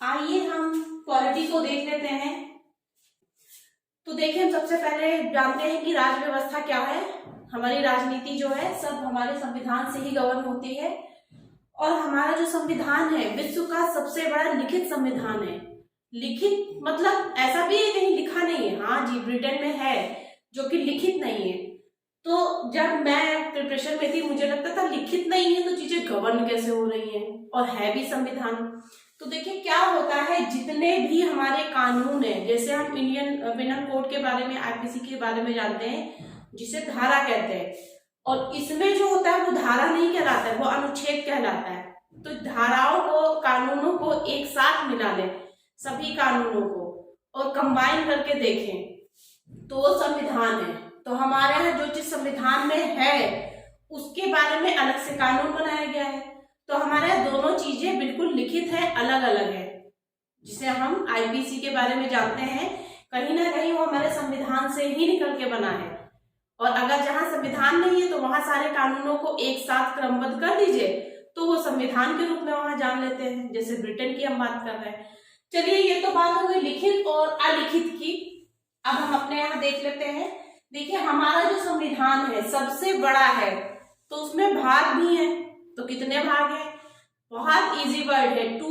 आइए हम पॉलिटी को देख लेते हैं। तो देखिए, हम सबसे पहले जानते हैं कि राज व्यवस्था क्या है। हमारी राजनीति जो है सब हमारे संविधान से ही गवर्न होती है, और हमारा जो संविधान है विश्व का सबसे बड़ा लिखित संविधान है। लिखित मतलब ऐसा भी है कहीं लिखा नहीं है, हाँ जी ब्रिटेन में है जो कि लिखित नहीं है। तो जब मैं प्रिपरेशन में थी मुझे लगता था लिखित नहीं है तो चीजें गवर्न कैसे हो रही हैं, और है भी संविधान। तो देखिए क्या होता है, जितने भी हमारे कानून है, जैसे हम इंडियन पिनल कोड के बारे में, आईपीसी के बारे में जानते हैं जिसे धारा कहते हैं, और इसमें जो होता है वो धारा नहीं कहलाता है, वो अनुच्छेद कहलाता है। तो धाराओं को, कानूनों को एक साथ मिला लें, सभी कानूनों को, और कंबाइन करके देखें तो वो संविधान है। तो हमारे यहाँ जो चीज संविधान में है उसके बारे में अलग से कानून बनाया गया है। तो हमारे यहाँ दोनों चीजें बिल्कुल लिखित है, अलग अलग है। जिसे हम आईपीसी के बारे में जानते हैं, कहीं ना कहीं वो हमारे संविधान से ही निकल के बना है। और अगर जहां संविधान नहीं है तो वहां सारे कानूनों को एक साथ क्रमबद्ध कर दीजिए तो वो संविधान के रूप में वहां जान लेते हैं, जैसे ब्रिटेन की हम बात कर रहे हैं। चलिए, ये तो बात हो गई लिखित और अलिखित की। अब हम अपने यहाँ देख लेते हैं। देखिए, हमारा जो संविधान है सबसे बड़ा है, तो उसमें भाग भी है। तो कितने भाग हैं? बहुत इजी वर्ड है, 2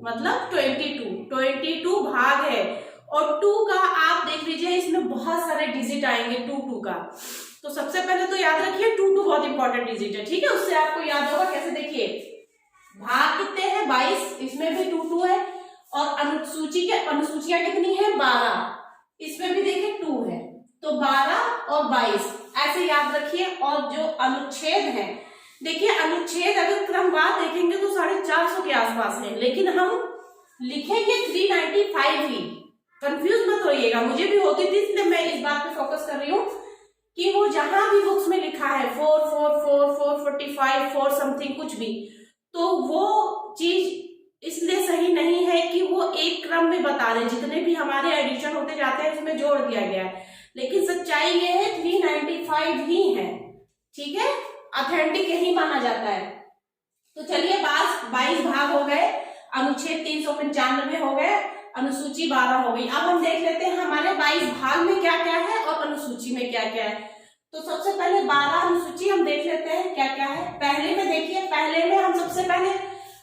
मतलब 22 भाग है। और 2 का आप देख लीजिए, इसमें बहुत सारे डिजिट आएंगे 2 का। तो सबसे पहले तो याद रखिए 2 बहुत इंपॉर्टेंट डिजिट है, ठीक है। उससे आपको याद होगा कैसे। देखिए, भाग कितने हैं? 22, इसमें भी 2 है। और अनुसूचियां कितनी है? 12, इसमें भी देखिए 2 है। तो 12 और 22 ऐसे याद रखिए। और जो अनुच्छेद है, देखिए अनुच्छेद अगर क्रमवार देखेंगे तो 450 के आसपास है, लेकिन हम लिखेंगे 395 ही। कंफ्यूज मत होइएगा, मुझे भी होती थी, इसलिए मैं इस बात पे फोकस कर रही हूँ कि वो जहां भी बुक्स में लिखा है 444, 445, 4 समथिंग कुछ भी, तो वो चीज इसलिए सही नहीं है कि वो एक क्रम में बता रहे। जितने भी हमारे एडिशन होते जाते हैं उसमें जोड़ दिया गया है, लेकिन सच्चाई ये है 395 ही है, ठीक है। ऑथेंटिक यही माना जाता है। तो चलिए, 22 भाग हो गए, अनुच्छेद 395 हो गए, अनुसूची 12 हो गई। अब हम देख लेते हैं हमारे 22 भाग में क्या क्या है और अनुसूची में क्या क्या है। तो सबसे पहले 12 अनुसूची हम देख लेते हैं क्या क्या है। पहले में देखिए, पहले में हम सबसे पहले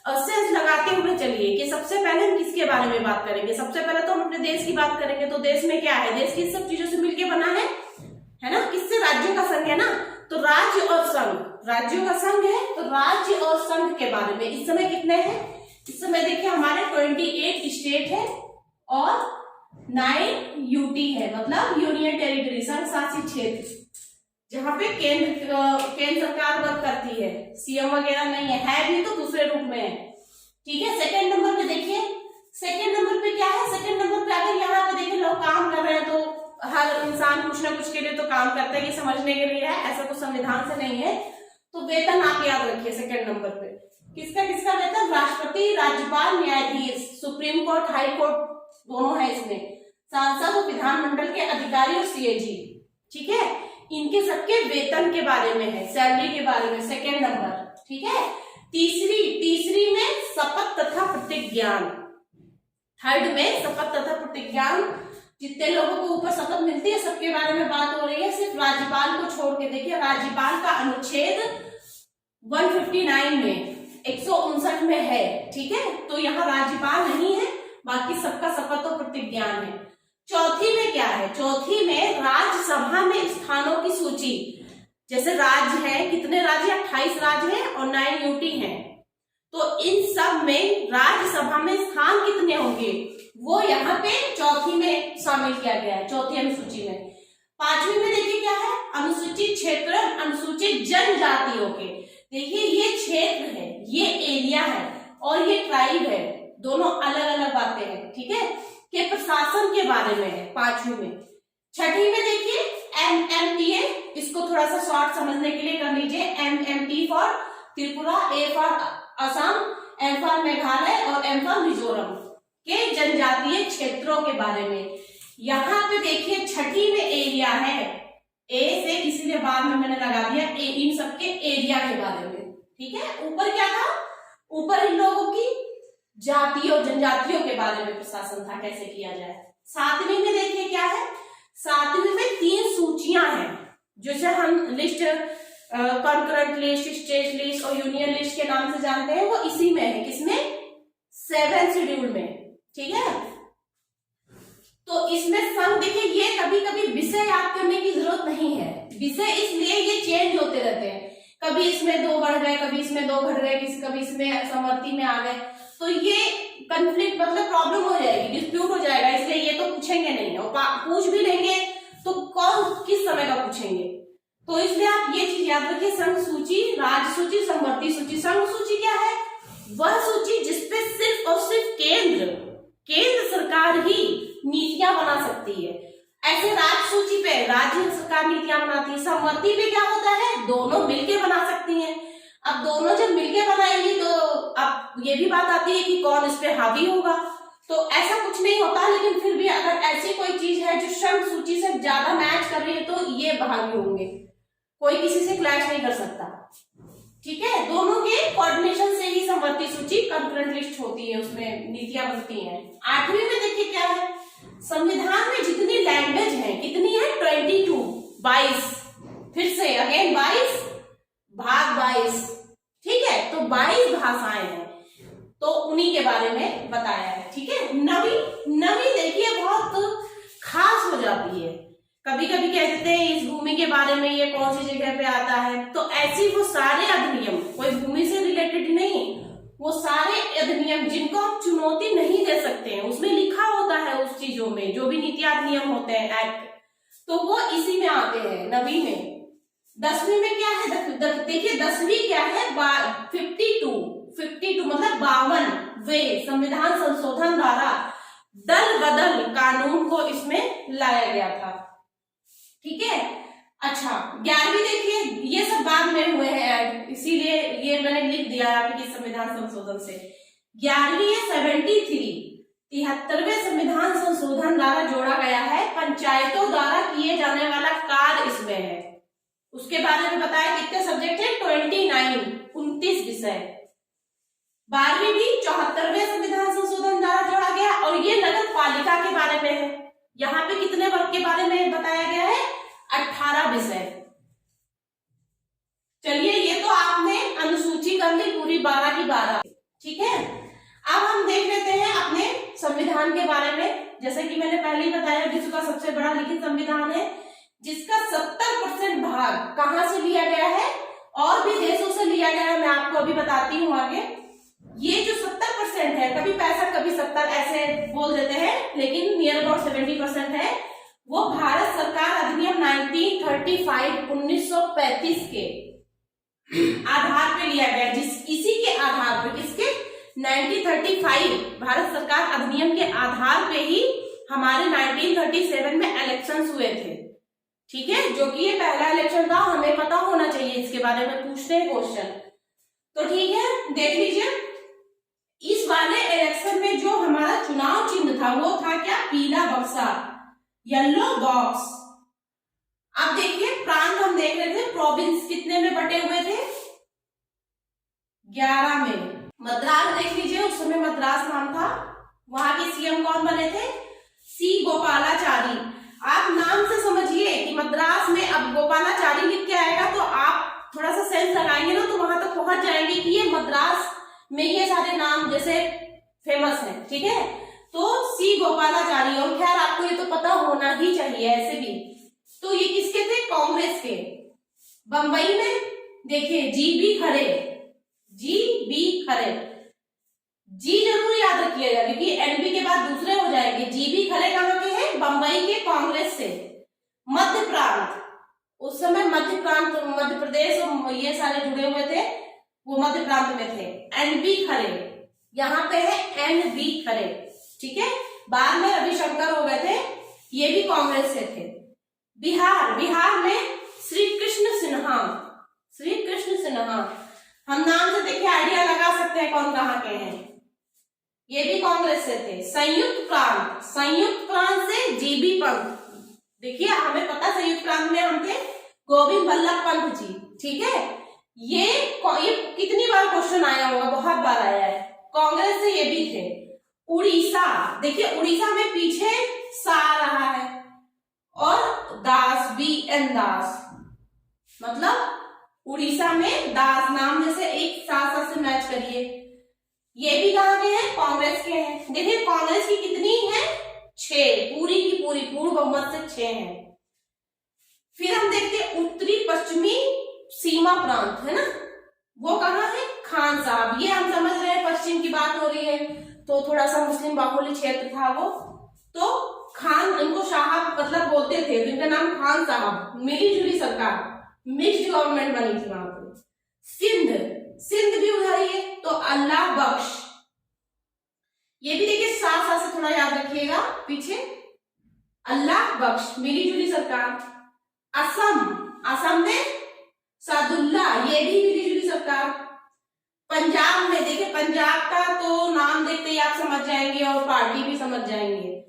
सेंस लगाते हुए चलिए कि सबसे पहले हम किसके बारे में बात करेंगे। सबसे पहले तो हम अपने देश की बात करेंगे। तो देश में क्या है? देश किस सब चीजों से मिलकर बना है ना, किससे? राज्यों का संघ है ना। तो राज्य और संघ, राज्यों का संघ है, तो राज्य और संघ के बारे में इस समय कितने हैं? इस समय देखिए हमारे 28 स्टेट है और 9 यूटी है, मतलब यूनियन टेरिटरी, संघ शासित क्षेत्र, जहां पे केंद्र सरकार वर्क करती है, सीएम वगैरह नहीं है भी तो दूसरे रूप में है, ठीक है। सेकंड नंबर पे देखिए, सेकंड नंबर पे क्या है? सेकंड नंबर पे अगर यहाँ पे देखिए लोग काम कर रहे हैं, तो हर इंसान कुछ ना कुछ के लिए तो काम करता है, ये समझने के लिए है, ऐसा कुछ संविधान से नहीं है। तो वेतन आप याद रखिए सेकंड नंबर पे। किसका किसका वेतन? राष्ट्रपति, राज्यपाल, न्यायाधीश, सुप्रीम कोर्ट, हाई कोर्ट दोनों है इसमें, सांसद और विधानमंडल के अधिकारी और सीएजी, ठीक है। इनके सबके वेतन के बारे में है, सैलरी के बारे में, सेकेंड नंबर, ठीक है। तीसरी में शपथ तथा प्रतिज्ञान, थर्ड में शपथ तथा प्रतिज्ञान। जितने लोगों को ऊपर शपथ मिलती है सबके बारे में बात हो रही है, सिर्फ राज्यपाल को छोड़ के। देखिए, राज्यपाल का अनुच्छेद 159 में, 159 में है, ठीक है। तो यहाँ राज्यपाल नहीं है, बाकी सबका शपथ और प्रतिज्ञान है। चौथी में क्या है? चौथी में राज्यसभा में स्थानों की सूची। जैसे राज्य है, कितने राज्य? 28 राज्य है और 9 यूटी है। तो इन सब में राज्यसभा में स्थान कितने होंगे वो यहाँ पे चौथी में शामिल किया गया है, चौथी अनुसूची में। पांचवी में देखिए क्या है? अनुसूचित क्षेत्र, अनुसूचित जनजातियों के। देखिए, ये क्षेत्र है, ये एरिया है और ये ट्राइब है, दोनों अलग अलग बातें हैं, ठीक है। के प्रशासन के बारे में है पांचवी में। छठी में देखिए MMTA, इसको थोड़ा सा शॉर्ट समझने के लिए कर लीजिए। MMT for Tripura, A for Assam, M for Meghalaya और M फॉर मिजोरम के जनजातीय क्षेत्रों के बारे में। यहाँ पे देखिए छठी में एरिया है, ए से इसीलिए बाद में मैंने लगा दिया इन सबके एरिया के बारे में, ठीक है। ऊपर क्या था? ऊपर इन लोगों की जातियों जनजातियों के बारे में प्रशासन था, कैसे किया जाए। 7वीं में देखिए क्या है, 7वीं में 3 सूचियां हैं, जिसे हम list, concurrent list, state list और यूनियन लिस्ट के नाम से जानते हैं, वो इसी में है। किसमें? 7 शेड्यूल में, ठीक है। तो इसमें संघ, देखिए ये कभी कभी विषय याद करने की जरूरत नहीं है, विषय इसलिए ये चेंज होते रहते हैं, कभी इसमें 2 बढ़ गए, कभी इसमें 2 घट गए, कभी इसमें समवर्ती में आ गए, तो ये कंफ्लिक्ट मतलब प्रॉब्लम हो जाएगी, डिस्प्यूट हो जाएगा, इसलिए ये तो पूछेंगे नहीं, और पूछ भी लेंगे तो कौन किस समय का पूछेंगे। तो इसलिए आप ये चीज याद रखिए, संघ सूची, राज्य सूची, समवर्ती सूची। संघ सूची क्या है? वह सूची जिसपे सिर्फ और सिर्फ केंद्र सरकार ही नीतियां बना सकती है। ऐसे राज्य सूची पे राज्य सरकार नीतियां बनाती है। समवर्ती पे क्या होता है? दोनों मिलके बना सकती हैं। अब दोनों जब मिलके बनाएंगी तो अब ये भी बात आती है कि कौन इस पे हावी होगा, तो ऐसा कुछ नहीं होता, लेकिन फिर भी अगर ऐसी कोई चीज है जो संघ सूची से ज्यादा मैच कर रही है तो ये हावी होंगे, कोई किसी से क्लैश नहीं कर सकता, ठीक है। दोनों के कोऑर्डिनेशन से ही समवर्ती सूची, कंकरेंट लिस्ट होती है, उसमें नीतियां बनती हैं। 8वीं में देखिए क्या है, संविधान में जितनी लैंग्वेज है, कितनी है? 22 फिर से अगेन 22 भाग 22, ठीक है। तो 22 भाषाएं हैं, तो उन्हीं के बारे में बताया है, ठीक है। नवी देखिए बहुत खास हो जाती है, कभी कभी कह देते हैं इस भूमि के बारे में ये कौन सी जगह पे आता है, तो ऐसी वो सारे अधिनियम, कोई भूमि से रिलेटेड नहीं, वो सारे अधिनियम जिनको हम चुनौती नहीं दे सकते हैं, उसमें लिखा होता है उस चीजों में, जो भी नीति अधिनियम होते हैं, एक्ट, तो वो इसी में आते हैं, नवी में। 10वीं में क्या है? देखिए 10वीं क्या है? 52 मतलब 52 वे संविधान संशोधन द्वारा दल बदल कानून को इसमें लाया गया था, ठीक है। अच्छा 11वीं देखिए, ये सब बाद में हुए हैं, इसीलिए ये मैंने लिख दिया आपकी संविधान संशोधन से। 11वीं है 73वें संविधान संशोधन द्वारा जोड़ा गया है, पंचायतों द्वारा किए जाने वाला कार्य इसमें है, उसके बारे में बताया। कितने सब्जेक्ट है? 29 विषय। 12वीं भी 74वें संविधान संशोधन द्वारा जोड़ा गया, और ये नगर पालिका के बारे में है। यहाँ पे कितने वर्ग के बारे में बताया गया है? 18 विषय। चलिए ये तो आपने अनुसूची कर ली पूरी 12 की 12, ठीक है। अब हम देख लेते हैं अपने संविधान के बारे में। जैसे कि मैंने पहले ही बताया, विश्व का सबसे बड़ा लिखित संविधान है, जिसका 70% भाग कहां से लिया गया है? और भी देशों से लिया गया है, मैं आपको अभी बताती हूँ आगे। ये जो 70% है, कभी 65 कभी 70 ऐसे बोल देते हैं, लेकिन नियर अबाउट 70% है, वो भारत सरकार अधिनियम 1935 के आधार पे लिया गया, इसी के आधार पे, किसके? 1935 भारत सरकार अधिनियम के आधार पे ही हमारे 1937 में इलेक्शंस हुए थे, ठीक है। जो कि ये पहला इलेक्शन था, हमें पता होना चाहिए इसके बारे में, पूछते हैं क्वेश्चन, तो ठीक है। देख लीजिए इस वाले इलेक्शन में जो हमारा चुनाव चिन्ह था वो था क्या? पीला बक्सा, येलो बॉक्स। अब देखिए प्रांत हम देख रहे थे, प्रोविंस कितने में बटे हुए थे? 11 में। मद्रास देख लीजिए, उस समय मद्रास नाम था, वहां के सीएम कौन बने थे? सी गोपालाचारी। आप नाम से समझिए कि मद्रास में, अब गोपालाचारी लिख के आएगा तो आप थोड़ा सा सेंस लगाएंगे ना, तो वहां तक पहुंच जाएंगे कि ये मद्रास में ये सारे नाम जैसे फेमस है, ठीक है। तो सी गोपालाचारी, और खैर आपको ये तो पता होना ही चाहिए ऐसे भी। तो ये किसके थे? कांग्रेस के। बंबई में देखिए जी.बी. खरे, जी जरूर याद रखिएगा, क्योंकि एनबी के बाद दूसरे हो जाएंगे। जी.बी. खरे कहाँ के हैं? बंबई के, कांग्रेस से। मध्य प्रांत, उस समय मध्य प्रांत, मध्य प्रदेश और ये सारे जुड़े हुए थे, वो मध्य प्रांत में थे। एन.बी. खरे, यहाँ पे है एन.बी. खरे, ठीक है। बाद में रविशंकर हो गए थे, ये भी कांग्रेस से थे। बिहार में श्री कृष्ण सिन्हा, हम नाम से देखिए आइडिया लगा सकते हैं कौन कहाँ के हैं, ये भी कांग्रेस से थे। संयुक्त प्रांत से जी.बी. पंत, देखिए हमें पता संयुक्त प्रांत में हम थे गोविंद बल्लभ पंत जी, ठीक है। ये कितनी बार क्वेश्चन आया होगा? बहुत बार आया है। कांग्रेस से ये भी थे। उड़ीसा, देखिए उड़ीसा में पीछे सा रहा है और दास, BN दास, मतलब उड़ीसा में दास नाम जैसे एक साथ से मैच करिए। ये भी कहाँ के हैं? कांग्रेस के हैं। देखिए कांग्रेस की कितनी है? 6, पूरी की पूरी पूर्ण बहुमत से 6 है। फिर हम देखते हैं उत्तरी पश्चिमी सीमा प्रांत, है ना, वो कहाँ है? खान साहब। ये हम समझ रहे हैं पश्चिम की बात हो रही है, तो थोड़ा सा मुस्लिम बाहुल्य क्षेत्र था वो, तो खान, इनको साहब मतलब बोलते थे, तो इनका नाम खान साहब। मिली जुली सरकार, मिक्स्ड गवर्नमेंट बनी थी वहां पे। सिंध, सिंध भी उधर ही है, तो अल्लाह बख्श, ये भी देखिए साथ साथ से थोड़ा याद रखिएगा पीछे, अल्लाह बख्श, मिली जुली सरकार। असम, असम में सादुल्ला, ये भी मिली जुली सरकार। पंजाब में देखिए, पंजाब का तो नाम देखते ही आप समझ जाएंगे और पार्टी भी समझ जाएंगे,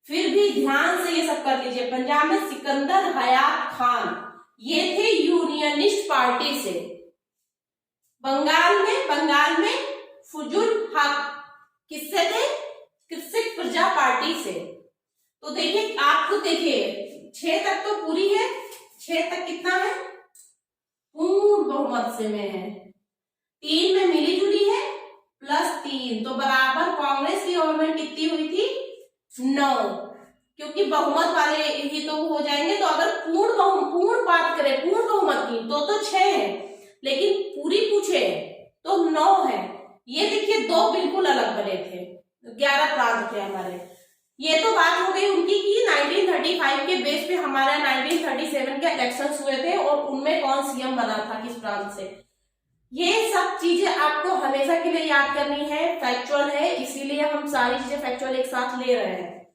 फिर भी ध्यान से ये सब कर लीजिए। पंजाब में सिकंदर हयात खान, ये थे यूनियनिस्ट पार्टी से। बंगाल में फजुल हक, किससे थे? कृषक प्रजा पार्टी से। तो देखिए आपको, देखिए 6 तक तो पूरी है, 6 तक कितना है? पूर्ण बहुमत से में है। 3 में मिली जुली है +3, तो बराबर कांग्रेस की गवर्नमेंट कितनी हुई थी? 9, क्योंकि बहुमत वाले ही तो हो जाएंगे। तो अगर पूर्ण बात करें, पूर्ण बहुमत की, तो 6 है, लेकिन पूरी पूछे तो 9 है। ये देखिए 2 बिल्कुल अलग बने थे, 11 प्रांत थे हमारे। ये तो बात हो गई उनकी कि 1935 के बेस पे हमारा 1937 के इलेक्शंस हुए थे और उनमें कौन सीएम बना था किस प्रांत से। ये सब चीजें आपको हमेशा के लिए याद करनी है, फैक्चुअल है, इसीलिए हम सारी चीजें फैक्चुअल एक साथ ले रहे हैं।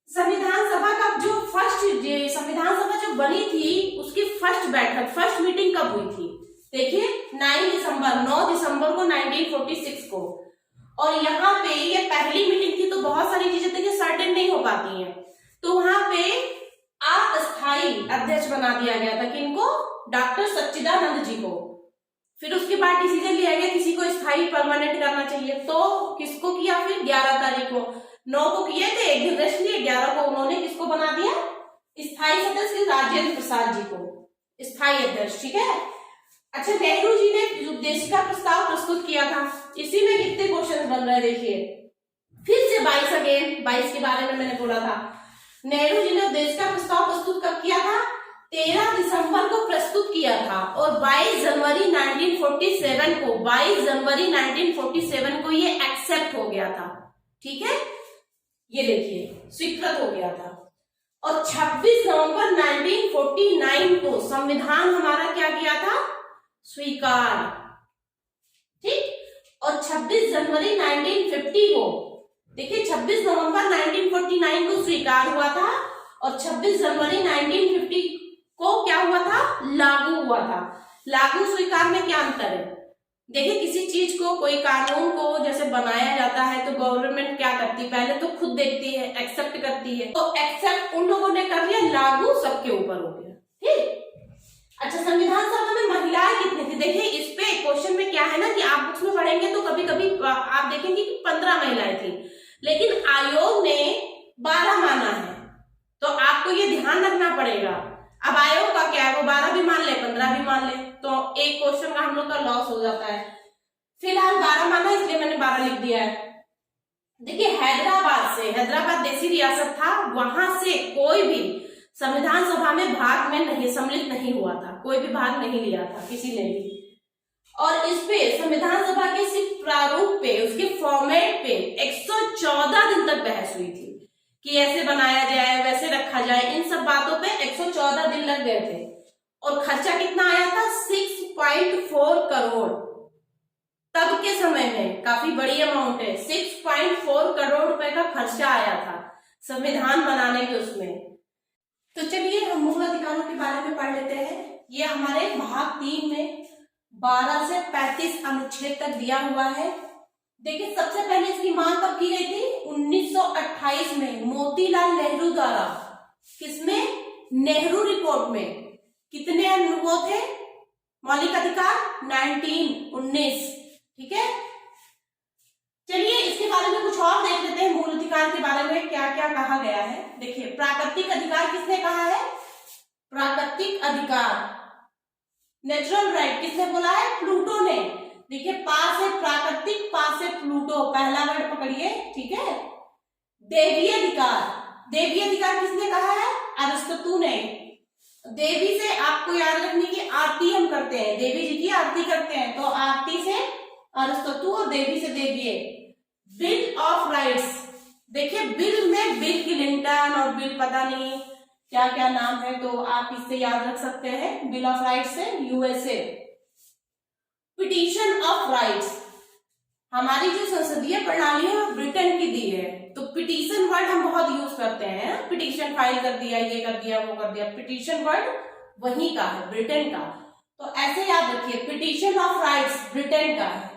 संविधान सभा का जो संविधान सभा जो बनी थी, उसकी फर्स्ट बैठक, फर्स्ट मीटिंग कब हुई थी? देखिए 9 दिसंबर को 1946 को। और यहाँ पे ये पहली मीटिंग थी, तो बहुत सारी चीजें देखिए सर्टेन नहीं हो पाती हैं, तो वहां पे अस्थायी अध्यक्ष बना दिया गया था। किनको? डॉक्टर सच्चिदानंद जी को। फिर उसके बाद डिसीजन लिया गया किसी को स्थायी परमानेंट करना चाहिए, तो किसको किया? फिर 11 तारीख को, 9 को किए थे, एक दिन रेस्ट लिए, 11 को उन्होंने किसको बना दिया? स्थायी सदस्य राजेंद्र प्रसाद जी को स्थायी अध्यक्ष। ठीक है। अच्छा, नेहरू जी ने उद्देशिका प्रस्ताव प्रस्तुत किया था, इसी में कितने क्वेश्चन बन रहे हैं देखिए, फिर से 22 के बारे में मैंने बोला था। नेहरू जी ने उद्देशिका प्रस्ताव प्रस्तुत कब किया था? 13 दिसंबर को प्रस्तुत किया था और 22 जनवरी 1947 को ये एक्सेप्ट हो गया था। ठीक है, ये देखिए स्वीकृत हो गया था। और 26 नवंबर 1949 को संविधान हमारा क्या किया था? स्वीकार। ठीक। और 26 जनवरी 1950 को, देखिए 26 नवंबर 1949 को स्वीकार हुआ था और 26 जनवरी 1950 को क्या हुआ था? लागू हुआ था। लागू स्वीकार में क्या अंतर है? देखिए किसी चीज को, कोई कानून को जैसे बनाया जाता है तो गवर्नमेंट क्या करती है? पहले तो खुद देखती है, एक्सेप्ट करती है, तो एक्सेप्ट उन लोगों ने कर लिया, लागू सबके ऊपर हो गया। ठीक। अच्छा, संविधान सभा में महिलाएं कितनी थी? देखिए इस पे क्वेश्चन में क्या है ना कि आप बुक्स में पढ़ेंगे तो कभी कभी आप देखेंगे कि 15 महिलाएं थी, लेकिन आयोग ने 12 माना है, तो आपको ये ध्यान रखना पड़ेगा। अब आयोग का क्या है, वो 12 भी मान ले, 15 भी मान ले, तो एक क्वेश्चन का हम लोग का लॉस हो जाता है। फिलहाल 12 माना, इसलिए मैंने 12 लिख दिया है। देखिए हैदराबाद देसी रियासत था, वहां से कोई भी संविधान सभा में भाग में नहीं, सम्मिलित नहीं हुआ था, कोई भी भाग नहीं लिया था किसी ने भी। और इस पे संविधान सभा के सिर्फ प्रारूप पे, उसके फॉर्मेट पे 114 दिन तक बहस हुई थी कि ऐसे बनाया जाए, वैसे रखा जाए, इन सब बातों पे 114 दिन लग गए थे। और खर्चा कितना आया था? 6.4 करोड़। तब के समय में काफी बड़ी अमाउंट है, 6.4 करोड़ रुपए का खर्चा आया था संविधान बनाने के उसमें। तो चलिए हम मूल अधिकारों के बारे में पढ़ लेते हैं। ये हमारे भाग 3 में 12 से 35 अनुच्छेद तक दिया हुआ है। देखिए सबसे पहले इसकी मांग कब की गई थी? 1928 में मोतीलाल नेहरू द्वारा। किसमें? नेहरू रिपोर्ट में। कितने वो थे मौलिक अधिकार? 19। ठीक है, चलिए इसके बारे में कुछ और देख लेते हैं, मूल अधिकार के बारे में क्या क्या कहा गया है। देखिए प्राकृतिक अधिकार किसने कहा है? प्राकृतिक अधिकार, नेचुरल राइट किसने बोला है? प्लूटो ने। देखिए पास है प्राकृतिक, पास है प्लूटो, पहला वर्ड पकड़िए, ठीक है। देवी अधिकार, देवी अधिकार किसने कहा है? अरिस्टोटल ने। देवी से आपको याद रखने की आरती हम करते हैं, देवी जी की आरती करते हैं, तो आरती से अरिस्टोटल और देवी से देवी। बिल ऑफ राइट्स, देखिए बिल में बिल क्लिंटन और बिल पता नहीं क्या क्या नाम है, तो आप इससे याद रख सकते हैं। बिल ऑफ राइट्स से यूएसए। पिटीशन ऑफ राइट्स, हमारी जो संसदीय प्रणाली है वो ब्रिटेन की दी है, तो पिटीशन वर्ड हम बहुत यूज करते हैं। पिटीशन फाइल कर दिया, ये कर दिया, वो कर दिया, पिटीशन वर्ड वहीं का है, ब्रिटेन का। तो ऐसे याद रखिए पिटीशन ऑफ राइट्स ब्रिटेन का है।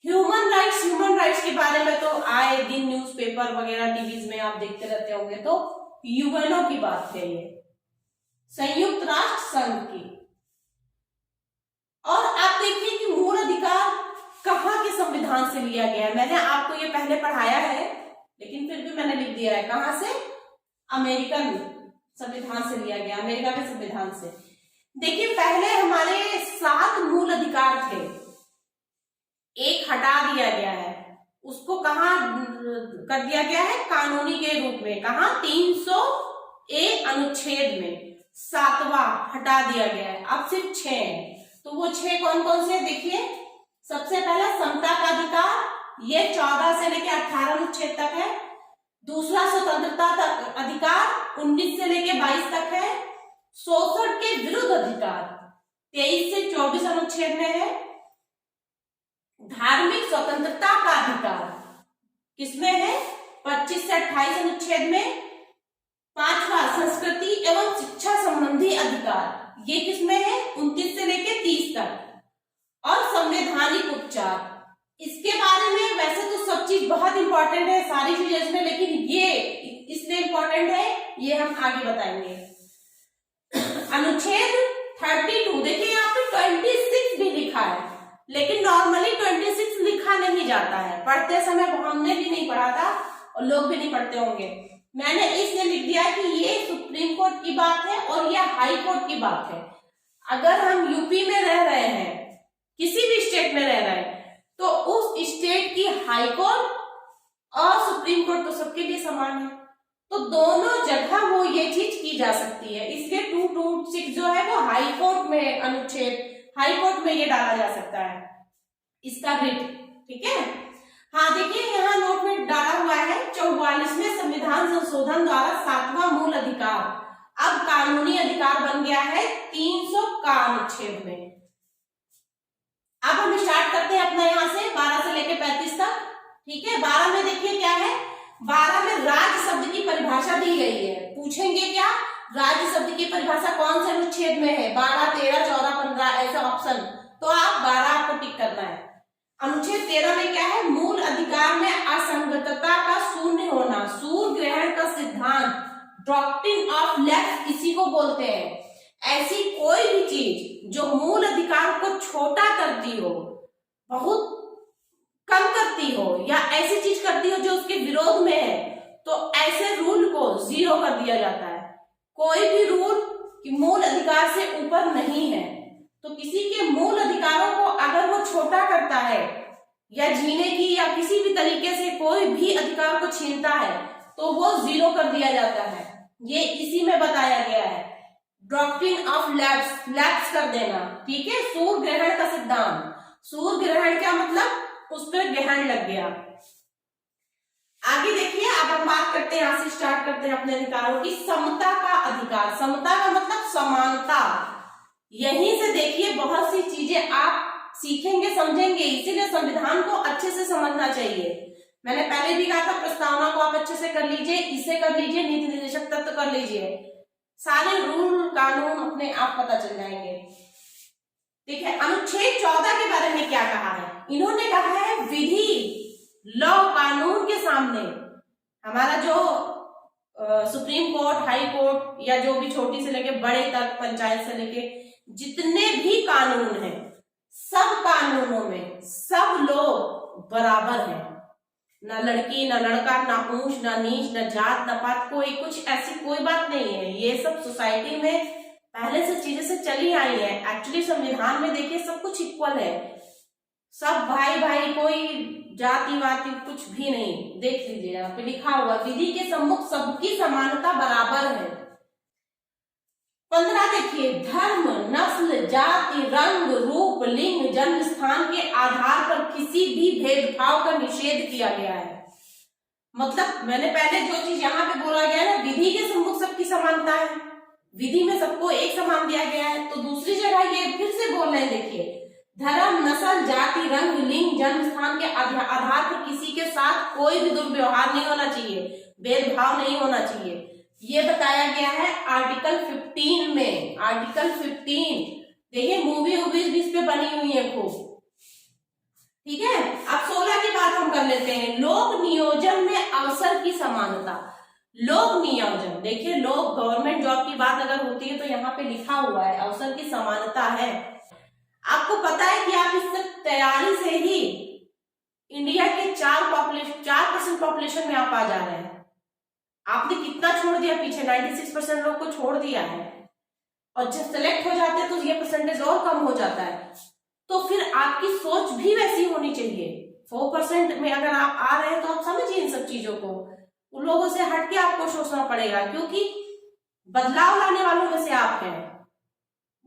ह्यूमन राइट्स, ह्यूमन राइट्स के बारे में तो आए दिन न्यूज़पेपर वगैरह टीवीज में आप देखते रहते होंगे, तो यूएनओ की बात है ये, संयुक्त राष्ट्र संघ की। और आप देखिए कि मूल अधिकार कहाँ के संविधान से लिया गया है। मैंने आपको ये पहले पढ़ाया है, लेकिन फिर भी मैंने लिख दिया है, कहाँ से? अमेरिकन संविधान से लिया गया, अमेरिका के संविधान से। देखिए पहले हमारे 7 मूल अधिकार थे, एक हटा दिया गया है, उसको कहाँ कर दिया गया है? कानूनी के रूप में। कहाँ? 300A अनुच्छेद में 7वां हटा दिया गया है, अब सिर्फ 6 है। तो वो 6 कौन कौन से? देखिए सबसे पहला समता का अधिकार, ये 14 से लेकर 18 अनुच्छेद तक है। दूसरा स्वतंत्रता तक अधिकार 19 से लेकर 22 तक है। शोषण के विरुद्ध अधिकार 23 से 24 अनुच्छेद में है। धार्मिक स्वतंत्रता का अधिकार किसमें है? 25 से 28 अनुच्छेद में। 5वां संस्कृति एवं शिक्षा संबंधी अधिकार, ये किसमें है? 29 से लेकर 30 तक। और संवैधानिक उपचार, इसके बारे में वैसे तो सब चीज बहुत इंपॉर्टेंट है, सारी चीजें इसमें, लेकिन ये इसलिए इंपॉर्टेंट है, ये हम आगे बताएंगे। अनुच्छेद 32, देखिए यहाँ पे 26 भी लिखा है, लेकिन नॉर्मली 26 लिखा नहीं जाता है, पढ़ते समय हमने भी नहीं पढ़ा था और लोग भी नहीं पढ़ते होंगे। मैंने इसलिए लिख दिया कि ये सुप्रीम कोर्ट की बात है और ये हाई कोर्ट की बात है। अगर हम यूपी में रह रहे हैं, किसी भी स्टेट में रह रहे हैं, तो उस स्टेट की हाई कोर्ट और सुप्रीम कोर्ट तो सबके लिए समान है, तो दोनों जगह वो ये चीज की जा सकती है। इसलिए 226 जो है वो हाई कोर्ट में, अनुच्छेद हाई कोर्ट में ये डाला जा सकता है, इसका रिट, ठीक है। हाँ देखिए यहाँ नोट में डाला हुआ है 44वें संविधान संशोधन द्वारा 7वां मूल अधिकार अब कानूनी अधिकार बन गया है 300 का अनुच्छेद में। अब हम स्टार्ट करते हैं अपना यहाँ से 12 से लेकर 35 तक, ठीक है। 12 में देखिए क्या है, 12 में राज्य शब्द की परिभाषा दी गई है। पूछेंगे क्या, राज्य शब्द की परिभाषा कौन से अनुच्छेद में है? 12, 13, 14, 15 ऐसा ऑप्शन, तो आप 12 आपको टिक करना है। अनुच्छेद 13 में क्या है? मूल अधिकार में असंगतता का शून्य होना, सूर्य ग्रहण का सिद्धांत, डॉक्ट्रिन ऑफ लैप्स इसी को बोलते हैं। ऐसी कोई भी चीज जो मूल अधिकार को छोटा करती हो, बहुत कम करती हो, या ऐसी चीज करती हो जो उसके विरोध में है, तो ऐसे रूल को 0 कर दिया जाता है। कोई भी रूल कि मूल अधिकार से ऊपर नहीं है, तो किसी के मूल अधिकारों को अगर वो छोटा करता है या जीने की या किसी भी तरीके से कोई भी अधिकार को छीनता है, तो वो 0 कर दिया जाता है। ये इसी में बताया गया है, डॉक्ट्रिन ऑफ लैप्स, लैप्स कर देना, ठीक है। सूर्य ग्रहण का सिद्धांत, सूर्य ग्रहण क्या मतलब? उस पर ग्रहण लग गया। आगे देखिए, अब हम बात करते हैं, यहां से स्टार्ट करते हैं अपने अधिकारों की। समता का अधिकार, समता का मतलब समानता। यहीं से देखिए बहुत सी चीजें आप सीखेंगे, समझेंगे, इसीलिए संविधान को अच्छे से समझना चाहिए। मैंने पहले भी कहा था प्रस्तावना को आप अच्छे से कर लीजिए, इसे कर लीजिए, नीति निर्देशक तत्व कर लीजिए, सारे रूल कानून अपने आप पता चल जाएंगे। देखिए अनुच्छेद 14 के बारे में क्या कहा है? इन्होंने कहा है विधि, लॉ, कानून के सामने हमारा जो सुप्रीम कोर्ट, हाई कोर्ट या जो भी छोटी से लेके बड़े तक, पंचायत से लेके जितने भी कानून हैं, सब कानूनों में सब लोग बराबर हैं, ना लड़की ना लड़का, ना ऊंच ना नीच, ना जात ना पात, कोई कुछ ऐसी कोई बात नहीं है। ये सब सोसाइटी में पहले से चीजें से चली आई है। एक्चुअली संविधान में देखिए सब कुछ इक्वल है, सब भाई भाई, कोई जाति वाति कुछ भी नहीं। देख लीजिए यहाँ पे लिखा हुआ, विधि के सम्मुख सबकी समानता बराबर है। 15 देखिए, धर्म, नस्ल, जाति, रंग, रूप, लिंग, जन्म स्थान के आधार पर किसी भी भेदभाव का निषेध किया गया है। मतलब मैंने पहले जो चीज यहाँ पे बोला गया है ना, विधि के सम्मुख सबकी समानता है, विधि में सबको एक समान दिया गया है। तो दूसरी जगह ये फिर से बोल रहे हैं, देखिए, धर्म, नस्ल, जाति, रंग, लिंग, जन्म स्थान के आधार पर किसी के साथ कोई भी दुर्व्यवहार नहीं होना चाहिए, भेदभाव नहीं होना चाहिए। ये बताया गया है आर्टिकल 15 में। आर्टिकल 15 देखिए, मूवी वूवीज भी इस पे बनी हुई है खूब, ठीक है। अब 16 की बात हम कर लेते हैं, लोक नियोजन में अवसर की समानता। लोक नियोजन, देखिए, लोग गवर्नमेंट जॉब की बात अगर होती है तो यहाँ पे लिखा हुआ है अवसर की समानता है। आपको पता है कि आप इससे तैयारी से ही इंडिया के 4% पॉपुलेशन में आप आ जा रहे हैं। आपने कितना छोड़ दिया पीछे, 96% लोग को छोड़ दिया है, और जब सेलेक्ट हो जाते हैं तो ये परसेंटेज और कम हो जाता है। तो फिर आपकी सोच भी वैसी होनी चाहिए। 4% में अगर आप आ रहे हैं तो आप समझिए इन सब चीजों को, उन लोगों से हटके आपको सोचना पड़ेगा, क्योंकि बदलाव लाने वालों में से आप हैं,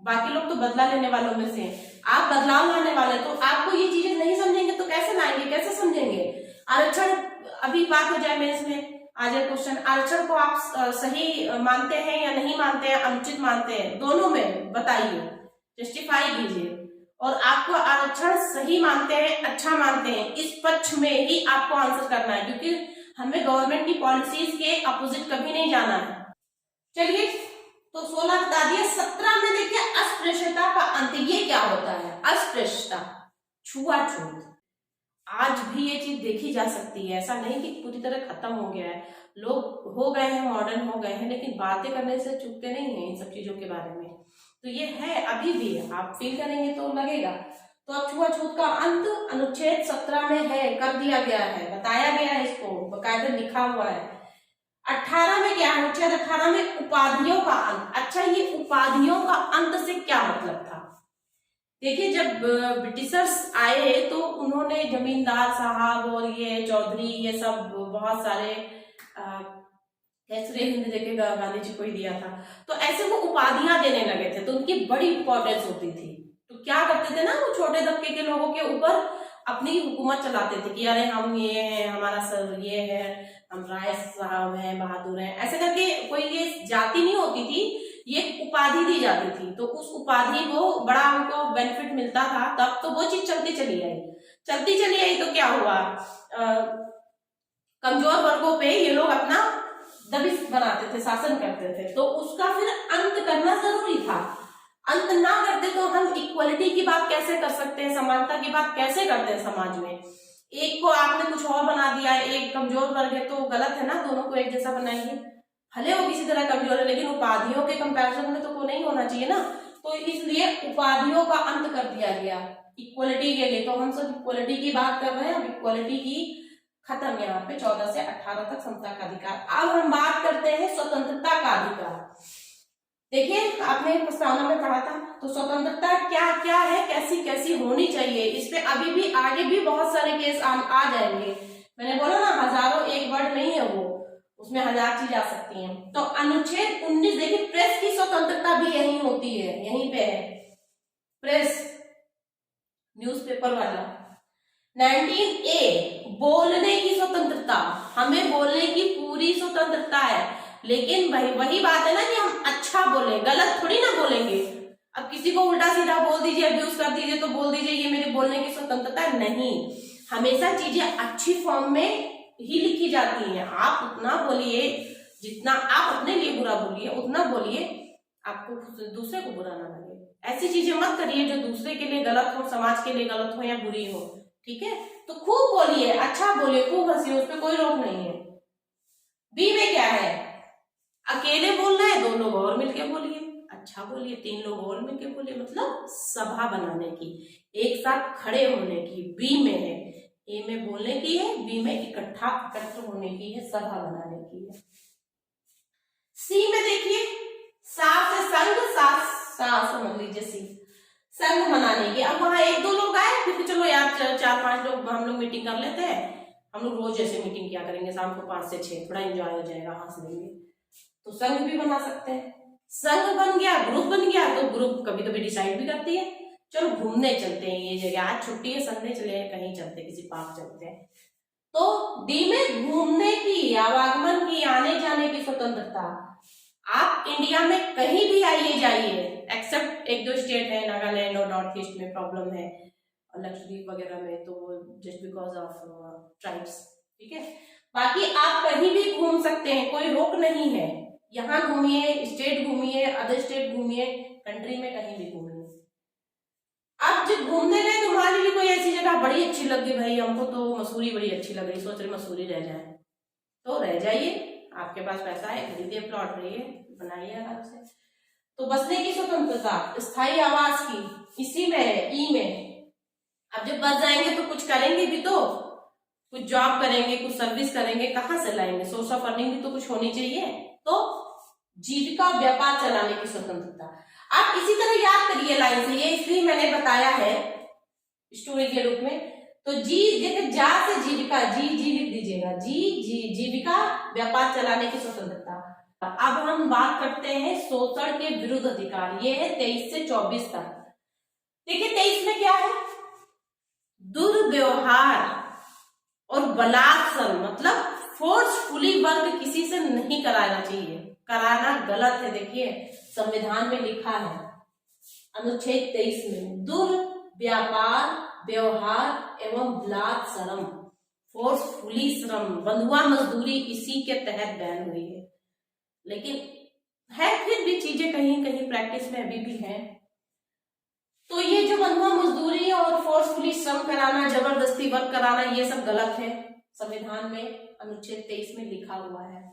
बाकी लोग तो बदला लेने वालों में से हैं। आप बदलाव लाने वाले, तो आपको ये चीजें नहीं समझेंगे तो कैसे लाएंगे, कैसे समझेंगे। आरक्षण, अभी बात हो जाए मेंस में आ जाए क्वेश्चन, आरक्षण को आप सही मानते हैं या नहीं मानते हैं, अनुचित मानते हैं, दोनों में बताइए, जस्टिफाई कीजिए। और आपको आरक्षण सही मानते हैं, अच्छा मानते हैं, इस पक्ष में ही आपको आंसर करना है, क्योंकि हमें गवर्नमेंट की पॉलिसीज के अपोजिट कभी नहीं जाना है। चलिए, तो 16 बता दिया। 17 में देखिए, अस्पृश्यता का अंत। ये क्या होता है? अस्पृश्यता, छुआछूत। आज भी ये चीज देखी जा सकती है, ऐसा नहीं कि पूरी तरह खत्म हो गया है। लोग हो गए हैं, मॉडर्न हो गए हैं, लेकिन बातें करने से चूकते नहीं हैं इन सब चीजों के बारे में। तो ये है, अभी भी आप फील करेंगे तो लगेगा। तो अब छुआछूत का अंत अनुच्छेद 17 में है, कर दिया गया है, बताया गया है, इसको बकायदा लिखा हुआ है। 18 में क्या है? अनुच्छेद 18 में उपाधियों का अंत। अच्छा, ये उपाधियों का अंत से क्या मतलब था? देखिए, जब ब्रिटिशर्स आए तो उन्होंने जमींदार साहब और ये चौधरी, ये सब बहुत सारे कैसरे हिंद देके गांधी जी को ही दिया था, तो ऐसे वो उपाधियां देने लगे थे, तो उनकी बड़ी इंपॉर्टेंस होती थी। तो क्या करते थे ना, वो छोटे तबके के लोगों के ऊपर अपनी हुकूमत चलाते थे कि अरे हम ये हैं, हमारा सर ये है, हम राय साहब हैं, बहादुर हैं, ऐसे करके। कोई ये जाति नहीं होती थी, ये उपाधि दी जाती थी, तो उस उपाधि को बड़ा उनको बेनिफिट मिलता था। तब तो वो चीज चलती चली आई। तो क्या हुआ, कमजोर वर्गों पे ये लोग अपना दबिश बनाते थे, शासन करते थे, तो उसका फिर अंत करना जरूरी था। अंत ना करते तो हम इक्वलिटी की बात कैसे कर सकते हैं, समानता की बात कैसे करते हैं समाज में। एक को आपने कुछ और बना दिया, एक कमजोर वर्ग है तो गलत है ना, दोनों को एक जैसा बनाएंगे, भले वो किसी तरह कमजोर है, लेकिन उपाधियों के कंपैरिजन में तो वो नहीं होना चाहिए ना। तो इसलिए उपाधियों का अंत कर दिया गया इक्वलिटी के लिए। तो हम सब इक्वलिटी की बात कर रहे हैं, अब इक्वलिटी की खत्म यहाँ पे 14 से 18 तक समता का अधिकार। अब हम बात करते हैं स्वतंत्रता का अधिकार। देखिए, आपने प्रस्तावना में पढ़ा था, तो स्वतंत्रता क्या क्या है, कैसी कैसी होनी चाहिए, इस पे अभी भी आगे भी बहुत सारे केस आ जाएंगे। मैंने बोला ना, हजारों, एक वर्ड नहीं है वो, उसमें 1000 चीज आ सकती हैं। तो अनुच्छेद 19 देखिए, प्रेस की स्वतंत्रता भी यही होती है, यहीं पे है, प्रेस, न्यूज़पेपर वाला। 19A, बोलने की स्वतंत्रता, हमें बोलने की पूरी स्वतंत्रता है, लेकिन वही बात है ना कि हम अच्छा बोले, गलत थोड़ी ना बोलेंगे। अब किसी को उल्टा सीधा बोल दीजिए, अब्यूज कर दीजिए, तो बोल दीजिए ये मेरी बोलने की स्वतंत्रता नहीं। हमेशा चीजें अच्छी फॉर्म में ही लिखी जाती हैं। आप उतना बोलिए जितना आप अपने लिए बुरा बोलिए, उतना बोलिए आपको दूसरे को बुरा ना लगे। ऐसी चीजें मत करिए जो दूसरे के लिए गलत हो, समाज के लिए गलत हो या बुरी हो, ठीक है। तो खूब बोलिए, अच्छा बोलिए, खूब हंसिए, उस पर कोई रोक नहीं है। बी में क्या है? अकेले बोलना है, 2 लोग और मिलके बोलिए, अच्छा बोलिए, 3 लोग और मिलके बोलिए, मतलब सभा बनाने की, एक साथ खड़े होने की। बी में है, ए में बोलने की है, बी में एकत्र होने की है, सभा बनाने की है। सी में देखिए, सा से संग, सा समझ लीजिए सी, संग मनाने की। अब वहां एक दो लोग आए, फिर चलो यार 4-5 लोग हम लोग मीटिंग कर लेते हैं, हम लोग रोज ऐसे मीटिंग किया करेंगे शाम को 5 से 6, थोड़ा एंजॉय हो जाएगा, हंस लेंगे, तो संघ भी बना सकते हैं। संघ बन गया, ग्रुप बन गया, तो ग्रुप कभी कभी डिसाइड भी करती है चलो घूमने चलते हैं ये जगह, आज छुट्टी है, संडे चले हैं, कहीं चलते, किसी पार्क चलते हैं। तो डी में घूमने की, आवागमन की, आने जाने की स्वतंत्रता। आप इंडिया में कहीं भी आइए जाइए, एक्सेप्ट 1-2 स्टेट है, नागालैंड और नॉर्थ ईस्ट में प्रॉब्लम है, और लक्षद्वीप वगैरह में तो जस्ट बिकॉज ऑफ ट्राइब्स, ठीक है। बाकी आप कहीं भी घूम सकते हैं, कोई रोक नहीं है। यहाँ घूमिए, स्टेट घूमिए, अदर स्टेट घूमिए, कंट्री में कहीं भी घूमिए। अब जब घूमने गए तो मान लीजिए कोई ऐसी जगह बड़ी अच्छी लगी, भाई हमको तो मसूरी बड़ी अच्छी लग रही, सोच रहे मसूरी रह जाए, तो रह जाइए, आपके पास पैसा है, खरीदिए प्लॉट, रहिए, बनाइए आराम से। तो बसने की स्वतंत्रता, स्थायी आवास की, इसी में है, ई में। अब जब बस जाएंगे तो कुछ करेंगे भी, तो कुछ जॉब करेंगे, कुछ सर्विस करेंगे, कहाँ से लाएंगे, सोर्स ऑफ अर्निंग भी तो कुछ होनी चाहिए। तो जीविका व्यापार चलाने की स्वतंत्रता। आप इसी तरह याद करिए लाइन से, ये इसलिए मैंने बताया है स्टोरी के रूप में। तो जी देखिए, जा से जीविका, जी लिख दीजिएगा, जी जीविका व्यापार चलाने की स्वतंत्रता। अब हम बात करते हैं शोषण के विरुद्ध अधिकार, ये है 23 से 24 तक। देखिए 23 में क्या है, दुर्व्यवहार और बलात्कार, मतलब फोर्सफुली वर्क किसी से नहीं कराना चाहिए, कराना गलत है। देखिए संविधान में लिखा है अनुच्छेद 23 में, दुर्व्यापार, व्यवहार एवं बलात्कार, फोर्सफुली श्रम, बंधुआ मजदूरी इसी के तहत बैन हुई है। लेकिन है फिर भी चीजें कहीं कहीं प्रैक्टिस में अभी भी है। तो ये जो बंधुआ मजदूरी और फोर्सफुली श्रम कराना, जबरदस्ती वर्क कराना, ये सब गलत है, संविधान में अनुच्छेद 23 में लिखा हुआ है।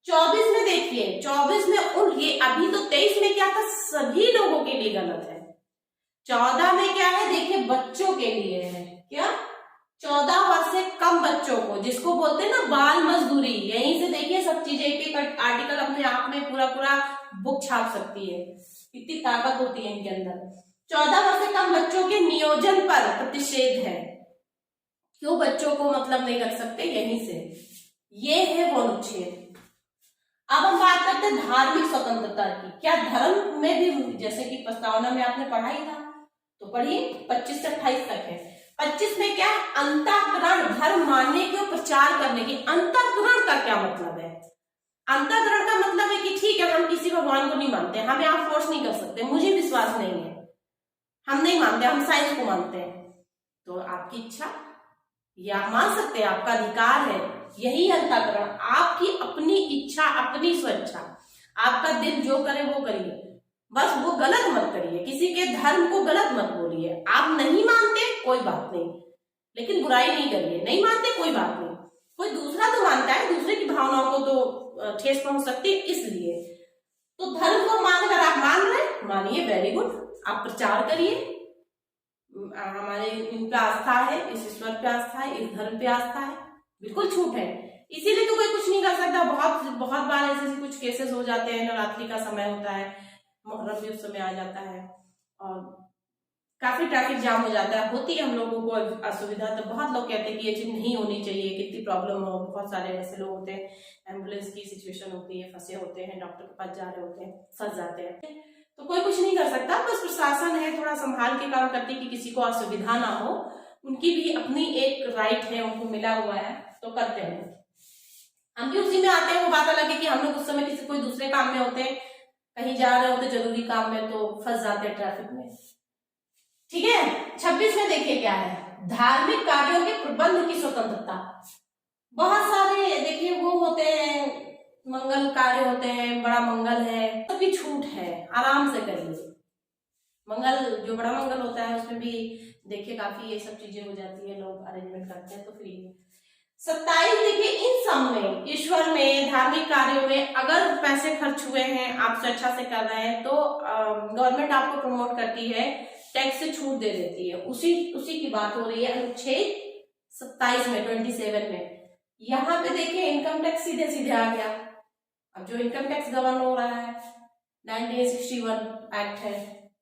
24 में देखिए, 24 में ये अभी तो 23 में क्या था, सभी लोगों के लिए गलत है। 14 में क्या है, देखिए बच्चों के लिए है, क्या 14 वर्ष से कम बच्चों को, जिसको बोलते हैं ना बाल मजदूरी। यहीं से देखिए सब चीजें, एक आर्टिकल अपने आप में पूरा बुक छाप सकती है, इतनी ताकत होती है इनके अंदर। 14 वर्ष से कम बच्चों के नियोजन पर प्रतिषेध है, क्यों बच्चों को मतलब नहीं रख सकते, यहीं से, ये है वो अनुच्छेद। अब हम बात करते हैं धार्मिक स्वतंत्रता की। क्या धर्म में भी, जैसे कि प्रस्तावना में आपने पढ़ा ही था, तो पढ़िए 25 से 28 तक है। 25 में क्या, अंतःकरण, धर्म मानने के और प्रचार करने की। अंतःकरण का क्या मतलब है, अंतःकरण का मतलब है कि ठीक है हम किसी भगवान को नहीं मानते, हमें आप फोर्स नहीं कर सकते, मुझे विश्वास नहीं है, हम नहीं मानते, हम साइंस को मानते हैं, तो आपकी इच्छा, या मान सकते हैं, आपका अधिकार है, यही अंतःकरण। आपकी अपनी इच्छा, अपनी स्वेच्छा, आपका दिल जो करे वो करिए, बस वो गलत मत करिए, किसी के धर्म को गलत मत बोलिए। आप नहीं मानते कोई बात नहीं, लेकिन बुराई नहीं करिए, नहीं मानते कोई बात नहीं, कोई दूसरा तो मानता है, दूसरे की भावनाओं को तो ठेस पहुंच सकती है, इसलिए तो धर्म को मानकर आप मान रहे, मानिए, वेरी गुड, आप प्रचार करिए, हमारे इन पे आस्था है, इस ईश्वर पे आस्था है, इस धर्म पे आस्था है, बिल्कुल छूट है, इसीलिए तो कोई कुछ नहीं कर सकता। बहुत बार ऐसे कुछ केसेस हो जाते हैं, नवरात्रि का समय होता है, मुहर्रम भी उस समय आ जाता है, और काफी ट्रैफिक जाम हो जाता है, होती है हम लोगों को असुविधा। तो बहुत लोग कहते हैं कि ये चीज नहीं होनी चाहिए, कितनी प्रॉब्लम हो, बहुत सारे ऐसे लोग होते हैं, एम्बुलेंस की सिचुएशन होती है, फंसे होते हैं, डॉक्टर के पास जा रहे होते हैं, फंस जाते हैं, तो कोई कुछ नहीं कर सकता, बस प्रशासन है थोड़ा संभाल के काम करती कि किसी को असुविधा ना हो, उनकी भी अपनी एक राइट है, उनको मिला हुआ है, तो करते हैं। हम भी उसी में आते हैं, वो बात अलग है कि हम लोग उस समय किसी कोई दूसरे काम में होते हैं, कहीं जा रहे होते जरूरी काम में, तो फंस जाते हैं ट्रैफिक में, ठीक है। 26 में देखिए क्या है, धार्मिक कार्यों के प्रबंध की स्वतंत्रता। बहुत सारे देखिए वो होते हैं, मंगल कार्य होते हैं, बड़ा मंगल है, तो भी छूट है, आराम से करिए। मंगल जो बड़ा मंगल होता है उसमें भी देखिए काफी ये सब चीजें हो जाती है, लोग अरेंजमेंट करते हैं, तो फ्री है। 27 देखिए, इन सब में, ईश्वर में, धार्मिक कार्यों में अगर पैसे खर्च हुए हैं, आप स्वेच्छा से कर रहे हैं, तो गवर्नमेंट आपको प्रमोट करती है, टैक्स से छूट दे देती है, उसी की बात हो रही है अनुच्छेद 27 में 27 में। यहाँ पे देखिए इनकम टैक्स सीधे सीधे आ गया। अब जो इनकम टैक्स गवर्न हो रहा है 1961 एक्ट है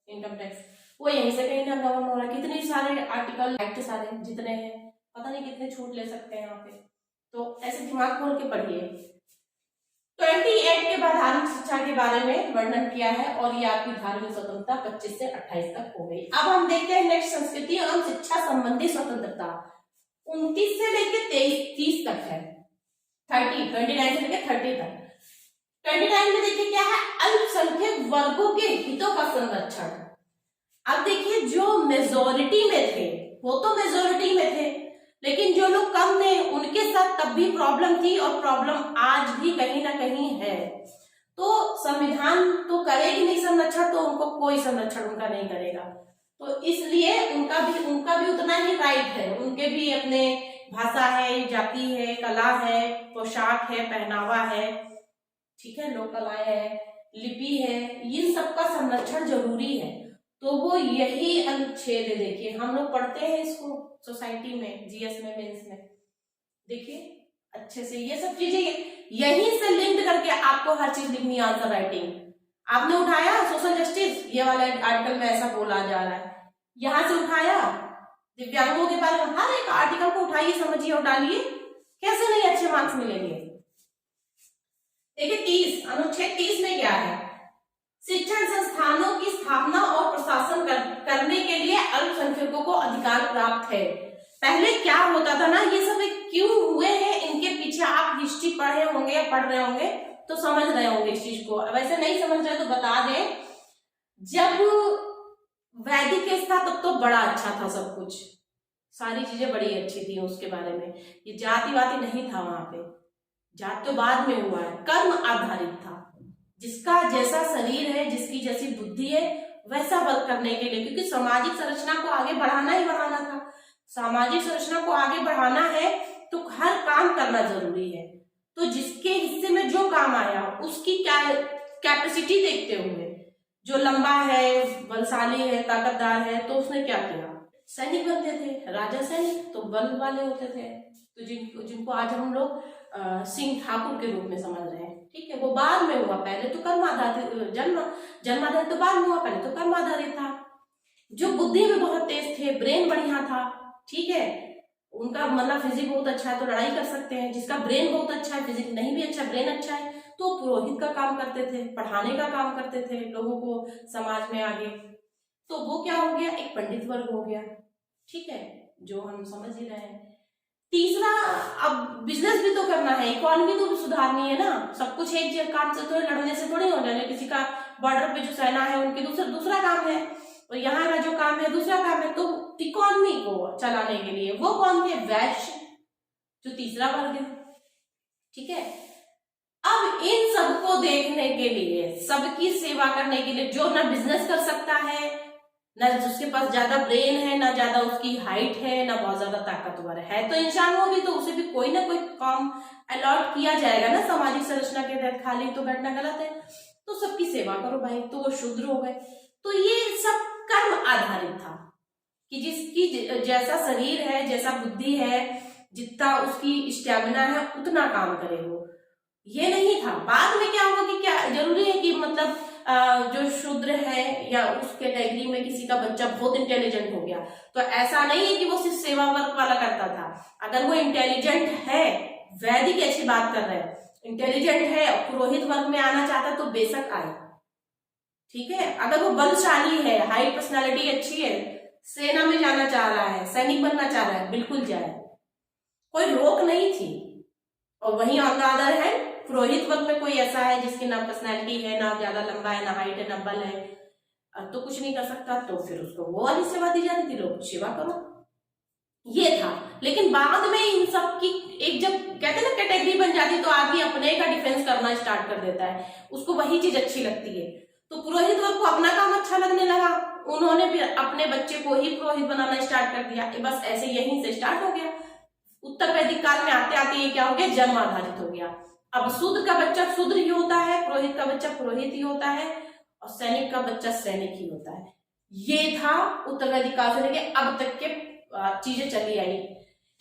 इनकम टैक्स, वो यहीं से कहीं ना गवर्न हो रहा है। कितने सारे आर्टिकल एक्ट सारे जितने हैं, पता नहीं कितने छूट ले सकते हैं यहाँ पे, तो ऐसे दिमाग खोल के पढ़िए। 28 के बाद धार्मिक शिक्षा के बारे में वर्णन किया है और ये आपकी धार्मिक स्वतंत्रता 25 से 28 तक हो गई। अब हम देखते हैं नेक्स्ट संस्कृति एवं शिक्षा संबंधी स्वतंत्रता 29 से लेकर 30 तक है। 29 से लेकर 30 तक। 29 में देखिए क्या है, अल्पसंख्यक वर्गों के हितों का संरक्षण। अब देखिए जो मेजोरिटी में थे वो तो मेजोरिटी में थे, लेकिन जो लोग कम थे उनके साथ तब भी प्रॉब्लम थी और प्रॉब्लम आज भी कहीं ना कहीं है। तो संविधान तो करेगी नहीं संरक्षण, तो उनको कोई संरक्षण उनका नहीं करेगा। तो इसलिए उनका भी उतना ही राइट है, उनके भी अपने भाषा है, जाति है, कला है, पोशाक है, पहनावा है, ठीक है, लोक कलाएं है, लिपि है, इन सबका संरक्षण जरूरी है। तो वो यही अनुच्छेद है। देखिए हम लोग पढ़ते हैं इसको सोसाइटी में, जीएस में, मेंस में, देखिए अच्छे से ये सब चीजें यहीं से लिंक करके आपको हर चीज लिखनी है। आंसर राइटिंग आपने उठाया, सोशल जस्टिस ये वाला आर्टिकल में ऐसा बोला जा रहा है, यहां से उठाया, दिव्यांगों के बारे में हर एक आर्टिकल को उठाइए, समझिए और डालिए, कैसे नहीं अच्छे मार्क्स मिलेंगे। देखिए 30 अनुच्छेद 30 में क्या है, शिक्षण संस्थानों की स्थापना और प्रशासन करने के लिए अल्पसंख्यकों को अधिकार प्राप्त है। पहले क्या होता था ना, ये सब क्यों हुए हैं, इनके पीछे आप हिस्ट्री पढ़े होंगे या पढ़ रहे होंगे तो समझ रहे होंगे इस चीज को। वैसे नहीं समझ रहे तो बता दें, जब वैदिक केस था तब तो बड़ा अच्छा था सब कुछ, सारी चीजें बड़ी अच्छी थी उसके बारे में। ये जातिवादी नहीं था वहां पे, जात तो बाद में हुआ है, कर्म आधारित था। जिसका जैसा शरीर है, जिसकी जैसी बुद्धि है, वैसा वर्क करने के लिए, क्योंकि सामाजिक संरचना को आगे बढ़ाना ही बढ़ाना था। सामाजिक संरचना को आगे बढ़ाना है तो हर काम करना जरूरी है। तो जिसके हिस्से में जो काम आया उसकी कैपेसिटी देखते हुए, जो लंबा है, बलशाली है, ताकतदार है, तो उसने क्या किया, सैनिक बनते थे, राजा सैनिक तो बल वाले होते थे। तो जिनको आज हम लोग सिंह ठाकुर के रूप में समझ रहे हैं, ठीक है, वो बाद में हुआ, पहले तो कर्म आधारित, जन्माधारित तो बाद में हुआ, पहले तो कर्म आधारित था। जो बुद्धि में बहुत तेज थे, ब्रेन बढ़िया था, ठीक है, उनका मतलब फिजिक्स बहुत अच्छा है तो लड़ाई कर सकते हैं। जिसका ब्रेन बहुत अच्छा है, फिजिक्स नहीं भी अच्छा, ब्रेन अच्छा है, तो पुरोहित का काम करते थे, पढ़ाने का काम करते थे लोगों को समाज में आगे। तो वो क्या हो गया, एक पंडित वर्ग हो गया, ठीक है, जो हम समझ ही रहे हैं। तीसरा, अब बिजनेस भी तो करना है, इकोनॉमी तो सुधारनी है ना, सब कुछ एक काम से थोड़ी, लड़ने से थोड़ी हो जाए। किसी का बॉर्डर पे जो सेना है उनकी दूसरा काम है और यहाँ का जो काम है दूसरा काम है। तो इकोनॉमी को चलाने के लिए वो कौन थे, वैश्य, जो तीसरा वर्ग है, ठीक है। अब इन सबको देखने के लिए, सबकी सेवा करने के लिए, जो ना बिजनेस कर सकता है, ना जिसके पास ज्यादा ब्रेन है, ना ज्यादा उसकी हाइट है, ना बहुत ज्यादा ताकतवर है, तो इंसान वो भी, तो उसे भी कोई ना कोई काम अलॉट किया जाएगा ना सामाजिक संरचना के तहत। खाली तो बैठना गलत है, तो सबकी सेवा करो भाई, तो वो शूद्र हो गए। तो ये सब कर्म आधारित था कि जिसकी जैसा शरीर है, जैसा बुद्धि है, जितना उसकी स्टैमिना है, उतना काम करे वो, ये नहीं था। बाद में क्या हुआ कि क्या जरूरी है कि मतलब जो शूद्र है या उस कैटेगरी में किसी का बच्चा बहुत इंटेलिजेंट हो गया, तो ऐसा नहीं है कि वो सिर्फ सेवा वर्क वाला करता था। अगर वो इंटेलिजेंट है, वैदिक अच्छी बात कर रहे हैं, इंटेलिजेंट है, पुरोहित वर्ग में आना चाहता तो बेशक आए, ठीक है। अगर वो बलशाली है, हाई पर्सनालिटी अच्छी है, सेना में जाना चाह रहा है, सैनिक बनना चाह रहा है, बिल्कुल जाए, कोई रोक नहीं थी। और वहीं अदर है, पुरोहित वर्ग में कोई ऐसा है जिसकी ना पर्सनैलिटी है, ना ज्यादा लंबा है, ना हाइट है, ना बल है, तो कुछ नहीं कर सकता, तो फिर उसको वो वाली सेवा दी जाती थी, लोग सेवा करो, ये था। लेकिन बाद में इन सब की एक, जब कहते ना कैटेगरी बन जाती, तो आदमी अपने का डिफेंस करना स्टार्ट कर देता है, उसको वही चीज अच्छी लगती है। तो पुरोहित वर्ग को अपना काम अच्छा लगने लगा, उन्होंने फिर अपने बच्चे को ही पुरोहित बनाना स्टार्ट कर दिया। बस ऐसे यहीं से स्टार्ट हो गया। उत्तर वैदिक काल में आते आते ये क्या हो गया, जन्म आधारित हो गया। अब शूद्र का बच्चा शूद्र ही होता है, पुरोहित का बच्चा पुरोहित ही होता है, और सैनिक का बच्चा सैनिक ही होता है। ये था उत्तर वैदिक काल से लेके अब तक के चीजें चली आई।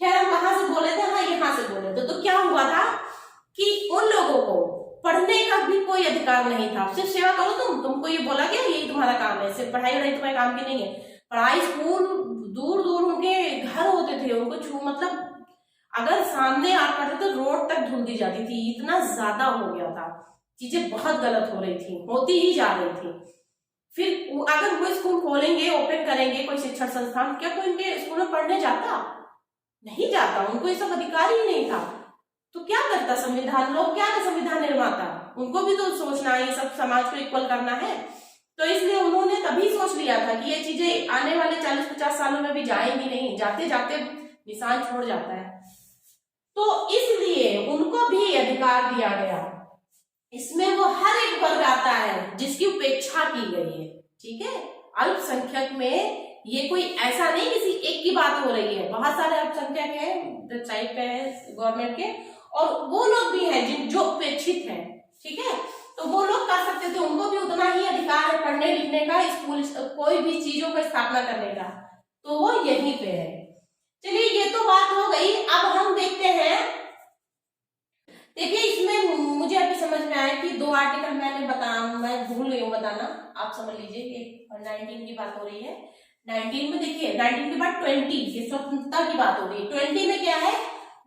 खैर हम कहाँ से बोले थे, हाँ यहाँ से बोले थे। तो क्या हुआ था कि उन लोगों को पढ़ने का भी कोई अधिकार नहीं था। सिर्फ सेवा करो तुमको ये बोला गया यही तुम्हारा काम है, सिर्फ पढ़ाई वढ़ाई तुम्हारे काम की नहीं है। पढ़ाई स्कूल दूर दूर उनके घर होते थे, उनको छू मतलब अगर सामने आ पड़ते तो रोड तक धुल दी जाती थी, इतना ज्यादा हो गया था, चीजें बहुत गलत हो रही थी, होती ही जा रही थी। फिर अगर वो स्कूल खोलेंगे, ओपन करेंगे कोई शिक्षण संस्थान, क्या कोई इनके स्कूल में पढ़ने जाता? नहीं जाता, उनको ये सब अधिकार ही नहीं था। तो क्या करता संविधान, लोग क्या है संविधान निर्माता, उनको भी तो सोचना है, ये सब समाज को इक्वल करना है। तो इसलिए उन्होंने तभी सोच लिया था कि ये चीजें आने वाले 40-50 सालों में भी जाएंगी नहीं, जाते जाते निशान छोड़ जाता है। तो इसलिए उनको भी अधिकार दिया गया। इसमें वो हर एक वर्ग आता है जिसकी उपेक्षा की गई है, ठीक है। अल्पसंख्यक में ये कोई ऐसा नहीं किसी एक की बात हो रही है, बहुत सारे अल्पसंख्यक हैं वेबसाइट पे है गवर्नमेंट के, और वो लोग भी हैं जिन जो उपेक्षित हैं, ठीक है। तो वो लोग कर सकते थे, उनको भी उतना ही अधिकार है पढ़ने लिखने का, स्कूल कोई भी चीजों को स्थापना करने का, तो वो यहीं पे है। चलिए ये तो बात हो गई। अब हम देखते हैं, देखिए इसमें मुझे अभी समझ में आया कि 2 आर्टिकल मैं भूल गई हूँ बताना, आप समझ लीजिए। 19 की बात हो रही है, 19 में देखिए 19 के बाद 20 ये स्वतंत्रता की बात हो रही है। 20 में क्या है,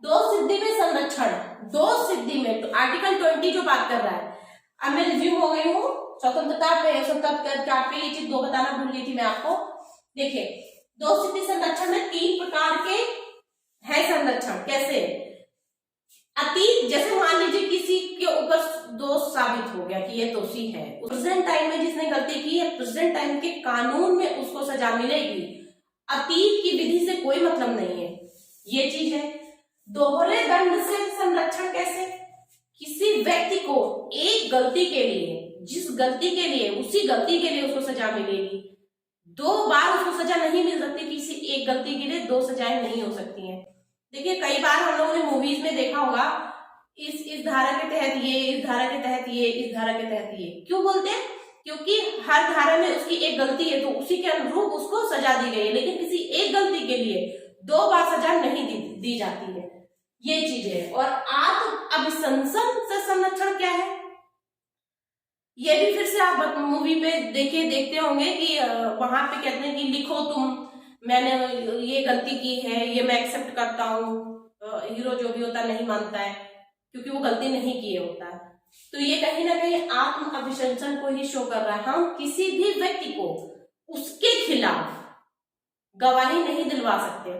2 सिद्धि में संरक्षण, 2 सिद्धि में, तो आर्टिकल 20 जो बात कर रहा है। अब मैं रिज्यूम हो गई हूँ स्वतंत्रता पे, स्वतंत्रता पे ये चीज 2 बताना भूल गई थी मैं आपको। देखिए 2 सिद्धि संरक्षण में 3 प्रकार के है संरक्षण। कैसे, अतीत, जैसे मान लीजिए किसी के ऊपर दोष साबित हो गया कि ये दोषी है, प्रेजेंट टाइम में जिसने गलती की है, प्रेजेंट टाइम के कानून में उसको सजा मिलेगी, अतीत की विधि से कोई मतलब नहीं है, ये चीज है। दोहरे दंड से संरक्षण, कैसे, किसी व्यक्ति को एक गलती के लिए, जिस गलती के लिए, उसी गलती के लिए उसको सजा मिलेगी, 2 बार उसको सजा नहीं मिल सकती, किसी एक गलती के लिए 2 सजाएं नहीं हो सकती हैं। देखिए कई बार हम लोगों ने मूवीज में देखा होगा, इस धारा के तहत ये, इस धारा के तहत ये, इस धारा के तहत ये, क्यों बोलते हैं, क्योंकि हर धारा में उसकी एक गलती है तो उसी के अनुरूप उसको सजा दी गई है, लेकिन किसी एक गलती के लिए 2 बार सजा नहीं दी जाती है, ये चीज है। और आत्म अभिशंसन से संरक्षण क्या है, ये भी फिर से आप मूवी पे देखते होंगे कि वहां पे कहते हैं कि लिखो तुम, मैंने ये गलती की है, ये मैं एक्सेप्ट करता हूँ। हीरो जो भी होता है नहीं मानता है क्योंकि वो गलती नहीं किए होता है। तो ये कहीं ना कहीं आत्म अभिशंसन को ही शो कर रहा है। हम किसी भी व्यक्ति को उसके खिलाफ गवाही नहीं दिलवा सकते।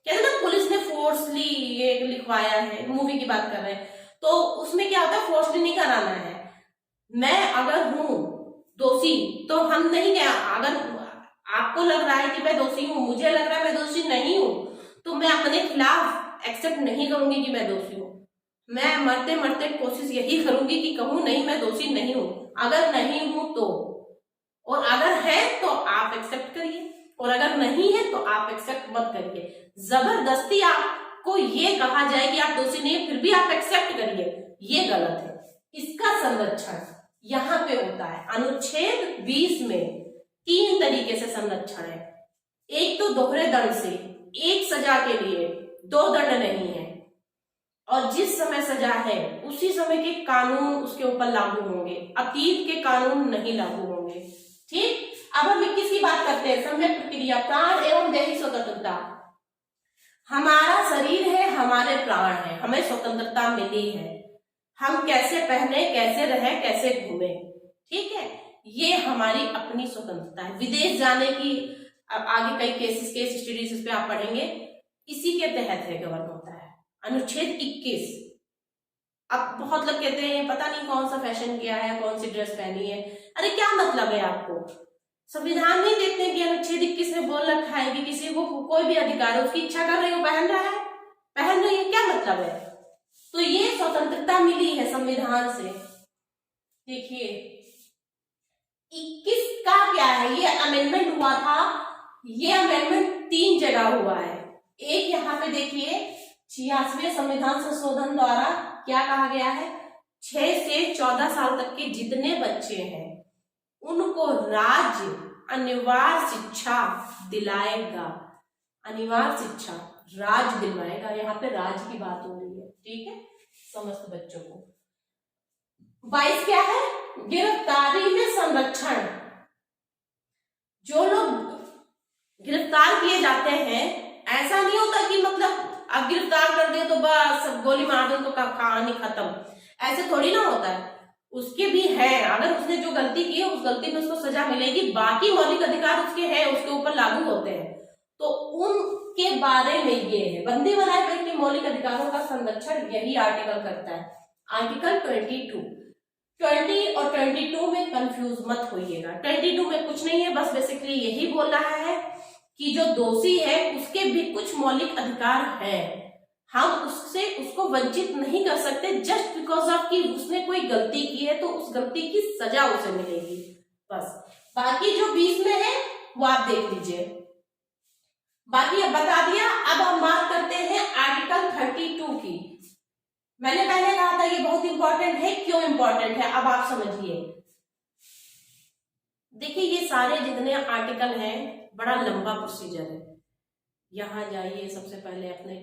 कहते ना पुलिस ने फोर्सली ये लिखवाया है, मूवी की बात कर रहे हैं, तो उसमें क्या होता है, फोर्सली नहीं कराना है। मैं अगर हूं दोषी तो हम नहीं गया, अगर आपको लग रहा है कि मैं दोषी हूं, मुझे लग रहा है मैं दोषी नहीं हूं, तो मैं अपने खिलाफ एक्सेप्ट नहीं करूंगी कि मैं दोषी हूं। मैं मरते मरते कोशिश यही करूंगी कि कहूं नहीं मैं दोषी नहीं हूं, अगर नहीं हूं तो, और अगर है तो आप एक्सेप्ट करिए, और अगर नहीं है तो आप एक्सेप्ट मत करिए। जबरदस्ती आपको ये कहा जाए कि आप दोषी नहीं, फिर भी आप एक्सेप्ट करिए, ये गलत है। इसका संरक्षण यहाँ पे होता है। अनुच्छेद 20 में 3 तरीके से संरक्षण है। एक तो दोहरे दंड से, एक सजा के लिए 2 दंड नहीं है, और जिस समय सजा है उसी समय के कानून उसके ऊपर लागू होंगे, अतीत के कानून नहीं लागू होंगे। ठीक, अब हम 21 की बात करते हैं। सम्यक प्रक्रिया, प्राण एवं दैहिक स्वतंत्रता। हमारा शरीर है, हमारे प्राण है, हमें स्वतंत्रता मिली है, हम कैसे पहने, कैसे रहे, कैसे घूमे, ठीक है, ये हमारी अपनी स्वतंत्रता है। विदेश जाने की आगे कई केस स्टडीज इस पे आप पढ़ेंगे, इसी के तहत है गवर्न होता है। अनुच्छेद 21। अब बहुत लोग कहते हैं पता नहीं कौन सा फैशन किया है, कौन सी ड्रेस पहनी है, अरे क्या मतलब है आपको, संविधान नहीं देखते हैं कि अनुच्छेद 21 में बोल रखा है कि किसी को कोई भी अधिकार है, उसकी इच्छा कर रही हो पहन रहा है, पहन रही है, क्या मतलब है। तो ये स्वतंत्रता मिली है संविधान से। देखिए 21 का क्या है, ये अमेंडमेंट हुआ था, ये अमेंडमेंट 3 जगह हुआ है। एक यहाँ पे देखिए 86वें संविधान संशोधन द्वारा क्या कहा गया है, 6 से 14 साल तक के जितने बच्चे हैं उनको राज्य अनिवार्य शिक्षा दिलाएगा। अनिवार्य शिक्षा, राज दिलवाएगा। यहाँ पे राज की बात हो रही है, ठीक है, समस्त बच्चों को। 22 क्या है? गिरफ्तारी में संरक्षण। जो लोग गिरफ्तार किए जाते हैं, ऐसा नहीं होता कि मतलब अब गिरफ्तार कर दिए तो बस गोली मार दो तो कहानी खत्म, ऐसे थोड़ी ना होता है। उसके भी है, अगर उसने जो गलती की है उस गलती में उसको सजा मिलेगी, बाकी मौलिक अधिकार उसके हैं, उसके ऊपर लागू होते हैं। तो उनके बारे में ये है, बंदी बनाए व्यक्ति मौलिक अधिकारों का संरक्षण यही आर्टिकल करता है। आर्टिकल 20 और 22 में कंफ्यूज मत होइएगा। 22 में कुछ नहीं है, बस बेसिकली यही बोल रहा है कि जो दोषी है उसके भी कुछ मौलिक अधिकार हैं, हम उसको वंचित नहीं कर सकते जस्ट बिकॉज ऑफ कि उसने कोई गलती की है तो उस गलती की सजा उसे मिलेगी, बस। बाकी जो 20 में है वो आप देख लीजिए। बाकी अब बता दिया। अब हम बात करते हैं आर्टिकल 32 की। मैंने पहले कहा था ये बहुत इंपॉर्टेंट है। क्यों इंपॉर्टेंट है अब आप समझिए। देखिए ये सारे जितने आर्टिकल हैं बड़ा लंबा प्रोसीजर है। यहाँ जाइए, सबसे पहले अपने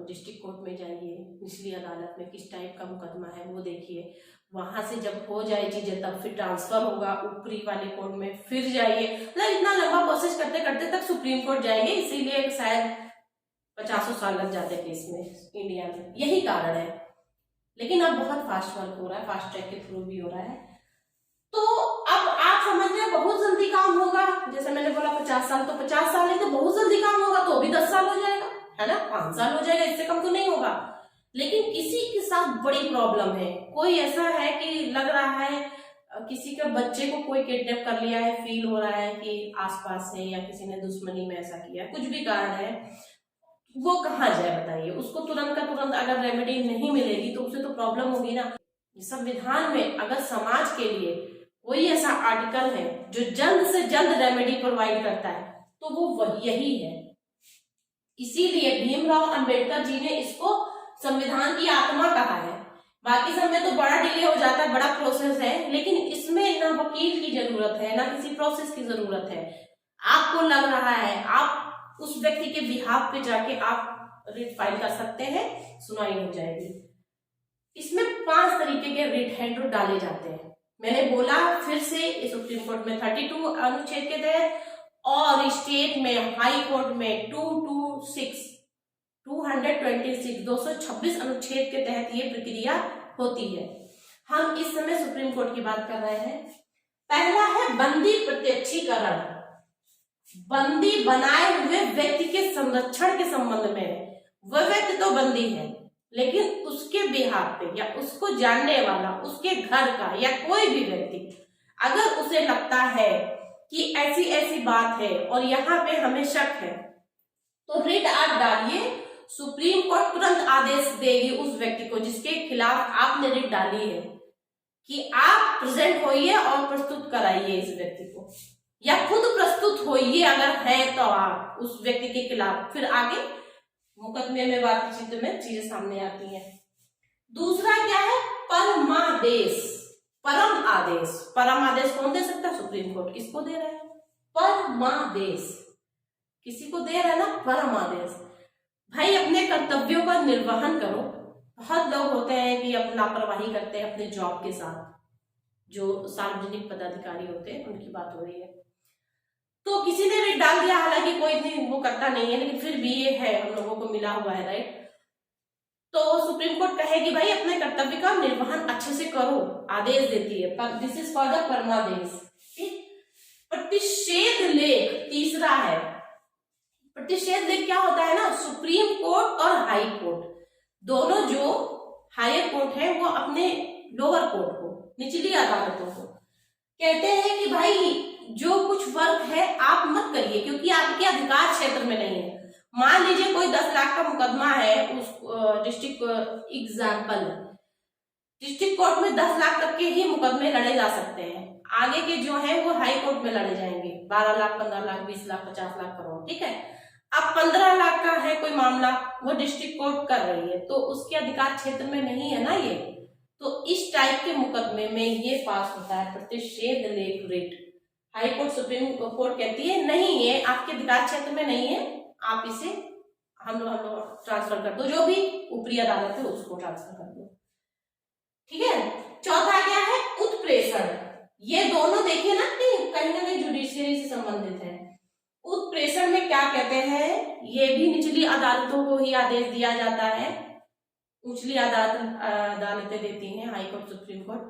डिस्ट्रिक्ट कोर्ट में जाइए, निचली अदालत में किस टाइप का मुकदमा है वो देखिए, वहां से जब हो जाए चीजें तब फिर ट्रांसफर होगा ऊपरी वाले कोर्ट में, फिर जाइए, मतलब इतना लंबा प्रोसेस करते करते तक सुप्रीम कोर्ट जाएंगे। इसीलिए शायद 50 साल लग जाते हैं केस में इंडिया में, यही कारण है। लेकिन अब बहुत फास्ट वर्क हो रहा है, फास्ट ट्रैक के थ्रू भी हो रहा है। तो अब आप समझ रहे हैं बहुत जल्दी काम होगा। जैसे मैंने बोला 50 साल, तो 50 साल नहीं तो बहुत जल्दी काम होगा, तो भी 10 साल हो जाएगा, है ना, 5 साल हो जाएगा, इससे कम तो नहीं होगा। लेकिन किसी के साथ बड़ी प्रॉब्लम है। कोई ऐसा है कि लग रहा है किसी के बच्चे को कोई किडनैप कर लिया है, फील हो रहा है कि आसपास है, या किसी ने दुश्मनी में ऐसा किया, कुछ भी कारण है, वो कहाँ जाए बताइए। उसको तुरंत का तुरंत अगर रेमेडी नहीं मिलेगी तो उसे तो प्रॉब्लम होगी ना। संविधान में अगर समाज के लिए कोई ऐसा आर्टिकल है जो जल्द से जल्द रेमेडी प्रोवाइड करता है तो वो यही है। इसीलिए भीमराव अंबेडकर जी ने इसको संविधान की आत्मा कहा है। बाकी सब में तो बड़ा डिले हो जाता है, बड़ा प्रोसेस है, लेकिन इसमें ना वकील की जरूरत है ना किसी प्रोसेस की जरूरत है। आपको लग रहा है आप उस व्यक्ति के बिहाफ पे जाके आप रिट फाइल कर सकते हैं, सुनवाई हो जाएगी। इसमें 5 तरीके के रिट हैंड डाले जाते हैं। मैंने बोला फिर से, सुप्रीम कोर्ट में 32 अनुच्छेद के तहत और स्टेट में हाई कोर्ट में 226 226 अनुच्छेद के तहत ये प्रक्रिया होती है। हम इस समय सुप्रीम कोर्ट की बात कर रहे हैं। पहला है बंदी प्रत्यक्षीकरण। बंदी बनाए हुए व्यक्ति के संरक्षण के संबंध में, वह व्यक्ति तो बंदी है लेकिन उसके बिहाफ पे या उसको जानने वाला, उसके घर का या कोई भी व्यक्ति अगर उसे लगता है कि ऐसी ऐसी बात है और यहाँ पे हमें शक है तो रिट आप डालिए। सुप्रीम कोर्ट तुरंत आदेश देगी उस व्यक्ति को जिसके खिलाफ आपने रिट डाली है कि आप प्रेजेंट होइए और प्रस्तुत कराइए इस व्यक्ति को, या खुद प्रस्तुत होइए अगर है तो आप उस व्यक्ति के खिलाफ। फिर आगे मुकदमे में बातचीत में चीजें सामने आती हैं। दूसरा क्या है? परमादेश, परम आदेश। परम आदेश कौन दे सकता है? Supreme court. किसको दे रहा है? परमादेश। किसी को दे रहा है ना, परम आदेश। भाई अपने कर्तव्यों का निर्वहन करो। बहुत लोग होते हैं कि अपना लापरवाही करते हैं अपने जॉब के साथ, जो सार्वजनिक पदाधिकारी होते हैं उनकी बात हो रही है। तो किसी ने रिट डाल दिया, हालांकि कोई इतनी वो करता नहीं है, लेकिन फिर भी ये है, हम लोगों को मिला हुआ है राइट। तो सुप्रीम कोर्ट कहेगी भाई अपने कर्तव्य का निर्वहन अच्छे से करो, आदेश देती है। This is called the paramadesh. प्रतिषेध लेख तीसरा है। प्रतिषेध लेख क्या होता है ना, सुप्रीम कोर्ट और हाई कोर्ट दोनों, जो हायर कोर्ट है वो अपने लोअर कोर्ट को, निचली अदालतों को कहते हैं कि भाई जो कुछ वर्क है आप मत करिए क्योंकि आपके अधिकार क्षेत्र में नहीं है। मान लीजिए कोई 10 लाख का मुकदमा है, उस डिस्ट्रिक्ट एग्जाम्पल डिस्ट्रिक्ट कोर्ट में 10 लाख तक के ही मुकदमे लड़े जा सकते हैं। आगे के जो है वो हाई कोर्ट में लड़े जाएंगे, 12 लाख 15 लाख 20 लाख 50 लाख करोड़, ठीक है। अब 15 लाख का है कोई मामला, वो डिस्ट्रिक्ट कोर्ट कर रही है तो उसके अधिकार क्षेत्र में नहीं है ना ये। तो इस टाइप के मुकदमे में ये पास होता है प्रतिषेध लेख writ. High court supreme court कहती है नहीं, ये आपके अधिकार क्षेत्र में नहीं है, आप इसे हम लोग ट्रांसफर कर दो, जो भी ऊपरी अदालत है उसको ट्रांसफर कर दो। ठीक है। चौथा क्या है, उत्प्रेषण। ये दोनों देखिए ना कि कहीं ना कहीं जुडिशियरी से संबंधित है। उत्प्रेषण में क्या कहते हैं, ये भी निचली अदालतों को ही आदेश दिया जाता है, उचली अदालतें देती हैं, हाई कोर्ट, सुप्रीम कोर्ट,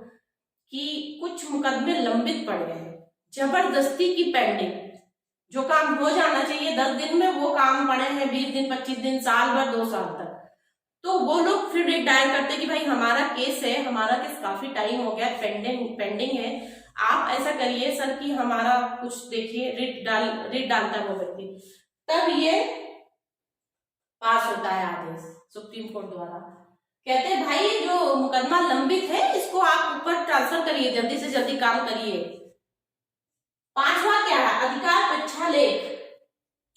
कि कुछ मुकदमे लंबित पड़े हैं, जबरदस्ती की पेंडिंग, जो काम हो जाना चाहिए 10 दिन में वो काम पड़े हैं 20 दिन, 25 दिन, साल भर, 2 साल तक। तो वो लोग फिर रिट दायर करते कि भाई हमारा केस है, हमारा केस काफी टाइम हो गया, पेंडिंग है, आप ऐसा करिए सर कि हमारा कुछ देखिए, रिट डालता है वो व्यक्ति, तब ये पास होता है आदेश सुप्रीम कोर्ट द्वारा। कहते हैं भाई जो मुकदमा लंबित है इसको आप ऊपर ट्रांसफर करिए, जल्दी से जल्दी काम करिए। पांचवा क्या है, अधिकार प्रक्षालेख।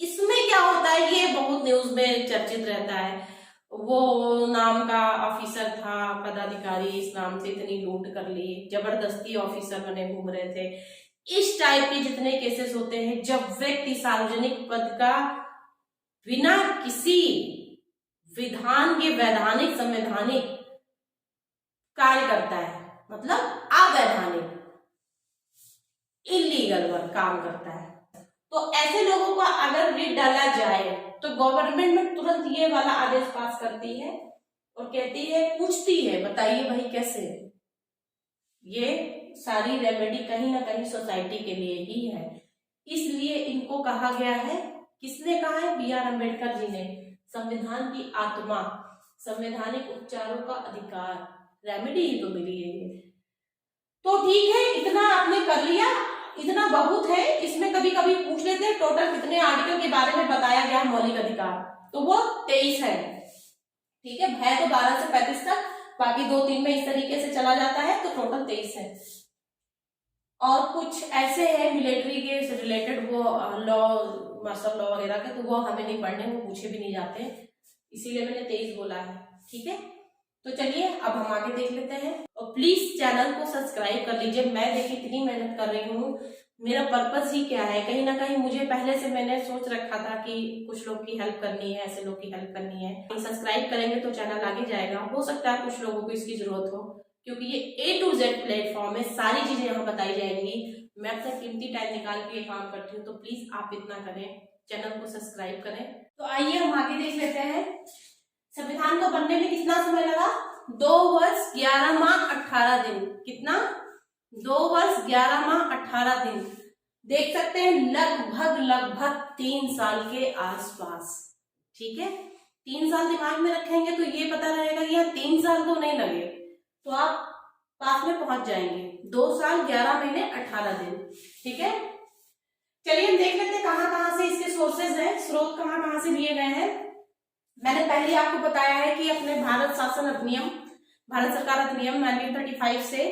इसमें क्या होता है, ये बहुत न्यूज में चर्चित रहता है, वो नाम का ऑफिसर था, पदाधिकारी, इस नाम से इतनी लूट कर ली, जबरदस्ती ऑफिसर बने घूम रहे थे। इस टाइप के जितने केसेस होते हैं, जब व्यक्ति सार्वजनिक पद का बिना किसी विधान के वैधानिक संवैधानिक कार्य करता है, मतलब अवैधानिक इलीगल वर्क काम करता है, तो ऐसे लोगों को अगर रिट डाला जाए तो गवर्नमेंट में तुरंत ये वाला आदेश पास करती है और कहती है, पूछती है, बताइए भाई कैसे। ये सारी रेमेडी कहीं ना कहीं सोसाइटी के लिए ही है, इसलिए इनको कहा गया है, किसने कहा है, बी आर अम्बेडकर जी ने, संविधान की आत्मा, संवैधानिक उपचारों का अधिकार, रेमेडी ही तो मिली है ये। तो ठीक है, इतना आपने कर लिया, इतना बहुत है। इसमें कभी कभी पूछ लेते हैं टोटल कितने आर्टिकल के बारे में बताया गया है मौलिक अधिकार, तो वो 23 है। ठीक है तो 12 से 35 तक, बाकी 2-3 में इस तरीके से चला जाता है, तो टोटल 23 है। और कुछ ऐसे हैं मिलिट्री के रिलेटेड, वो लॉ, मार्शल लॉ वगैरह के, तो वो हमें नहीं पढ़ने, वो पूछे भी नहीं जाते, इसीलिए मैंने 23 बोला है। ठीक है, तो चलिए अब हम आगे देख लेते हैं। और प्लीज चैनल को सब्सक्राइब कर लीजिए। मैं देखिए कितनी मेहनत कर रही हूँ, मेरा पर्पस ही क्या है, कहीं ना कहीं मुझे पहले से मैंने सोच रखा था कि कुछ लोग की हेल्प करनी है, ऐसे लोग की हेल्प करनी है। सब्सक्राइब करेंगे तो चैनल आगे जाएगा, हो सकता है कुछ लोगों को इसकी जरूरत हो, क्योंकि ये A to Z प्लेटफॉर्म है, सारी चीजें यहाँ बताई जाएंगी। मैं अपना कीमती टाइम निकाल के काम करती हूँ, तो प्लीज आप इतना करें, चैनल को सब्सक्राइब करें। तो आइए हम आगे देख लेते हैं। संविधान को बनने में कितना समय लगा, 2 वर्ष 11 माह 18 दिन। कितना, 2 वर्ष 11 माह 18 दिन। देख सकते हैं लगभग 3 साल के आसपास। ठीक है, 3 साल दिमाग में रखेंगे तो ये पता रहेगा कि यहाँ 3 साल तो नहीं लगे, तो आप पास में पहुंच जाएंगे। 2 साल 11 महीने 18 दिन। ठीक है, चलिए हम देख लेते हैं कहाँ से इसके सोर्सेज हैं, स्रोत कहाँ से लिए गए हैं। मैंने पहले आपको बताया है कि अपने भारत शासन अधिनियम, भारत सरकार अधिनियम 1935 से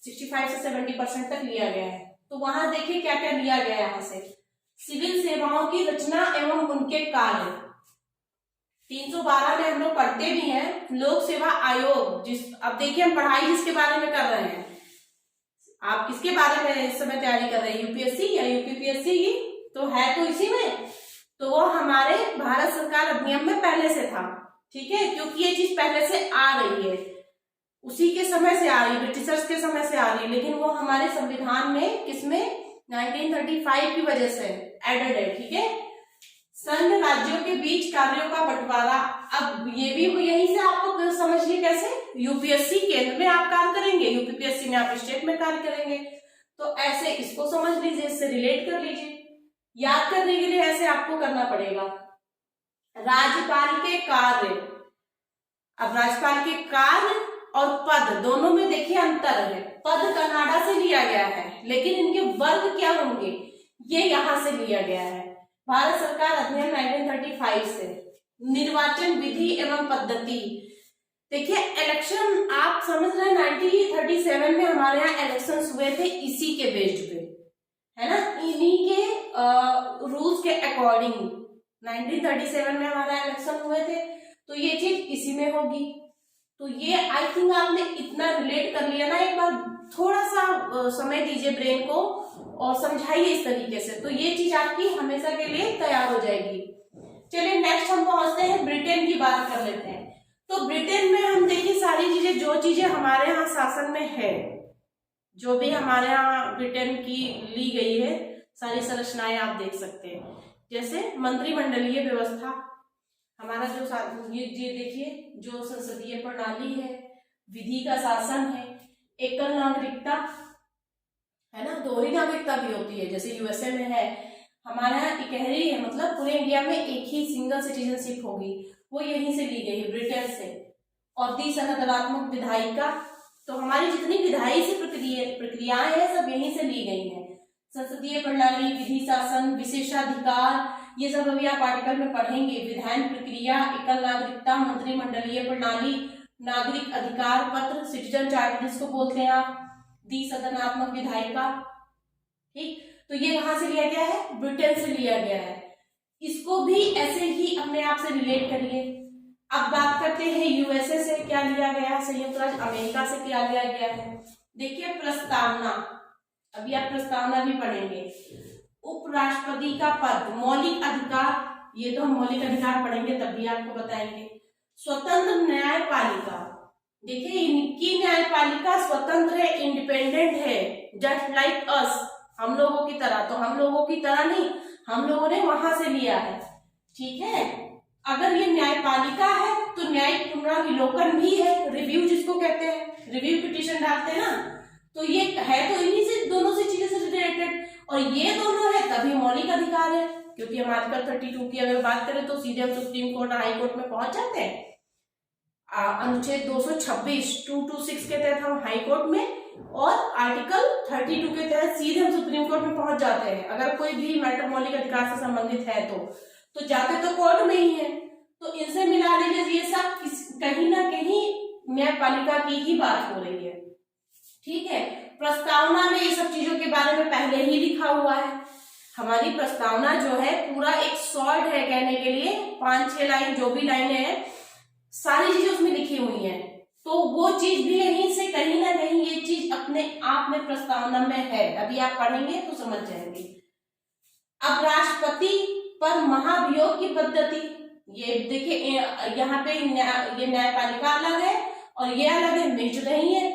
65 से 70% तक लिया गया है। तो वहां देखिए क्या क्या लिया गया है। यहाँ से सिविल सेवाओं की रचना एवं उनके कार्य, 312 में हम लोग पढ़ते भी हैं, लोक सेवा आयोग, अब देखिए हम पढ़ाई जिसके बारे में कर रहे हैं, आप किसके बारे में इस समय तैयारी कर रहे हैं, यूपीएससी या यूपीपीएससी की, तो है तो इसी में, तो वो हमारे भारत सरकार अधिनियम में पहले से था। ठीक है, क्योंकि ये चीज पहले से आ रही है, उसी के समय से आ रही है, ब्रिटिशर्स के समय से आ रही है, लेकिन वो हमारे संविधान में किसमें 1935 की वजह से एडेड है। ठीक है, संघ राज्यों के बीच कार्यों का बंटवारा, अब ये भी यहीं से आपको समझिए कैसे, यूपीएससी केंद्र में आप कार्य करेंगे, यूपीपीएससी में आप स्टेट में कार्य करेंगे, तो ऐसे इसको समझ लीजिए, इससे रिलेट कर लीजिए। याद करने के लिए ऐसे आपको करना पड़ेगा। राज्यपाल के कार्य, अब राज्यपाल के कार्य और पद दोनों में देखिए अंतर है। पद कनाडा से लिया गया है, लेकिन इनके वर्ग क्या होंगे ये यहां से लिया गया है, भारत सरकार अधिनियम 1935 से। निर्वाचन विधि एवं पद्धति, देखिए इलेक्शन आप समझ रहे हैं, 1937 में हमारे यहाँ इलेक्शन हुए थे इसी के बेस्ड पे, है ना, इन्हीं के रूल्स के अकॉर्डिंग 1937 में हमारा इलेक्शन हुए थे, तो ये चीज इसी में होगी। तो ये आई थिंक आपने इतना रिलेट कर लिया ना, एक बार थोड़ा सा समय दीजिए ब्रेन को और समझाइए इस तरीके से, तो ये चीज आपकी हमेशा के लिए तैयार हो जाएगी। चलिए नेक्स्ट हम पहुंचते हैं ब्रिटेन की बात कर लेते हैं। तो ब्रिटेन में हम देखिए सारी चीजें, जो चीजें हमारे यहाँ शासन में है, जो भी हमारे यहाँ ब्रिटेन की ली गई है सारी संरचनाएं आप देख सकते हैं। जैसे मंत्रिमंडलीय व्यवस्था, हमारा जो ये देखिए जो संसदीय प्रणाली है, विधि का शासन है, एकल नागरिकता है ना, दोहरी नागरिकता भी होती है जैसे यूएसए में है, हमारा यहाँ इकहरी है, मतलब पूरे इंडिया में एक ही सिंगल सिटीजनशिप होगी, वो यहीं से ली गई है ब्रिटेन से। और दी संगठनात्मक विधायिका, तो हमारी जितनी विधायी से प्रक्रियाएं हैं सब यहीं से ली गई हैं। संसदीय प्रणाली, विधि शासन, विशेषाधिकार, ये सब अभी आप आर्टिकल में पढ़ेंगे। विधायन प्रक्रिया, एकल नागरिकता, मंत्रिमंडलीय प्रणाली, नागरिक अधिकार पत्र, सिटीजन चार्टर जिसको बोलते हैं आप, दी सदनात्मक विधायिका। ठीक, तो ये कहां से लिया गया है? ब्रिटेन से लिया गया है। इसको भी ऐसे ही अपने आप से रिलेट करिए। अब बात करते हैं यूएसए से क्या लिया गया है, संयुक्त राज्य अमेरिका से क्या लिया गया है। देखिए प्रस्तावना, अभी आप प्रस्तावना भी पढ़ेंगे। उपराष्ट्रपति का पद, मौलिक अधिकार, ये तो हम मौलिक अधिकार पढ़ेंगे तब भी आपको बताएंगे। स्वतंत्र न्यायपालिका, देखिए इनकी न्यायपालिका स्वतंत्र है, इंडिपेंडेंट है, जस्ट लाइक अस, हम लोगों की तरह। तो हम लोगों की तरह नहीं, हम लोगों ने वहां से लिया है। ठीक है, अगर ये न्यायपालिका है तो न्यायिक पुनरावलोकन भी है, रिव्यू जिसको कहते हैं, रिव्यू पिटीशन डालते हैं ना, तो ये है तो इन्हीं से, दोनों से चीजें से रिलेटेड। और ये दोनों है तभी मौलिक अधिकार है, क्योंकि हम आर्टिकल 32 की अगर बात करें तो सीधे हम सुप्रीम कोर्ट, हाई कोर्ट में पहुंच जाते हैं। अनुच्छेद 226 226 के तहत हम हाई कोर्ट में, और आर्टिकल 32 के तहत सीधे हम सुप्रीम कोर्ट में पहुंच जाते हैं। अगर कोई भी मैटर मौलिक अधिकार से संबंधित है तो जाते तो कोर्ट में ही है। तो इनसे मिला लीजिए, ये सब कहीं ना कहीं न्यायपालिका की ही बात हो रही है। ठीक है, प्रस्तावना में ये सब चीजों के बारे में पहले ही लिखा हुआ है। हमारी प्रस्तावना जो है पूरा एक शॉर्ट है कहने के लिए, 5-6 लाइन, जो भी लाइनें हैं सारी चीजें उसमें लिखी हुई हैं। तो वो चीज भी यहीं से कहीं ना कहीं ये चीज अपने आप में प्रस्तावना में है, अभी आप पढ़ेंगे तो समझ जाएंगे। अब राष्ट्रपति पर महाभियोग की पद्धति, ये देखिए यहाँ पे ये न्यायपालिका अलग है और ये अलग है, मिल नहीं है।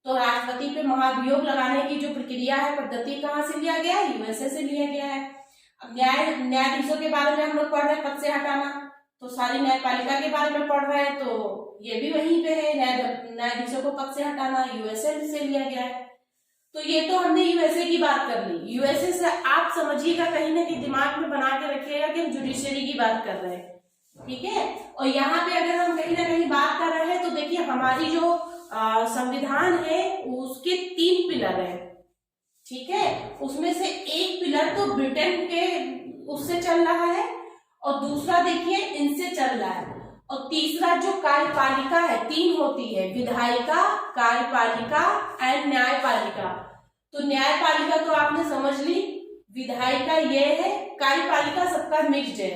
तो राष्ट्रपति पे महाभियोग लगाने की जो प्रक्रिया है, पद्धति कहाँ से लिया गया है? यूएसए से लिया गया है। अब न्यायाधीशों के बारे में हम लोग पढ़ रहे हैं, पद से हटाना, तो सारी न्यायपालिका के बारे में पढ़ रहे हैं, तो ये भी वहीं पे है, न्यायाधीशों को पद से हटाना यूएसए से लिया गया है। तो ये तो हमने यूएसए की बात कर ली। यूएसए से आप समझिएगा, कहीं ना कहीं दिमाग में बना के रखिएगा कि हम जुडिशरी की बात कर रहे हैं। ठीक है, और यहाँ पे अगर हम कहीं ना कहीं बात कर रहे हैं तो देखिए हमारी जो संविधान है उसके 3 पिलर है। ठीक है, उसमें से एक पिलर तो ब्रिटेन के उससे चल रहा है और दूसरा देखिए इनसे चल रहा है, और तीसरा जो कार्यपालिका है, 3 होती है, विधायिका, कार्यपालिका एंड न्यायपालिका। तो न्यायपालिका तो आपने समझ ली, विधायिका ये है, कार्यपालिका सबका मिक्स्ड है।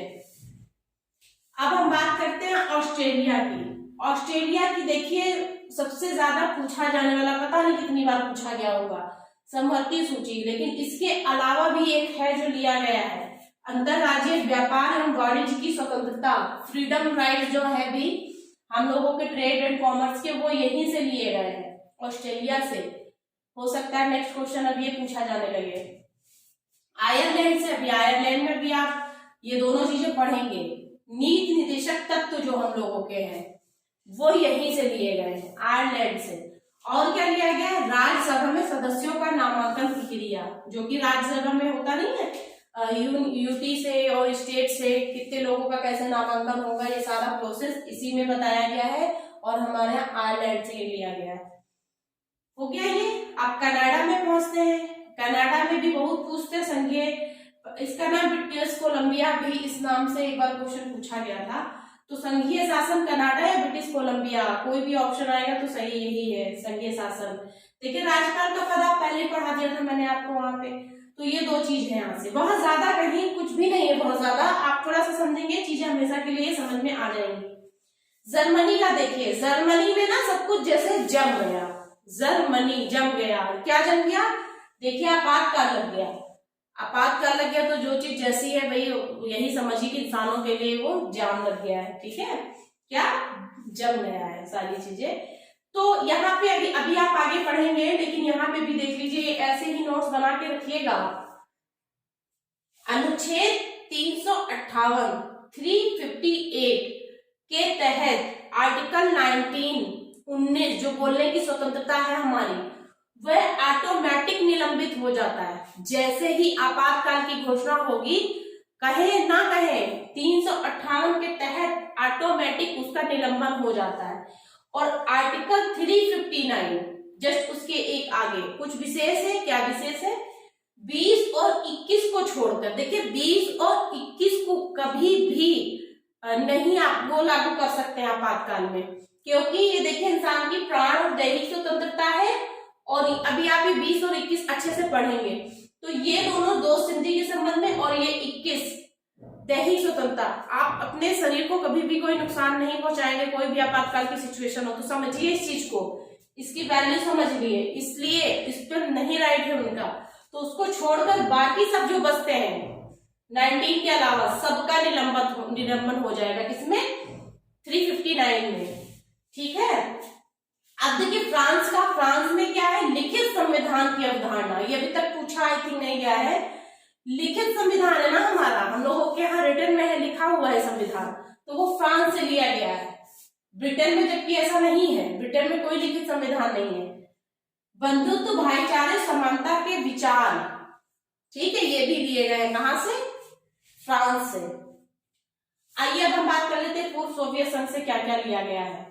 अब हम बात करते हैं ऑस्ट्रेलिया की। ऑस्ट्रेलिया की देखिए सबसे ज्यादा पूछा जाने वाला, पता नहीं कितनी बार पूछा गया होगा, समवर्ती सूची, लेकिन इसके अलावा भी एक है जो लिया गया है, अंतरराज्यीय व्यापार एवं वाणिज्य की स्वतंत्रता, फ्रीडम राइट जो है भी हम लोगों के ट्रेड एंड कॉमर्स के, वो यहीं से लिए गए हैं, ऑस्ट्रेलिया से। हो सकता है नेक्स्ट क्वेश्चन अब ये पूछा जाने लगे। आयरलैंड से, अभी आयरलैंड में भी आप ये दोनों चीजें पढ़ेंगे। नीति निर्देशक तत्व जो हम लोगों के हैं वो यहीं से लिए गए हैं, आयरलैंड से। और क्या लिया गया है? राज्यसभा में सदस्यों का नामांकन प्रक्रिया, जो कि राज्यसभा में होता नहीं है, यूटी से और स्टेट से कितने लोगों का कैसे नामांकन होगा, ये सारा प्रोसेस इसी में बताया गया है, और हमारे यहाँ आयरलैंड से लिया गया है। हो गया ये। आप कनाडा में पहुंचते हैं। कनाडा में भी बहुत पूछते संघीय, इसका नाम ब्रिटिश कोलंबिया भी, इस नाम से एक बार क्वेश्चन पूछा गया था। तो संघीय शासन कनाडा या ब्रिटिश कोलंबिया, कोई भी ऑप्शन आएगा तो सही यही है, संघीय शासन। देखिए राज्यपाल का पद आप पहले ही पढ़ा दिया था मैंने आपको वहां पे। तो ये 2 चीज है यहाँ से, बहुत ज्यादा कहीं कुछ भी नहीं है, बहुत ज्यादा आप थोड़ा सा समझेंगे चीजें हमेशा के लिए समझ में आ जाएंगी। जर्मनी का देखिए, जर्मनी में ना सब कुछ जैसे जम गया, जर्मनी जम गया। क्या जम गया? देखिए आपातकाल लग गया। आपातकाल लग गया तो जो चीज जैसी है भाई यही समझिए कि इंसानों के लिए वो जाम लग गया है, ठीक है, क्या जम गया है सारी चीजें। तो यहाँ पे अभी आप आगे पढ़ेंगे, लेकिन यहाँ पे भी देख लीजिए, ऐसे ही नोट्स बना के रखिएगा। अनुच्छेद 358 358 के तहत आर्टिकल 19 जो बोलने की स्वतंत्रता है हमारी, वह ऑटोमेटिक निलंबित हो जाता है। जैसे ही आपातकाल की घोषणा होगी, कहे ना कहे 358 के तहत ऑटोमेटिक उसका निलंबन हो जाता है। और आर्टिकल 359 जस्ट उसके एक आगे कुछ विशेष है। क्या विशेष है? 20 और 21 को छोड़कर, देखिए 20 और 21 को कभी भी नहीं आप वो लागू कर सकते हैं आपातकाल में, क्योंकि ये देखिए इंसान की प्राण और दैहिक स्वतंत्रता है। और अभी आप ये 20 और 21 अच्छे से पढ़ेंगे तो ये दोनों दोस्त सिंधी के संबंध में, और ये 21 दैहिक स्वतंत्रता, आप अपने शरीर को कभी भी कोई नुकसान नहीं पहुंचाएंगे। कोई भी आपातकाल की सिचुएशन हो तो समझिए इस चीज को, इसकी वैल्यू समझ लिए, इसलिए इस पर नहीं राइट है उनका। तो उसको छोड़कर बाकी सब जो बचते हैं 19 के अलावा सबका निलंबन हो जाएगा। किसमें? 359 में, ठीक है। अब देखिए फ्रांस में क्या है? लिखित संविधान की अवधारणा, ये अभी तक पूछा आई थिंक नहीं गया है। लिखित संविधान है ना हमारा, हम लोगों के यहाँ रिटन में है, लिखा हुआ है संविधान, तो वो फ्रांस से लिया गया है। ब्रिटेन में जबकि ऐसा नहीं है, ब्रिटेन में कोई लिखित संविधान नहीं है। बंधुत्व, भाईचारे, समानता के विचार, ठीक है, ये भी लिए गए हैं। कहां से? फ्रांस से। आइए अब हम बात कर लेते हैं पूर्व सोवियत संघ से क्या क्या लिया गया है।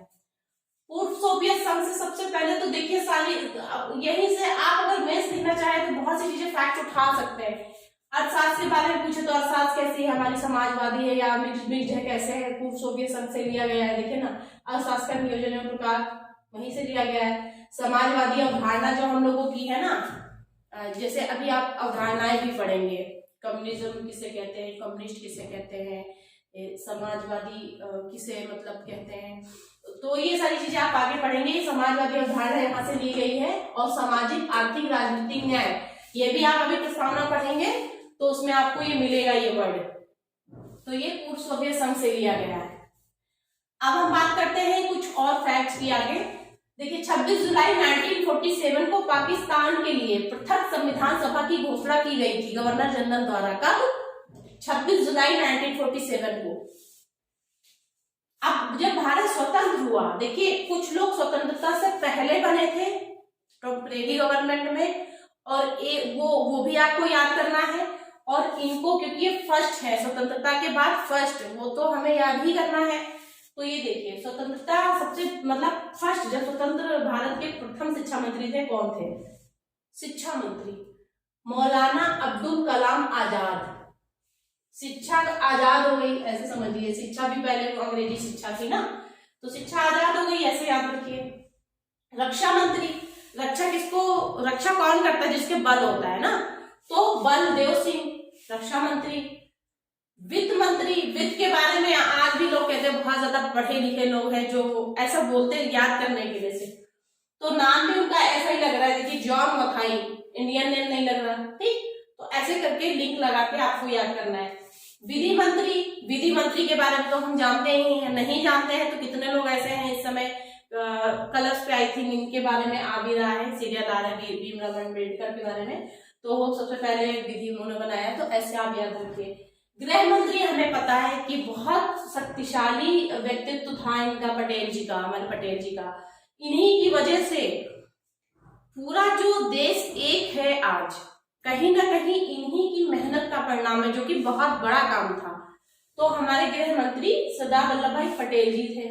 पूर्व सोवियत संघ से सबसे पहले तो देखिए सारी, यहीं से आप अगर मेंस लिखना चाहे तो बहुत सी चीजें फैक्ट उठा सकते हैं। अर्थशास्त्र के बारे में पूछे तो अर्थशास्त्र कैसी है हमारी, समाजवादी है या मिक्स्ड है, कैसे है, पूर्व सोवियत संघ से लिया गया है। देखिए ना, अर्थशास्त्र का नियोजन एवं प्रकार वहीं से लिया गया है। समाजवादी अवधारणा जो हम लोगों की है ना, जैसे अभी आप अवधारणाएं भी पढ़ेंगे, कम्युनिज्म किसे कहते हैं, कम्युनिस्ट किसे कहते हैं, समाजवादी किसे मतलब कहते हैं, तो ये सारी चीजें आप आगे पढ़ेंगे। समाजवादी अवधारणा यहाँ से ली गई है। और सामाजिक, आर्थिक, राजनीतिक न्याय, ये भी आप अभी प्रस्तावना पढ़ेंगे तो उसमें आपको ये मिलेगा ये वर्ड। तो ये पूर्व सोवियत संघ से लिया गया है। अब हम बात करते हैं कुछ और फैक्ट्स की आगे। देखिए 26 जुलाई 1947 को पाकिस्तान के लिए पृथक संविधान सभा की घोषणा की गई थी गवर्नर जनरल द्वारा। कब? 26 जुलाई 1947 को। अब जब भारत स्वतंत्र हुआ, देखिए कुछ लोग स्वतंत्रता से पहले बने थे टेम्परेरी गवर्नमेंट में, और वो भी आपको याद करना है। और इनको, क्योंकि ये फर्स्ट है स्वतंत्रता के बाद फर्स्ट, वो तो हमें याद ही करना है। तो ये देखिए स्वतंत्रता सबसे मतलब फर्स्ट, जब स्वतंत्र भारत के प्रथम शिक्षा मंत्री थे, कौन थे? शिक्षा मंत्री मौलाना अब्दुल कलाम आजाद। शिक्षा आजाद हो गई, ऐसे समझिए, शिक्षा भी पहले अंग्रेजी शिक्षा थी ना, तो शिक्षा आजाद हो गई, ऐसे याद रखिए। रक्षा मंत्री, रक्षा किसको, रक्षा कौन करता है? जिसके बल होता है ना, तो बलदेव सिंह रक्षा मंत्री। वित्त मंत्री, वित्त के बारे में आज भी लोग कहते हैं, बहुत ज्यादा पढ़े लिखे लोग हैं जो ऐसा बोलते हैं याद करने के लिए से, तो नाम भी उनका ऐसा ही लग रहा है, देखिए जॉन मथाई, इंडियन नेम नहीं लग रहा, ठीक, तो ऐसे करके लिंक लगा के आपको याद करना है। विधि मंत्री, विधि मंत्री के बारे में तो हम जानते ही हैं, नहीं जानते हैं तो कितने लोग ऐसे हैं इस समय कलर्स पे आई थिंक इनके बारे में आ भी रहा है, सीरियल आ रहा है भीमराव अम्बेडकर के बारे में, तो वो सबसे पहले विधि उन्होंने बनाया, तो ऐसे आप याद रखिए। गृह मंत्री हमें पता है कि बहुत शक्तिशाली व्यक्तित्व था इनका, पटेल जी का, अमर पटेल जी का। इन्हीं की वजह से पूरा जो देश एक है आज, कहीं ना कहीं इन्हीं की मेहनत का परिणाम है, जो कि बहुत बड़ा काम था। तो हमारे गृह मंत्री सरदार वल्लभ भाई पटेल जी थे।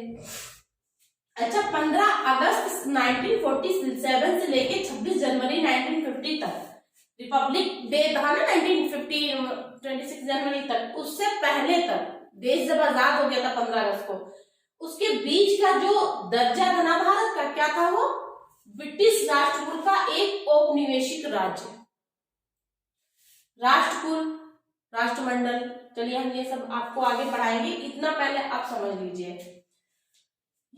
अच्छा, 15 अगस्त 1947 से लेके 26 जनवरी 1950 तक रिपब्लिक डे था ना, 26 जनवरी तक, उससे पहले तक देश जब आजाद हो गया था 15 अगस्त को, उसके बीच का जो दर्जा था ना भारत का, क्या था वो? ब्रिटिश राष्ट्रकुल का एक औपनिवेशिक राज्य। राष्ट्रकुल, राष्ट्रमंडल, चलिए हम ये सब आपको आगे पढ़ाएंगे, इतना पहले आप समझ लीजिए।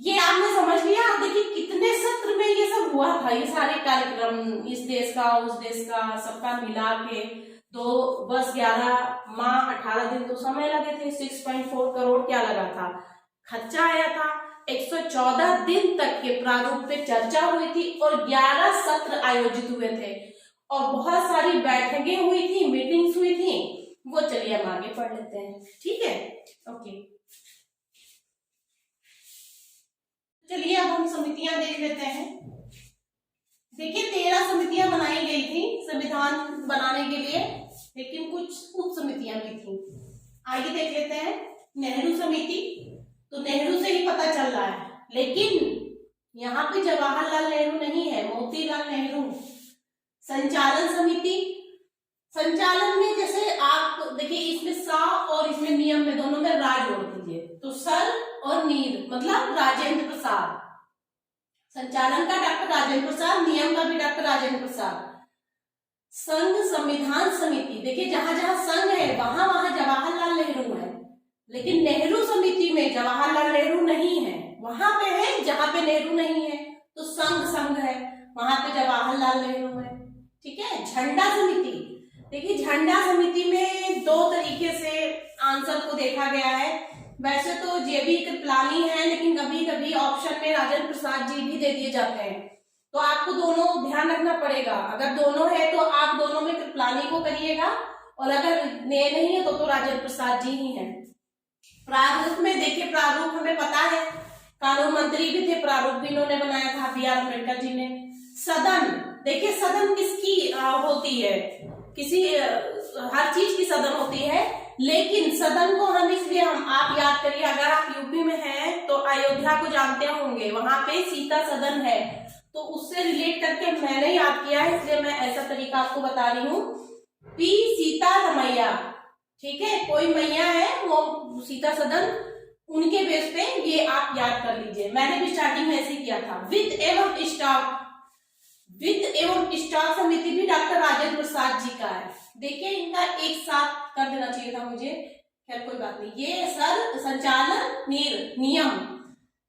ये आपने समझ लिया। देखिए कितने सत्र में ये सब हुआ था, ये सारे कार्यक्रम, इस देश का उस देश का सबका मिला के बस 11 माह 18 दिन तो समय लगे थे। 6.4 करोड़ क्या लगा था, खर्चा आया था। 114 दिन तक के प्रारूप पे चर्चा हुई थी और 11 सत्र आयोजित हुए थे और बहुत सारी बैठकें हुई थी, मीटिंग्स हुई थी। वो चलिए हम आगे पढ़ लेते हैं, ठीक है। ओके, चलिए अब हम समितियां देख लेते हैं। देखिए 13 समितियां बनाई गई थी संविधान बनाने के लिए, लेकिन कुछ उप समितियां भी थी। आइए देख लेते हैं। नेहरू समिति, तो नेहरू से ही पता चल रहा है, लेकिन यहाँ पे जवाहरलाल नेहरू नहीं है, मोतीलाल नेहरू। संचालन समिति, संचालन में जैसे आप देखिए इसमें सा और इसमें नियम में दोनों में राज जोड़ दीजिए, तो सर और नीर मतलब राजेंद्र प्रसाद। संचालन का डॉक्टर राजेंद्र प्रसाद, नियम का भी डॉक्टर राजेंद्र प्रसाद। संघ संविधान समिति, देखिए जहां जहां संघ है वहां वहां जवाहरलाल नेहरू है, लेकिन नेहरू समिति में जवाहरलाल नेहरू नहीं है। वहां पे है जहां पे नेहरू नहीं है, तो संघ है, वहां पे जवाहरलाल नेहरू है, ठीक है। झंडा समिति, देखिए झंडा समिति में दो तरीके से आंसर को देखा गया है। वैसे तो जेबी कृपलानी है, लेकिन कभी कभी ऑप्शन में राजेंद्र प्रसाद जी भी दे दिए जाते हैं, तो आपको दोनों ध्यान रखना पड़ेगा। अगर दोनों है तो आप दोनों में कृपलानी को करिएगा, और अगर नहीं है तो राजेंद्र प्रसाद जी ही हैं। प्रारूप में देखिए, प्रारूप हमें पता है, कानून मंत्री भी थे, प्रारूप भी इन्होंने बनाया था, बी आर अम्बेडकर जी ने। सदन, देखिए सदन किसकी होती है, किसी हर चीज की सदन होती है, लेकिन सदन को हम इसलिए आप याद करिए, अगर आप यूपी में हैं तो अयोध्या को जानते होंगे, वहां पे सीता सदन है, तो उससे रिलेट करके मैंने याद किया है, इसलिए मैं ऐसा तरीका आपको बता रही हूँ। पी सीता रमैया, ठीक है, कोई मैया है वो सीता सदन, उनके बेस पे ये आप याद कर लीजिए। मैंने भी स्टार्टिंग में ऐसे किया था। वित्त एवं स्टॉक समिति भी डॉक्टर राजेंद्र प्रसाद जी का है। देखिए इनका एक साथ कर देना चाहिए था मुझे, खैर कोई बात नहीं। ये सर संचालन नियम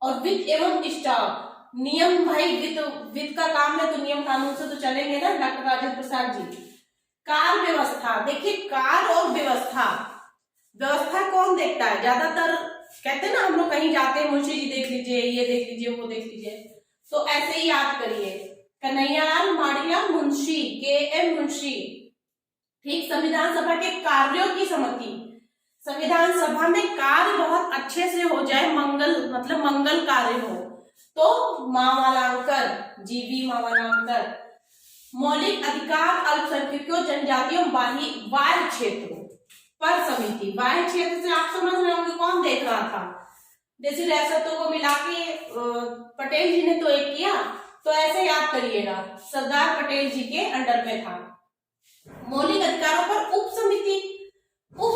और वित्त एवं स्टॉक, नियम भाई वित्त का काम है तो नियम कानून से तो चलेंगे ना, डॉक्टर राजेंद्र प्रसाद जी। कार व्यवस्था, देखिए कार और व्यवस्था कौन देखता है, ज्यादातर कहते हैं ना हम लोग कहीं जाते हैं, मुंशी जी देख लीजिए, ये देख लीजिए, वो देख लीजिए, तो ऐसे ही याद करिए, कन्हैयालाल माड़िया मुंशी, के.एम. मुंशी, ठीक। संविधान सभा के कार्यों की समिति, संविधान सभा में कार्य बहुत अच्छे से हो जाए, मंगल कार्य हो, तो मावलांकर, जीबी मावलांकर। मौलिक अधिकार अल्पसंख्यकों, जनजातियों, बाह्य क्षेत्रों पर समिति, बाह्य क्षेत्र से आप समझ रहे होंगे कौन देख रहा था, जैसे रियासतों को मिला के पटेल जी ने तो एक किया, तो ऐसे याद करिएगा, सरदार पटेल जी के अंडर में था। मौलिक अधिकारों पर उप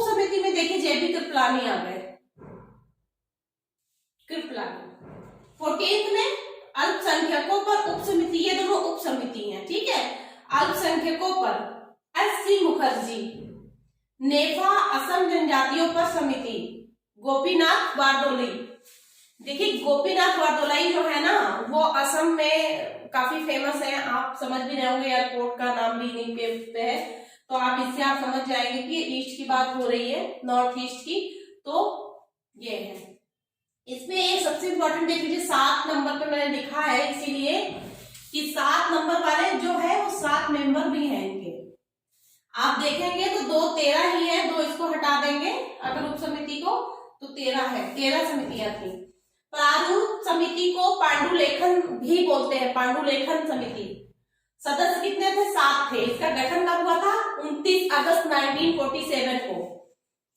समिति में देखिए जेबी कृपलानी आ गए, कृपलानी। 14th में अल्पसंख्यकों पर उप समिति, ये दोनों उप समिति हैं, ठीक है। अल्पसंख्यकों पर एस.सी. मुखर्जी। नेफा असम जनजातियों पर समिति, गोपीनाथ बारदोली। देखिए गोपीनाथ बारदोलाई जो है ना, वो असम में काफी फेमस है, आप समझ भी रहे होंगे, एयरपोर्ट का नाम भी इन्हीं पे है, तो आप इससे आप समझ जाएंगे कि ईस्ट की बात हो रही है, नॉर्थ ईस्ट की, तो ये है। इसमें एक सबसे इंपॉर्टेंट देख लीजिए, 7 नंबर पे मैंने लिखा है इसीलिए कि 7 नंबर वाले जो है वो 7 मेंबर भी हैं इनके। आप देखेंगे तो 2 13 ही है, 2 इसको हटा देंगे अगर उप समिति को, तो 13 है, 13 समितियां थी। प्रारूप समिति को पांडुलेखन भी बोलते हैं, पांडुलेखन समिति। सदस्य कितने थे? 7 थे। इसका गठन कब हुआ था? 29 अगस्त 1947 को।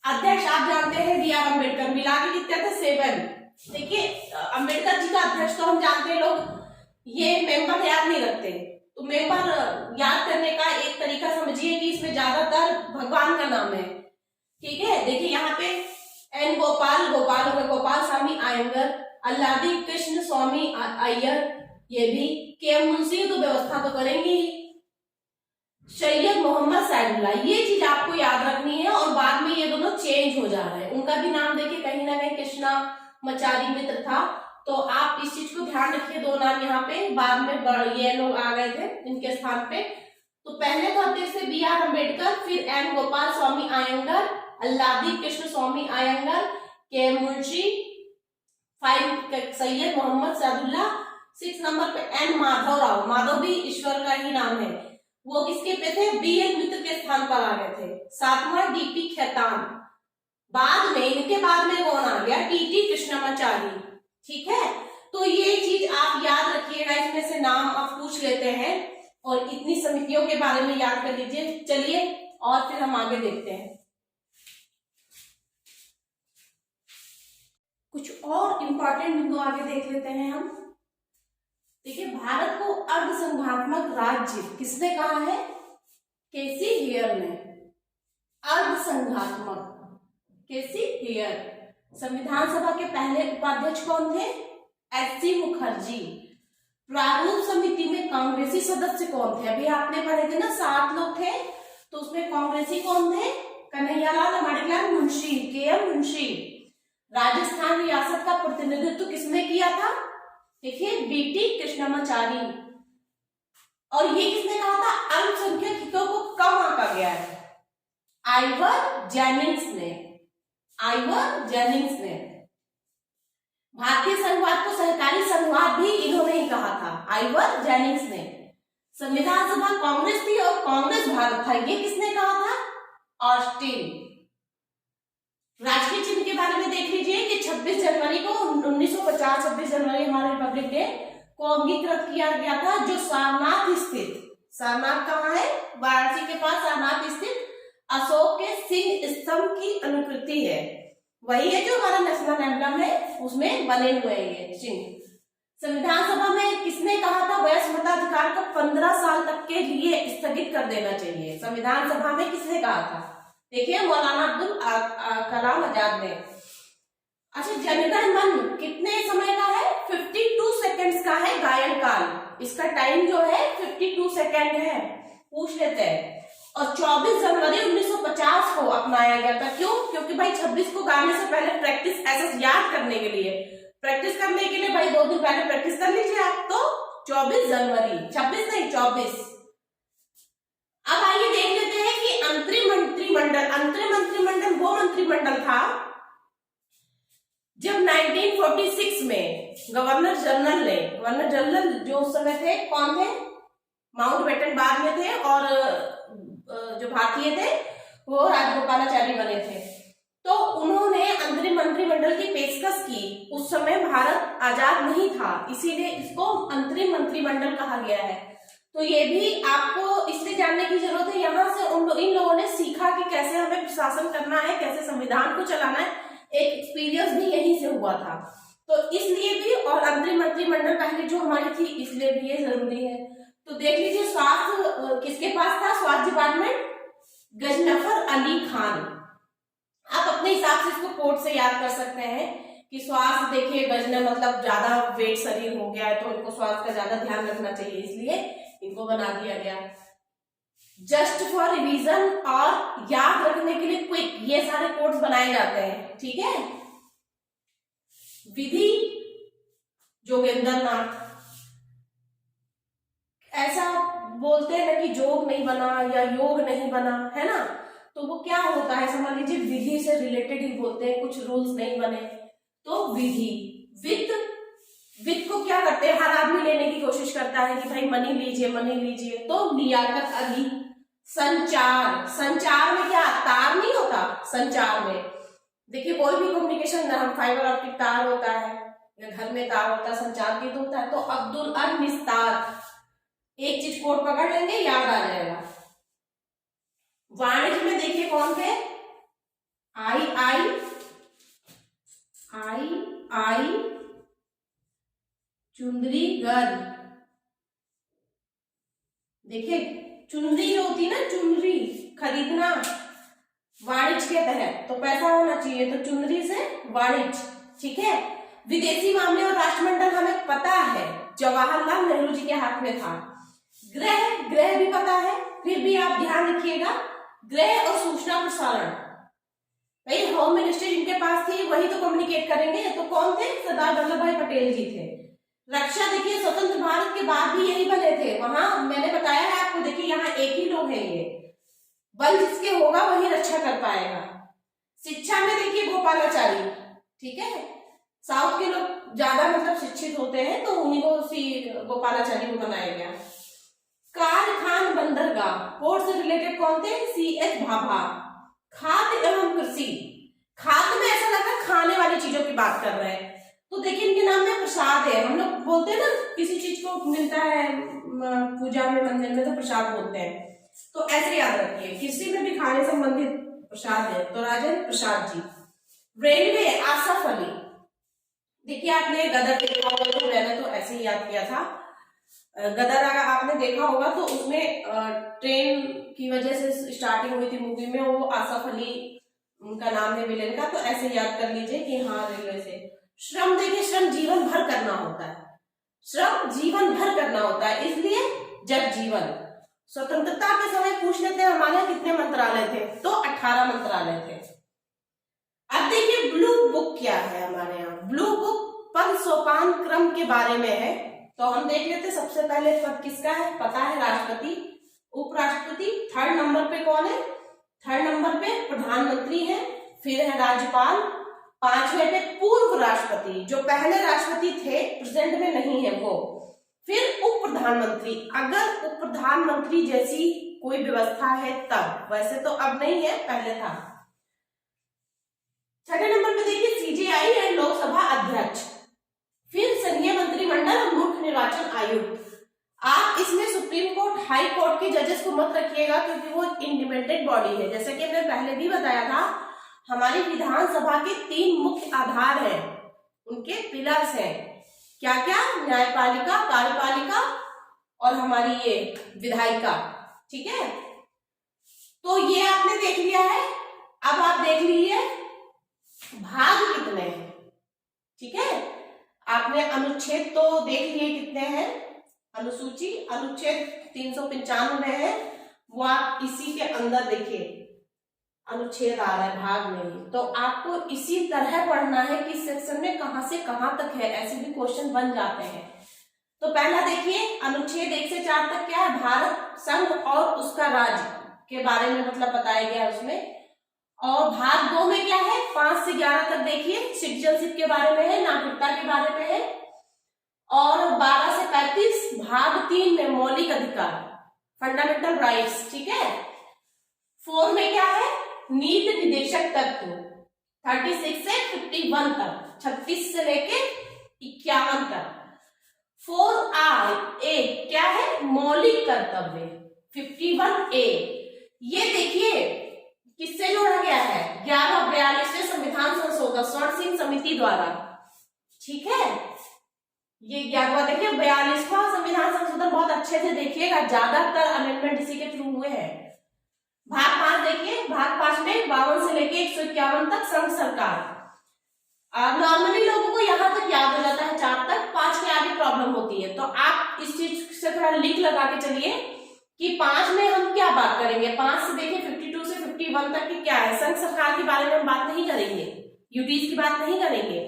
अध्यक्ष आप जानते हैं बी आर अम्बेडकर, मिला के कितने थे? 7। देखिए अम्बेडकर जी का अध्यक्ष तो हम जानते हैं लोग, ये मेंबर याद नहीं रखते, तो मेंबर याद करने का एक तरीका समझिए कि इसमें ज्यादातर भगवान का नाम है, ठीक है। देखिए यहाँ पे एन गोपाल गोपाल स्वामी आयंगर, अल्लादी कृष्ण स्वामी अय्यर, ये भी के मुंशी तो व्यवस्था तो करेंगे ही, सैयद मोहम्मद सैदुल्ला, ये चीज आपको याद रखनी है। और बाद में ये दोनों चेंज हो जा रहे हैं, उनका भी नाम देखिए कहीं ना कहीं कृष्णा मचारी मित्र था, तो आप इस चीज को ध्यान रखिए। 2 नाम यहाँ पे बाद में ये लोग आ गए थे इनके स्थान पे, तो पहले तो अध्यक्ष थे B.R. अम्बेडकर, फिर एन गोपाल स्वामी अयंगर, अल्लादी कृष्ण स्वामी अयंगर, के मुंशी, 5 सैयद मोहम्मद सादुल्ला, 6 नंबर पे एन माधव राव, माधव भी ईश्वर का ही नाम है, वो किसके पे थे, B.एन. मित्र के स्थान पर आ गए थे। 7वां D.पी. खेतान, बाद में इनके बाद में कौन आ गया, T.टी. कृष्णमाचारी। ठीक है, तो ये चीज आप याद रखिएगा, इसमें से नाम आप पूछ लेते हैं और इतनी समितियों के बारे में याद कर लीजिए। चलिए और फिर हम आगे देखते हैं, कुछ और इंपॉर्टेंट बिंदु आगे देख लेते हैं हम। देखिए, भारत को अर्धसंघात्मक राज्य किसने कहा है, केसी हेयर ने। अर्धसंघात्मक, केसी हेयर। संविधान सभा के पहले उपाध्यक्ष कौन थे, एच.सी. मुखर्जी। प्रारूप समिति में कांग्रेसी सदस्य कौन थे, अभी आपने पढ़े थे ना 7 लोग थे, तो उसमें कांग्रेसी कौन थे, कन्हैयालाल माणिकलाल मुंशी, के.एम. मुंशी। राजस्थान रियासत का प्रतिनिधित्व किसने किया था, देखिए B.टी. कृष्णमाचारी। और ये किसने कहा था, अल्पसंख्यक हितों को कम आंका गया है, आइवर जेनिंग्स ने, आइवर जेनिंग्स ने। भारतीय संघवाद को सहकारी संघवाद भी इन्होंने ही कहा था, आइवर जेनिंग्स ने। संविधान सभा कांग्रेस थी और कांग्रेस भारत था, ये किसने कहा था, ऑस्टिन। राष्ट्रीय चिन्ह के बारे में देख लीजिए कि 26 जनवरी को 1950, 26 जनवरी हमारे रिपब्लिक डे को अंगीकृत किया गया था, जो सारनाथ स्थित, सारनाथ कहाँ है, वाराणसी के पास सारनाथ स्थित अशोक के सिंह स्तंभ की अनुकृति है, वही है जो हमारा नेशनल एम्बलम है, उसमें बने हुए हैं ये चिन्ह। संविधान सभा में किसने कहा था, वयस्क मताधिकार को 15 साल तक के लिए स्थगित कर देना चाहिए, संविधान सभा में किसने कहा था, देखिए मौलाना अब्दुल कलाम आजाद ने। अच्छा, जनगण मन कितने समय का है, 52 सेकेंड्स का है गायन काल, इसका टाइम जो है 52 सेकेंड है, पूछ लेते हैं। और 24 जनवरी 1950 को अपनाया गया था, क्यों, क्योंकि भाई 26 को गाने से पहले प्रैक्टिस, ऐसा याद करने के लिए, प्रैक्टिस करने के लिए भाई 2 दिन पहले प्रैक्टिस कर लीजिए आप, तो 24 जनवरी, 26 नहीं 24। अब आइए देख लेते हैं कि अंतरिम मंत्रिमंडल वो मंत्रिमंडल था जब 1946 में गवर्नर जनरल जो उस समय थे कौन थे, माउंटबेटन बाद में थे, और जो भारतीय थे वो राजगोपालाचारी बने थे। तो उन्होंने अंतरिम मंत्रिमंडल की पेशकश की, उस समय भारत आजाद नहीं था, इसीलिए इसको अंतरिम मंत्रिमंडल कहा गया है। तो ये भी आपको इसलिए जानने की जरूरत है, यहाँ से इन लोगों ने सीखा कि कैसे हमें प्रशासन करना है, कैसे संविधान को चलाना है, एक एक्सपीरियंस भी यहीं से हुआ था, तो इसलिए भी। और अंतरिम मंत्रिमंडल पहले जो हमारी थी, इसलिए भी ये जरूरी है। तो देख लीजिए, स्वास्थ्य किसके पास था, स्वास्थ्य डिपार्टमेंट गजनफर अली खान। आप अपने हिसाब से इसको कोड से याद कर सकते हैं कि स्वास्थ्य, देखिए गजन मतलब ज्यादा वेट शरीर हो गया है, तो इनको स्वास्थ्य का ज्यादा ध्यान रखना चाहिए, इसलिए इनको बना दिया गया। जस्ट फॉर रिवीजन और याद रखने के लिए क्विक, ये सारे कोड्स बनाए जाते हैं, ठीक है। विधि जोगेंद्र नाथ, ऐसा बोलते हैं ना कि जोग नहीं बना या योग नहीं बना, है ना, तो वो क्या होता है, समझ लीजिए विधि से रिलेटेड ही बोलते हैं, कुछ रूल्स नहीं बने तो विधि। वित्त को क्या करते हैं, हर आदमी लेने की कोशिश करता है कि भाई मनी लीजिए, तो लियाकत अली। संचार में क्या तार नहीं होता, संचार में देखिए कोई भी कम्युनिकेशन, फाइबर ऑप्टिक तार होता है या घर में तार होता है, संचार की तो होता है, तो अब्दुल अल निस्तार, एक चीज कोड पकड़ लेंगे याद आ जाएगा। वाणिज्य में देखिए कौन थे, आई चुंदरीगढ़। देखिए चुनरी जो होती है ना, चुनरी खरीदना वाणिज्य के तहत, तो पैसा होना चाहिए, तो चुनरी से वाणिज्य, ठीक है। विदेशी मामले और राष्ट्रमंडल हमें पता है, जवाहरलाल नेहरू जी के हाथ में था। ग्रह भी पता है, फिर भी आप ध्यान रखिएगा, गृह और सूचना प्रसारण, भाई होम मिनिस्ट्री जिनके पास थी वही तो कम्युनिकेट करेंगे, तो कौन थे, सरदार वल्लभ भाई पटेल जी थे। रक्षा देखिए स्वतंत्र भारत के बाद भी यही बने थे, वहां मैंने बताया है आपको, देखिए यहाँ एक ही लोग हैं ये, बल जिसके होगा वही रक्षा कर पाएगा। शिक्षा में देखिए गोपालाचारी, ठीक है, साउथ के लोग ज्यादा मतलब शिक्षित होते हैं तो उन्हीं को गोपालाचारी को बनाया गया। कारखान बंदरगाह, पोर्ट से रिलेटेड कौन थे? C.H. भाभा। खाद्य एवं कृषि, खाद्य में ऐसा लग रहा है खाने वाली चीजों की बात कर रहे हैं, तो देखिए इनके नाम में प्रसाद है। हम लोग बोलते हैं ना किसी चीज को मिलता है पूजा में मंदिर में तो प्रसाद बोलते हैं, तो ऐसे याद रखिए कृषि में भी खाने संबंधित प्रसाद है, तो राजेंद्र प्रसाद जी। रेलवे, आसफ अली। देखिए आपने गदर देखा होगा, तो मैंने तो ऐसे ही याद किया था। गदर अगर आपने देखा होगा तो उसमें ट्रेन की वजह से स्टार्टिंग हुई थी मूवी में, वो आसफ अली उनका नाम है विलेन का, तो ऐसे याद कर लीजिए कि हाँ रेलवे से। श्रम, देखिए श्रम जीवन भर करना होता है, श्रम जीवन भर करना होता है, इसलिए जग जीवन। स्वतंत्रता के समय पूछ लेते हैं हमारे यहाँ कितने मंत्रालय थे, तो 18 मंत्रालय थे। अब देखिए ब्लू बुक क्या है हमारे यहाँ। ब्लू बुक पद सोपान क्रम के बारे में है, तो हम देख लेते सबसे पहले पद किसका है, पता है राष्ट्रपति, उपराष्ट्रपति, थर्ड नंबर पे कौन है, थर्ड नंबर पे प्रधानमंत्री है, फिर है राज्यपाल, पांचवें पे पूर्व राष्ट्रपति, जो पहले राष्ट्रपति थे प्रेजेंट में नहीं है वो, फिर उप प्रधानमंत्री, अगर उप प्रधानमंत्री जैसी कोई व्यवस्था है तब, वैसे तो अब नहीं है, पहले था। छठे नंबर पे देखिए CJI एंड लोकसभा अध्यक्ष, फिर संघीय मंत्रिमंडल और मुख्य निर्वाचन आयुक्त। आप इसमें सुप्रीम कोर्ट, हाई कोर्ट के जजेस को मत रखिएगा क्योंकि वो इंडिपेंडेंट बॉडी है। जैसा कि हमने पहले भी बताया था, हमारी विधानसभा के 3 मुख्य आधार हैं, उनके पिलर्स हैं, क्या क्या, न्यायपालिका, कार्यपालिका और हमारी ये विधायिका, ठीक है। तो ये आपने देख लिया है। अब आप देख लीजिए भाग कितने हैं, ठीक है। आपने अनुच्छेद तो देख लिए कितने हैं, अनुसूची, अनुच्छेद 395 है, वो आप इसी के अंदर देखिए अनुच्छेद आ रहा है भाग में, तो आपको इसी तरह पढ़ना है कि सेक्शन में कहां से कहां तक है, ऐसे भी क्वेश्चन बन जाते हैं। तो पहला देखिए अनुच्छेद 1 से 4 तक क्या है, भारत संघ और उसका राज्य के बारे में मतलब बताया गया है उसमें। और भाग 2 में क्या है, 5 से 11 तक देखिए सिटीजनशिप के बारे में है, नागरिकता के बारे में है। और 12 से 35 भाग 3 में मौलिक अधिकार, फंडामेंटल राइट्स, ठीक है। 4 में क्या है, नीति निर्देशक तत्व, 36 से 51 तक, 36 से लेके 51 तक। 4A क्या है, मौलिक कर्तव्य, 51A। ये देखिए किससे जोड़ा गया है, 1142 संविधान संशोधन स्वर्ण सिंह समिति द्वारा, ठीक है। ये 11वां देखिए, 42वां संविधान संशोधन बहुत अच्छे से देखिएगा, ज्यादातर अमेंडमेंट इसी के थ्रू हुए हैं। भाग 5 देखिए, भाग 5 में 52 से लेके 151 तक संघ सरकार। नॉर्मली लोगों को यहाँ तक याद हो जाता है 4 तक, 5 के आगे प्रॉब्लम होती है, तो आप इस चीज से थोड़ा लिंक लगा के चलिए कि 5 में हम क्या बात करेंगे। 5 से देखिए 52 से 51 तक की क्या है, संघ सरकार के बारे में हम बात नहीं करेंगे, यूटीज की बात नहीं करेंगे,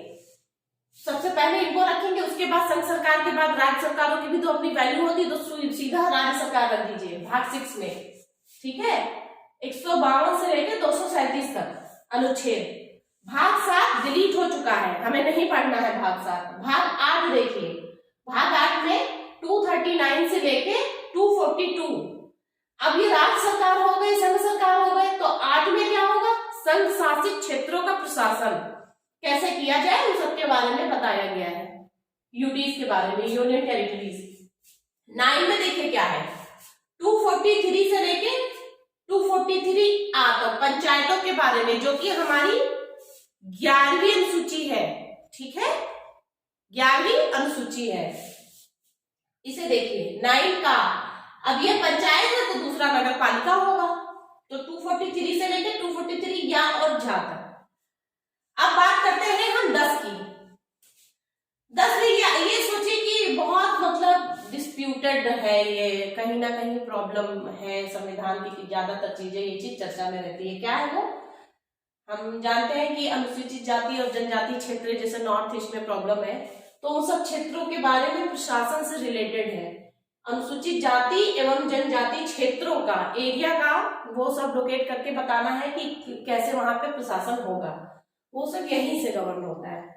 सबसे पहले इनको रखेंगे, उसके बाद संघ सरकार के बाद राज्य सरकारों की भी तो अपनी वैल्यू होती है, तो सीधा राज्य सरकार रख दीजिए भाग 6 में, ठीक है। 152 से लेकर 237 तक अनुच्छेद। भाग 7 डिलीट हो चुका है, हमें नहीं पढ़ना है भाग 7। भाग 8 देखिए, भाग 8 में 239 से लेके 242। अब ये राज्य सरकार हो गई, संघ सरकार हो गए, तो 8 में क्या होगा, संघ शासित क्षेत्रों का प्रशासन कैसे किया जाए उन सब के बारे में बताया गया है, यूटीज के बारे में, यूनियन टेरिटरीज। 9 में देखिए क्या है, 243 से लेके 243A, तो पंचायतों के बारे में, जो कि हमारी 11वीं अनुसूची है, ठीक है, 11वीं अनुसूची है। इसे देखिए 9 का, अब ये पंचायत है तो दूसरा नगर पालिका होगा, तो 243 से लेकर 243 या और झा तक। अब बात करते हैं हम 10 की। 10 में ये सोचिए कि बहुत मतलब डिस्प्यूटेड है, ये कहीं ना कहीं प्रॉब्लम है संविधान की, ज्यादातर चीजें ये चीज चर्चा में रहती है। क्या है वो, हम जानते हैं कि अनुसूचित जाति और जनजाति क्षेत्र जैसे नॉर्थ ईस्ट में प्रॉब्लम है, तो उन सब क्षेत्रों के बारे में प्रशासन से रिलेटेड है अनुसूचित जाति एवं जनजाति क्षेत्रों का एरिया का वो सब लोकेट करके बताना है कि कैसे वहां पे प्रशासन होगा, वो सब यहीं से गवर्न होता है।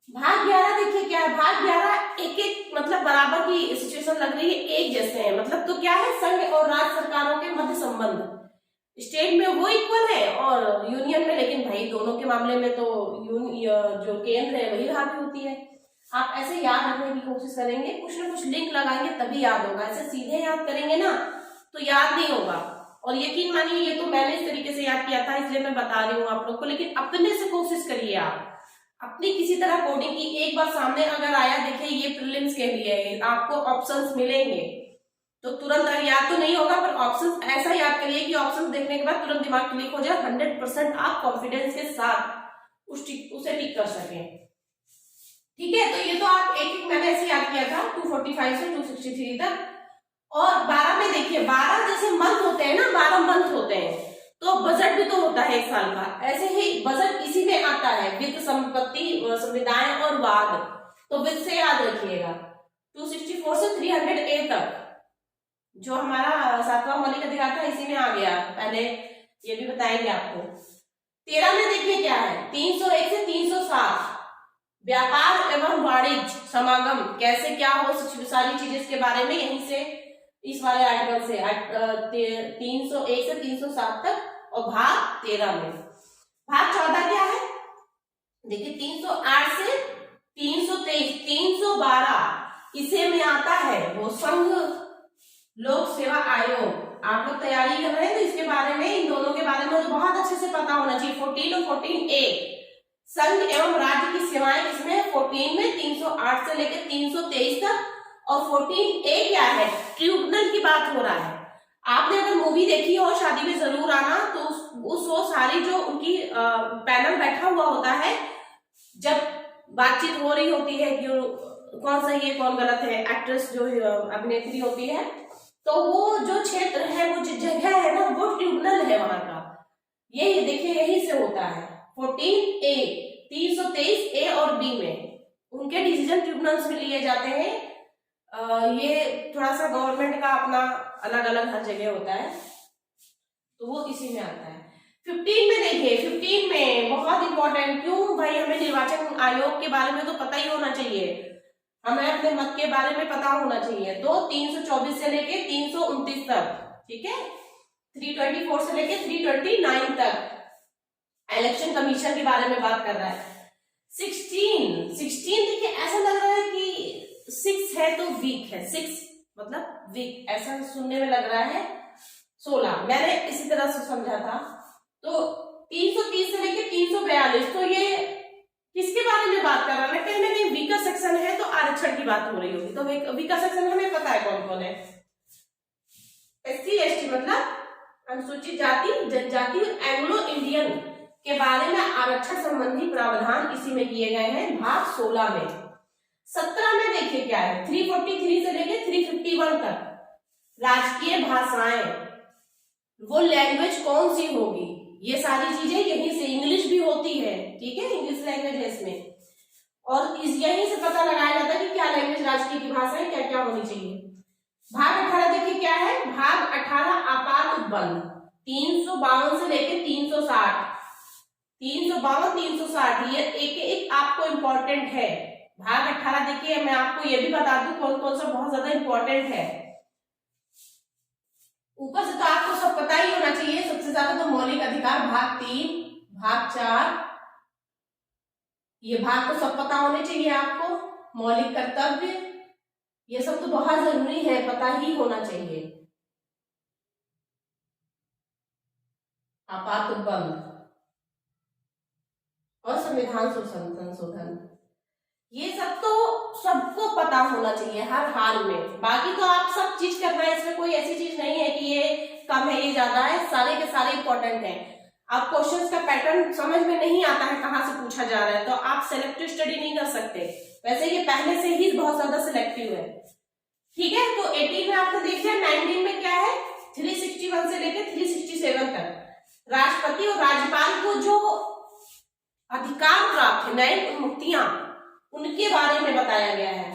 भाग 11 देखिए क्या है, भाग 11 एक एक मतलब बराबर की सिचुएशन लग रही है, एक जैसे है, मतलब तो क्या है, संघ और राज्य सरकारों के मध्य संबंध। स्टेट में वो इक्वल है और यूनियन में, लेकिन भाई दोनों के मामले में तो जो केंद्र है वही हावी होती है। आप ऐसे याद रखने की कोशिश करेंगे, कुछ ना कुछ लिंक लगाएंगे तभी याद होगा, ऐसे सीधे याद करेंगे ना तो याद नहीं होगा। और यकीन मानिए ये तो मैंने इस तरीके से याद किया था इसलिए मैं बता रही हूँ आप लोग को, लेकिन अपने से कोशिश करिए आप अपनी किसी तरह कोडिंग की। एक बार सामने अगर आया, देखिए ये प्रीलिम्स के लिए है, आपको ऑप्शंस मिलेंगे तो तुरंत याद तो नहीं होगा, पर ऑप्शंस ऐसा याद करिए कि ऑप्शंस देखने के बाद तुरंत दिमाग क्लिक हो जाए, 100% आप कॉन्फिडेंस के साथ उसे टिक कर सकें। ठीक है, तो ये तो आप एक एक मैंने ऐसे याद किया था 245 से 263 तक। और 12 में देखिए 12 जैसे मंथ होते हैं ना, 12 मंथ होते हैं, तो बजट भी तो होता है एक साल का, ऐसे ही बजट इसी में आता है, वित्त, संपत्ति, संविदाएं और वाद। तो वित्त से याद रखिएगा 264 से 300A तक जो हमारा 7वां मौलिक अधिकार था इसी में आ गया, पहले ये भी बताएंगे आपको। 13 में देखिए क्या है, 301 से 307 व्यापार एवं वाणिज्य समागम कैसे क्या हो, सारी चीजें इसके बारे में यहीं से इस वाले आर्टिकल से 301 से 307 तक। और भाग 13 में भाग 14 क्या है, देखिए 308 से 323, 312 इसे में आता है वो संघ लोक सेवा आयोग। आप लोग तैयारी कर रहे हैं तो इसके बारे में, इन दोनों के बारे में तो बहुत अच्छे से पता होना चाहिए। 14 और 14A संघ एवं राज्य की सेवाएं इसमें 14 में 308 से लेकर 323 तक, और 14A क्या है, ट्रिब्यूनल की बात हो रहा है। आपने अगर मूवी देखी हो शादी में जरूर आना, तो उस वो सारी जो उनकी पैनल बैठा हुआ होता है, जब बातचीत हो रही होती है कि कौन सही है कौन गलत है, एक्ट्रेस जो अभिनेत्री होती है, तो वो जो क्षेत्र है, वो जो जगह है ना, वो ट्रिब्यूनल है वहां का। ये देखिए यही से होता है 14A, 323A और B में उनके डिसीजन ट्रिब्यूनल्स में लिए जाते हैं। ये थोड़ा सा गवर्नमेंट का अपना अलग अलग हर जगह होता है, तो वो इसी में आता है। 15 में देखिए, 15 में बहुत इंपॉर्टेंट, क्यों भाई, हमें निर्वाचन आयोग के बारे में तो पता ही होना चाहिए, हमें अपने मत के बारे में पता होना चाहिए। तो 324 से लेके 329 तक, ठीक है, 324 से लेके 329 तक इलेक्शन कमीशन के बारे में बात कर रहा है। 16 देखिए, ऐसा लग रहा है कि 6 है तो वीक है, 6 मतलब वीक, ऐसा सुनने में लग रहा है। 16 मैंने इसी तरह से समझा था। तो 330 से लेके 342, तो ये किसके बारे में बात कर रहा है, कहीं ना कहीं वीकर सेक्शन है, तो आरक्षण की बात हो रही होगी। तो वीकर सेक्शन हमें पता है कौन कौन है, SC ST मतलब अनुसूचित जाति जनजाति और एंग्लो इंडियन के बारे में आरक्षण संबंधी प्रावधान इसी में किए गए हैं भाग 16 में। 17 में देखिए क्या है, 343 से लेके 351 तक राजकीय भाषाएं, वो लैंग्वेज कौन सी होगी, ये सारी चीजें यहीं से, इंग्लिश भी होती है, ठीक है, इंग्लिश लैंग्वेज है इसमें, और यहीं से पता लगाया जाता है कि क्या लैंग्वेज राजकीय की भाषाएं क्या क्या होनी चाहिए। भाग 18 देखिए क्या है, भाग 18 आपात उपबंध, 352 से लेके 360, 352 360, ये एक आपको इंपॉर्टेंट है। भाग 18 देखिए, मैं आपको ये भी बता दूं कौन कौन सा बहुत ज्यादा इंपॉर्टेंट है। ऊपर से तो आपको सब पता ही होना चाहिए, सबसे ज्यादा तो मौलिक अधिकार भाग 3, भाग 4, ये भाग तो सब पता होने चाहिए आपको। मौलिक कर्तव्य, ये सब तो बहुत जरूरी है, पता ही होना चाहिए। आपात उपबंध और संविधान संशोधन, ये सब तो सबको पता होना चाहिए हर हाल में। बाकी तो आप सब चीज करना है, इसमें कोई ऐसी चीज नहीं है कि ये कम है ये ज्यादा है, सारे के सारे इंपॉर्टेंट हैं। आप क्वेश्चंस का पैटर्न समझ में नहीं आता है कहाँ से पूछा जा रहा है, तो आप सेलेक्टिव स्टडी नहीं कर सकते। वैसे ये पहले से ही बहुत ज्यादा सिलेक्टिव है, ठीक है। तो 18 में आपने देख लिया। 19 में क्या है, 361 से लेकर 367 तक राष्ट्रपति और राज्यपाल को जो अधिकार प्राप्त है, नए मुक्तियां, उनके बारे में बताया गया है,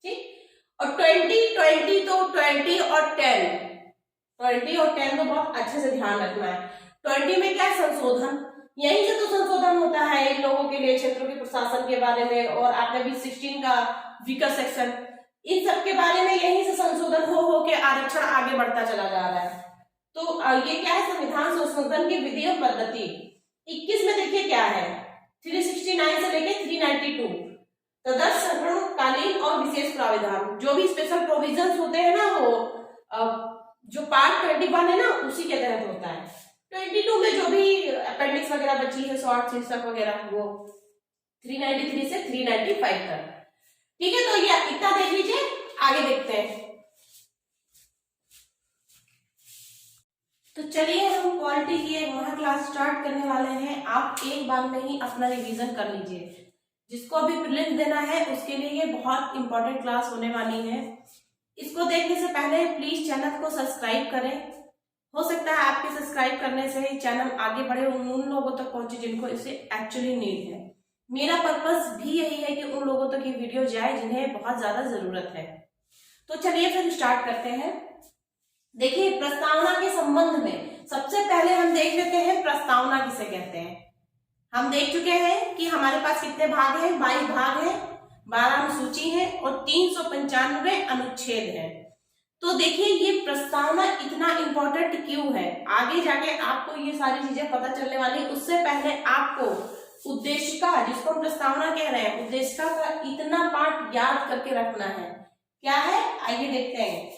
ठीक। और 20 तो 20 और 10 तो बहुत अच्छे से ध्यान रखना है। 20 में क्या है, संशोधन, यहीं से तो संशोधन होता है इन लोगों के लिए, क्षेत्रों के प्रशासन के बारे में, और आपने भी 16 का वीकर सेक्शन, इन सब के बारे में यहीं से संशोधन हो के आरक्षण आगे बढ़ता चला जा रहा है। तो ये क्या है, संविधान संशोधन की विधि और पद्धति। 21 में देखिए क्या है, 369 से लेके 392 तदर्थकालीन और विशेष प्राविधान, जो भी स्पेशल प्रोविजंस होते हैं ना, वो जो पार्ट 21 है ना उसी के तहत होता है। 22 में जो भी अपेंडिक्स वगैरह बची है, शॉर्ट शीर्षक वगैरह, वो 393 से 395 तक। ठीक है, तो ये इतना देख लीजिए, आगे देखते हैं। तो चलिए हम पॉलिटी की एक महा क्लास स्टार्ट करने वाले हैं। आप एक बार में ही अपना रिवीजन कर लीजिए। जिसको अभी प्रीलिम्स देना है उसके लिए ये बहुत इंपॉर्टेंट क्लास होने वाली है। इसको देखने से पहले प्लीज चैनल को सब्सक्राइब करें। हो सकता है आपके सब्सक्राइब करने से चैनल आगे बढ़े, उन लोगों तक पहुंचे जिनको इसे एक्चुअली नीड है। मेरा पर्पस भी यही है कि उन लोगों तक ये वीडियो जाए जिन्हें बहुत ज्यादा जरूरत है। तो चलिए फिर स्टार्ट करते हैं। देखिए, प्रस्तावना के संबंध में सबसे पहले हम देख लेते हैं प्रस्तावना किसे कहते हैं। हम देख चुके हैं कि हमारे पास कितने भाग हैं, 22 भाग हैं, 12 अनुसूची है और 395 अनुच्छेद है। तो देखिए, ये प्रस्तावना इतना इंपॉर्टेंट क्यों है, आगे जाके आपको ये सारी चीजें पता चलने वाली है। उससे पहले आपको उद्देशिका, जिसको हम प्रस्तावना कह रहे हैं, उद्देशिका का इतना पार्ट याद करके रखना है। क्या है, आइए देखते हैं।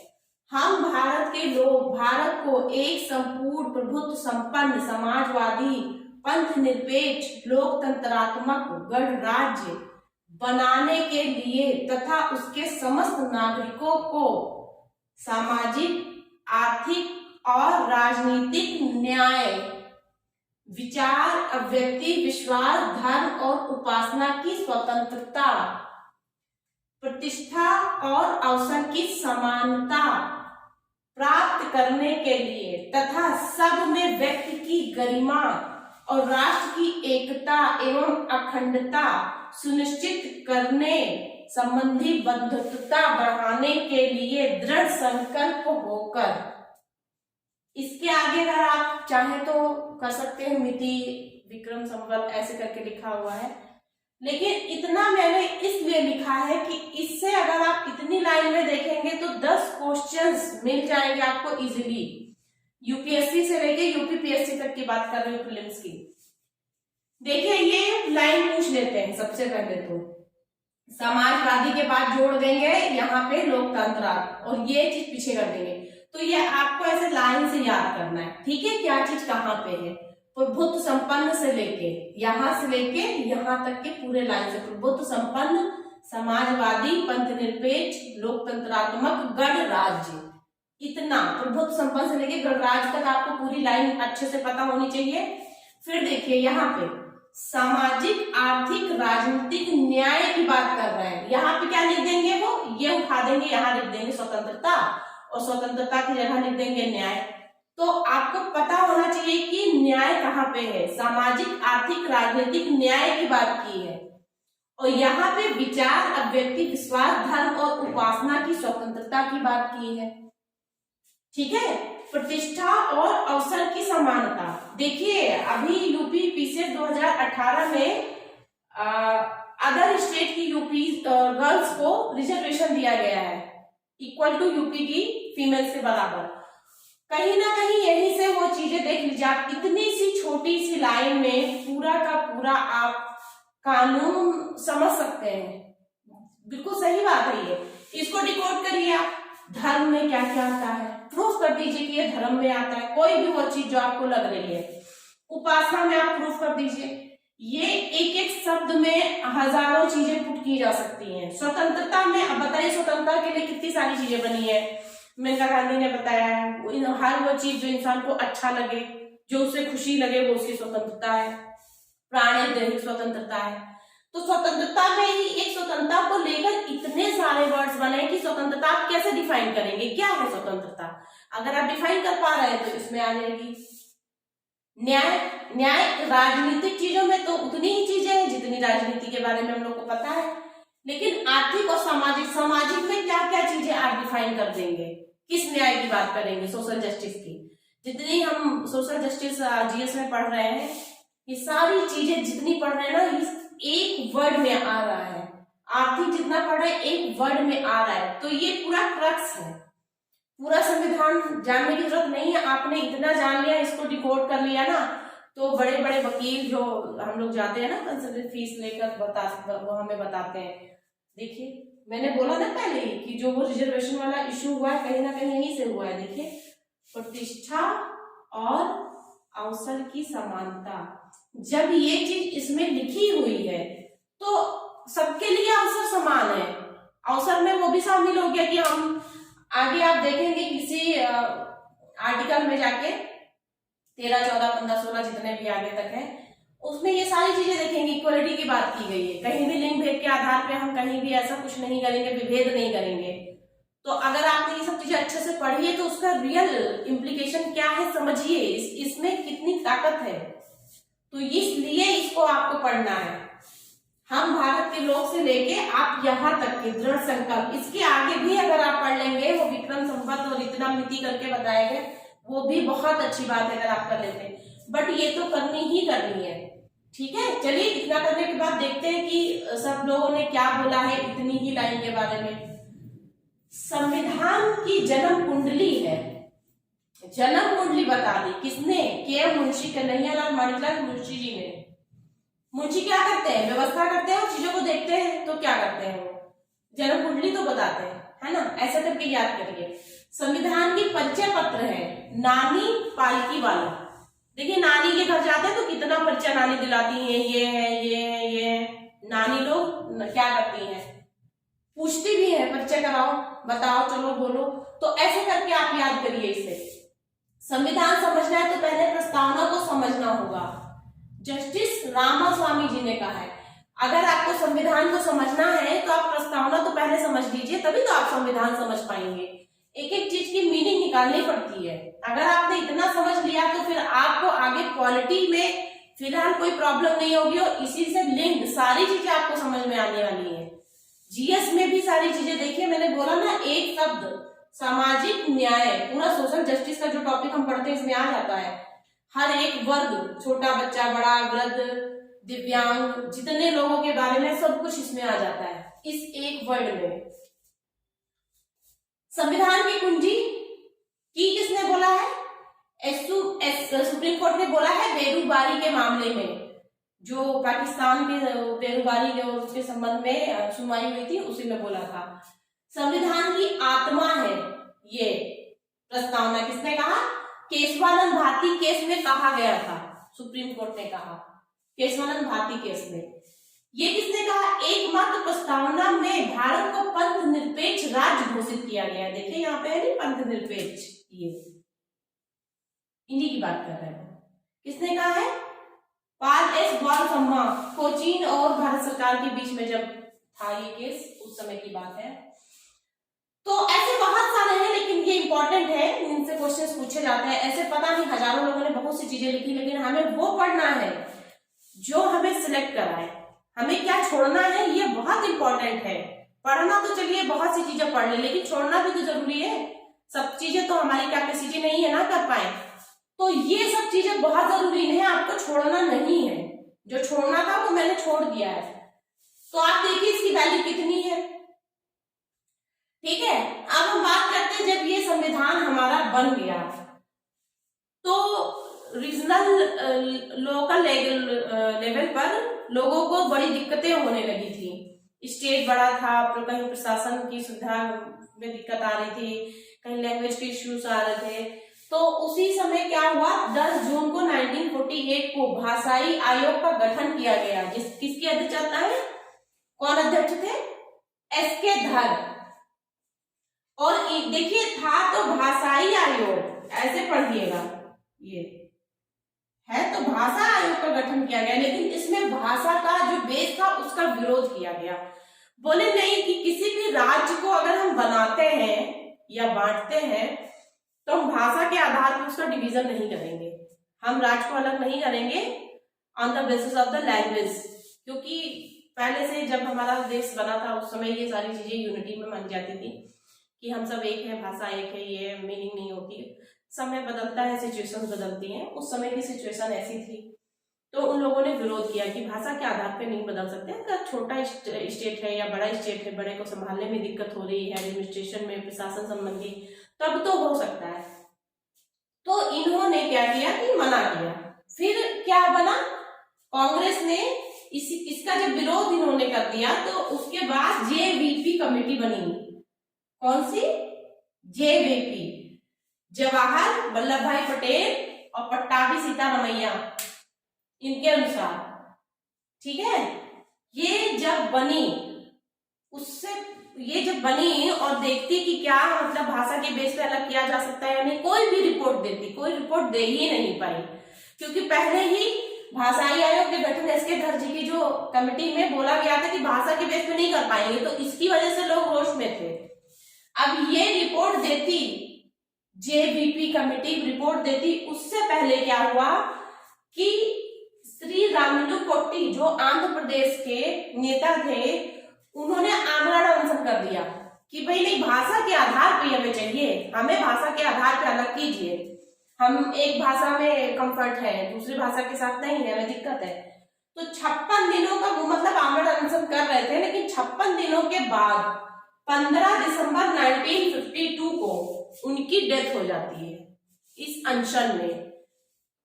हम भारत के लोग भारत को एक संपूर्ण प्रभुत्व संपन्न समाजवादी पंथ निरपेक्ष लोकतंत्रात्मक गणराज्य बनाने के लिए तथा उसके समस्त नागरिकों को सामाजिक, आर्थिक और राजनीतिक न्याय, विचार, अभिव्यक्ति, विश्वास, धर्म और उपासना की स्वतंत्रता, प्रतिष्ठा और अवसर की समानता प्राप्त करने के लिए तथा सब में व्यक्ति की गरिमा और राष्ट्र की एकता एवं अखंडता सुनिश्चित करने संबंधी बद्धता बढ़ाने के लिए दृढ़ संकल्प होकर। इसके आगे अगर आप चाहें तो कर सकते हैं मिति, विक्रम, संवत, ऐसे करके लिखा हुआ है, लेकिन इतना मैंने इसलिए लिखा है कि इससे अगर आप इतनी लाइन में देखेंगे तो 10 क्वेश्चंस मिल जाएंगे आपको इजीली। यूपीएससी से लेके यूपीपीएससी तक की बात कर रही हूँ, प्रीलिम्स की। देखिए, ये लाइन पूछ लेते हैं। सबसे पहले तो समाजवादी के बाद जोड़ देंगे यहाँ पे लोकतंत्र, और ये चीज पीछे कर देंगे। तो ये आपको ऐसे लाइन से याद करना है, ठीक है, क्या चीज कहाँ पे है। प्रभुत्व संपन्न से लेके यहाँ तक के पूरे लाइन से, प्रभुत्व संपन्न, समाजवादी, पंथ निरपेक्ष, लोकतंत्रात्मक, गणराज्य, इतना प्रभुत्व संपन्न से लेके गणराज्य तक आपको पूरी लाइन अच्छे से पता होनी चाहिए। फिर देखिए, यहाँ पे सामाजिक, आर्थिक, राजनीतिक न्याय की बात कर रहे हैं। यहाँ पे क्या लिख देंगे, वो ये उठा देंगे, यहाँ लिख देंगे स्वतंत्रता, और स्वतंत्रता की जगह लिख देंगे न्याय। तो आपको पता होना चाहिए कि न्याय कहाँ पे है। सामाजिक, आर्थिक, राजनीतिक न्याय की बात की है, और यहाँ पे विचार, अभिव्यक्ति, विश्वास, धर्म और उपासना की स्वतंत्रता की बात की है। ठीक है, प्रतिष्ठा और अवसर की समानता। देखिए, अभी यूपी पीसीएस 2018 में अदर स्टेट की यूपी गर्ल्स को रिजर्वेशन दिया गया है, इक्वल टू यूपी की फीमेल्स के बराबर। कहीं ना कहीं यहीं से वो चीजें देख लीजिए आप, इतनी सी छोटी सी लाइन में पूरा का पूरा आप कानून समझ सकते हैं। बिल्कुल सही बात है ये, इसको डिकोड करिए आप। धर्म में क्या क्या आता है, प्रूफ कर दीजिए कि ये धर्म में आता है, कोई भी वो चीज जो आपको लग रही है। उपासना में आप प्रूफ कर दीजिए। ये एक एक शब्द में हजारों चीजें पुट की जा सकती हैं। स्वतंत्रता में अब बताइए, स्वतंत्रता के लिए कितनी सारी चीजें बनी है। मेनका गांधी ने बताया है, हर वो चीज जो इंसान को अच्छा लगे, जो उसे खुशी लगे, वो उसकी स्वतंत्रता है। प्राणी दैहिक स्वतंत्रता है। तो स्वतंत्रता में ही एक स्वतंत्रता को लेकर इतने सारे वर्ड्स बने कि स्वतंत्रता आप कैसे डिफाइन करेंगे, क्या है स्वतंत्रता। अगर आप डिफाइन कर पा रहे हैं तो इसमें आ जाएगी न्याय। राजनीतिक चीजों में तो उतनी ही चीजें हैं जितनी राजनीति के बारे में हम लोग को पता है, लेकिन आर्थिक और सामाजिक, सामाजिक में क्या क्या चीजें आप डिफाइन कर देंगे, किस न्याय की बात करेंगे, सोशल जस्टिस की। जितनी हम सोशल जस्टिस जीएस में पढ़ रहे हैं, ये सारी चीजें जितनी पढ़ रहे हैं ना, इस एक वर्ड में आ रहा है। आर्थिक जितना पढ़ रहे हैं एक वर्ड में आ रहा है, तो ये पूरा क्रक्स है। पूरा संविधान जानने की जरूरत नहीं है, आपने इतना जान लिया, इसको डिकोड कर लिया ना, तो बड़े बड़े वकील जो हम लोग जाते हैं ना कंसल्टेंट फीस लेकर वो हमें बताते हैं। देखिए मैंने बोला ना पहले ही कि जो वो रिजर्वेशन वाला इश्यू हुआ है कहीं ना कहीं यहीं से हुआ है। देखिए प्रतिष्ठा और अवसर की समानता, जब ये चीज इसमें लिखी हुई है तो सबके लिए अवसर समान है। अवसर में वो भी शामिल हो गया कि हम आगे आप देखेंगे किसी आर्टिकल में जाके 13, 14, 15, 16 जितने भी आगे तक है, उसमें ये सारी चीजें देखेंगे, इक्वलिटी की बात की गई है। कहीं भी लिंग भेद के आधार पे हम कहीं भी ऐसा कुछ नहीं करेंगे, विभेद नहीं करेंगे। तो अगर आपने ये सब चीजें अच्छे से पढ़ी है तो उसका रियल इम्प्लीकेशन क्या है समझिए, इसमें कितनी ताकत है। तो इसलिए इसको आपको पढ़ना है। हम भारत के लोग से लेके आप यहाँ तक के दृढ़ संकल्प, इसके आगे भी अगर आप पढ़ लेंगे, वो विक्रम संपत और इतना मिति करके बताए गए, वो भी बहुत अच्छी बात है अगर आप कर लेते हैं। बट ये तो करनी ही करनी है, ठीक है। चलिए इतना करने के बाद देखते हैं कि सब लोगों ने क्या बोला है इतनी ही लाइन के बारे में। संविधान की जन्म कुंडली है, जन्म कुंडली बता दी किसने, के मुंशी कन्हैयालाल माणिकलाल मुंशी जी ने। मुंशी क्या करते हैं, व्यवस्था करते हैं और चीजों को देखते हैं, तो क्या करते हैं वो जन्म कुंडली तो बताते हैं, है ना। ऐसा करके याद करिए। संविधान की परिचय पत्र है नानी पालकी वाला। देखिए नानी के घर जाते हैं तो कितना परिचय नानी दिलाती है, ये है ये है ये है। नानी लोग क्या करती हैं, पूछती भी है परिचय कराओ, बताओ, चलो बोलो। तो ऐसे करके आप याद करिए इसे। संविधान समझना है तो पहले प्रस्तावना को समझना होगा। जस्टिस रामास्वामी जी ने कहा है अगर आपको संविधान को समझना है तो आप प्रस्तावना तो पहले समझ लीजिए, तभी तो आप संविधान समझ पाएंगे। एक एक चीज की मीनिंग निकालनी पड़ती है। अगर आपने इतना समझ लिया तो फिर आपको आगे पॉलिटी में फिलहाल कोई प्रॉब्लम नहीं होगी, और इसी से लिंक सारी चीजें आपको समझ में आने वाली है। जीएस में भी सारी चीजें देखिए, मैंने बोला ना एक शब्द सामाजिक न्याय, पूरा सोशल जस्टिस का जो टॉपिक हम पढ़ते हैं इसमें आ जाता है। हर एक वर्ग, छोटा बच्चा, बड़ा, वृद्ध, दिव्यांग, जितने लोगों के बारे में सब कुछ इसमें आ जाता है इस एक वर्ड में। संविधान की कुंजी की किसने बोला है, सुप्रीम कोर्ट ने बोला है बेरोजगारी के मामले में, जो पाकिस्तान के बेरोजगारी के और उसके संबंध में सुनवाई हुई थी, उसी में बोला था। संविधान की आत्मा है ये प्रस्तावना, किसने कहा, केशवानंद भारती केस में कहा गया था, सुप्रीम कोर्ट ने कहा केशवानंद भारती केस में। ये किसने कहा, एकमात्र प्रस्तावना में भारत को पंथ निरपेक्ष राज्य घोषित किया गया। देखिए यहाँ पे है नहीं पंथ निरपेक्ष, ये इन्हीं की बात कर रहे हैं। किसने कहा है, पाल एस बालसम्मा, कोचीन और भारत सरकार के बीच में जब था ये केस, उस समय की बात है। तो ऐसे बहुत सारे हैं, लेकिन ये इंपॉर्टेंट है, इनसे क्वेश्चंस पूछे जाते हैं। ऐसे पता नहीं हजारों लोगों ने बहुत सी चीजें लिखी, लेकिन हमें वो पढ़ना है जो हमें सिलेक्ट कराए, हमें क्या छोड़ना है, ये बहुत इंपॉर्टेंट है। पढ़ना तो चलिए बहुत सी चीजें पढ़ ले, लेकिन छोड़ना भी तो जरूरी है। सब चीजें तो हमारी कैपेसिटी नहीं है ना कर पाए, तो ये सब चीजें बहुत जरूरी है, आपको छोड़ना नहीं है। जो छोड़ना था वो मैंने छोड़ दिया है। तो आप देखिए इसकी वैल्यू कितनी है, ठीक है। अब हम बात करते हैं जब ये संविधान हमारा बन गया तो रीजनल लोकल लेवल पर लोगों को बड़ी दिक्कतें होने लगी थी। स्टेट बड़ा था, कहीं प्रशासन की सुविधा में दिक्कत आ रही थी, कहीं लैंग्वेज के इश्यूज आ रहे थे। तो उसी समय क्या हुआ, 10 जून को 1948 को भाषाई आयोग का गठन किया गया, किसकी अध्यक्षता है, कौन अध्यक्ष थे, एसके धर। और देखिए था तो भाषाई आयोग, ऐसे पढ़िएगा, ये है तो भाषा आयोग का गठन किया गया, लेकिन इसमें भाषा का जो बेस था उसका विरोध किया गया। बोले नहीं कि किसी भी राज्य को अगर हम बनाते हैं या बांटते हैं तो हम भाषा के आधार पर उसका डिवीजन नहीं करेंगे, हम राज्य को अलग नहीं करेंगे on the basis of the language, क्योंकि पहले से जब हमारा देश बना था उस समय ये सारी चीजें यूनिटी में मान जाती थी कि हम सब एक है, भाषा एक है, ये मीनिंग नहीं होती है। समय बदलता है, सिचुएशन बदलती हैं। उस समय की सिचुएशन ऐसी थी तो उन लोगों ने विरोध किया कि भाषा के आधार पर नहीं बदल सकते। अगर छोटा स्टेट है या बड़ा स्टेट है, बड़े को संभालने में दिक्कत हो रही है, एडमिनिस्ट्रेशन में, प्रशासन संबंधी, तब तो हो सकता है। तो इन्होंने क्या किया कि मना किया। फिर क्या बना, कांग्रेस ने इसका जब विरोध इन्होंने कर दिया तो उसके बाद जेवीपी कमेटी बनी। कौन सी? जेवीपी, जवाहर वल्लभ भाई पटेल और पट्टाभी सीतारमैया, इनके अनुसार, ठीक है। ये जब बनी, उससे ये जब बनी और देखती कि क्या मतलब भाषा के बेस पे अलग किया जा सकता है या नहीं, कोई भी रिपोर्ट देती, कोई रिपोर्ट दे ही नहीं पाई, क्योंकि पहले ही भाषाई आयोग के गठन एसके धर जी की जो कमेटी में बोला गया था कि भाषा के बेस पे नहीं कर पाएंगे, तो इसकी वजह से लोग रोष में थे। अब ये रिपोर्ट देती, जेवीपी कमेटी रिपोर्ट देती, उससे पहले क्या हुआ कि श्री रामुलु कोट्टी जो आंध्र प्रदेश के नेता थे, उन्होंने आमरण अनशन कर दिया कि भाई नहीं, भाषा के आधार पे हमें चाहिए, हमें भाषा के आधार पे अलग कीजिए। हम एक भाषा में कंफर्ट है, दूसरी भाषा के साथ नहीं है, हमें दिक्कत है। तो 56 दिनों का वो मतलब आमरण अनशन कर रहे थे, लेकिन 56 दिनों के बाद 15 दिसंबर 1952 को उनकी डेथ हो जाती है इस अनशन में।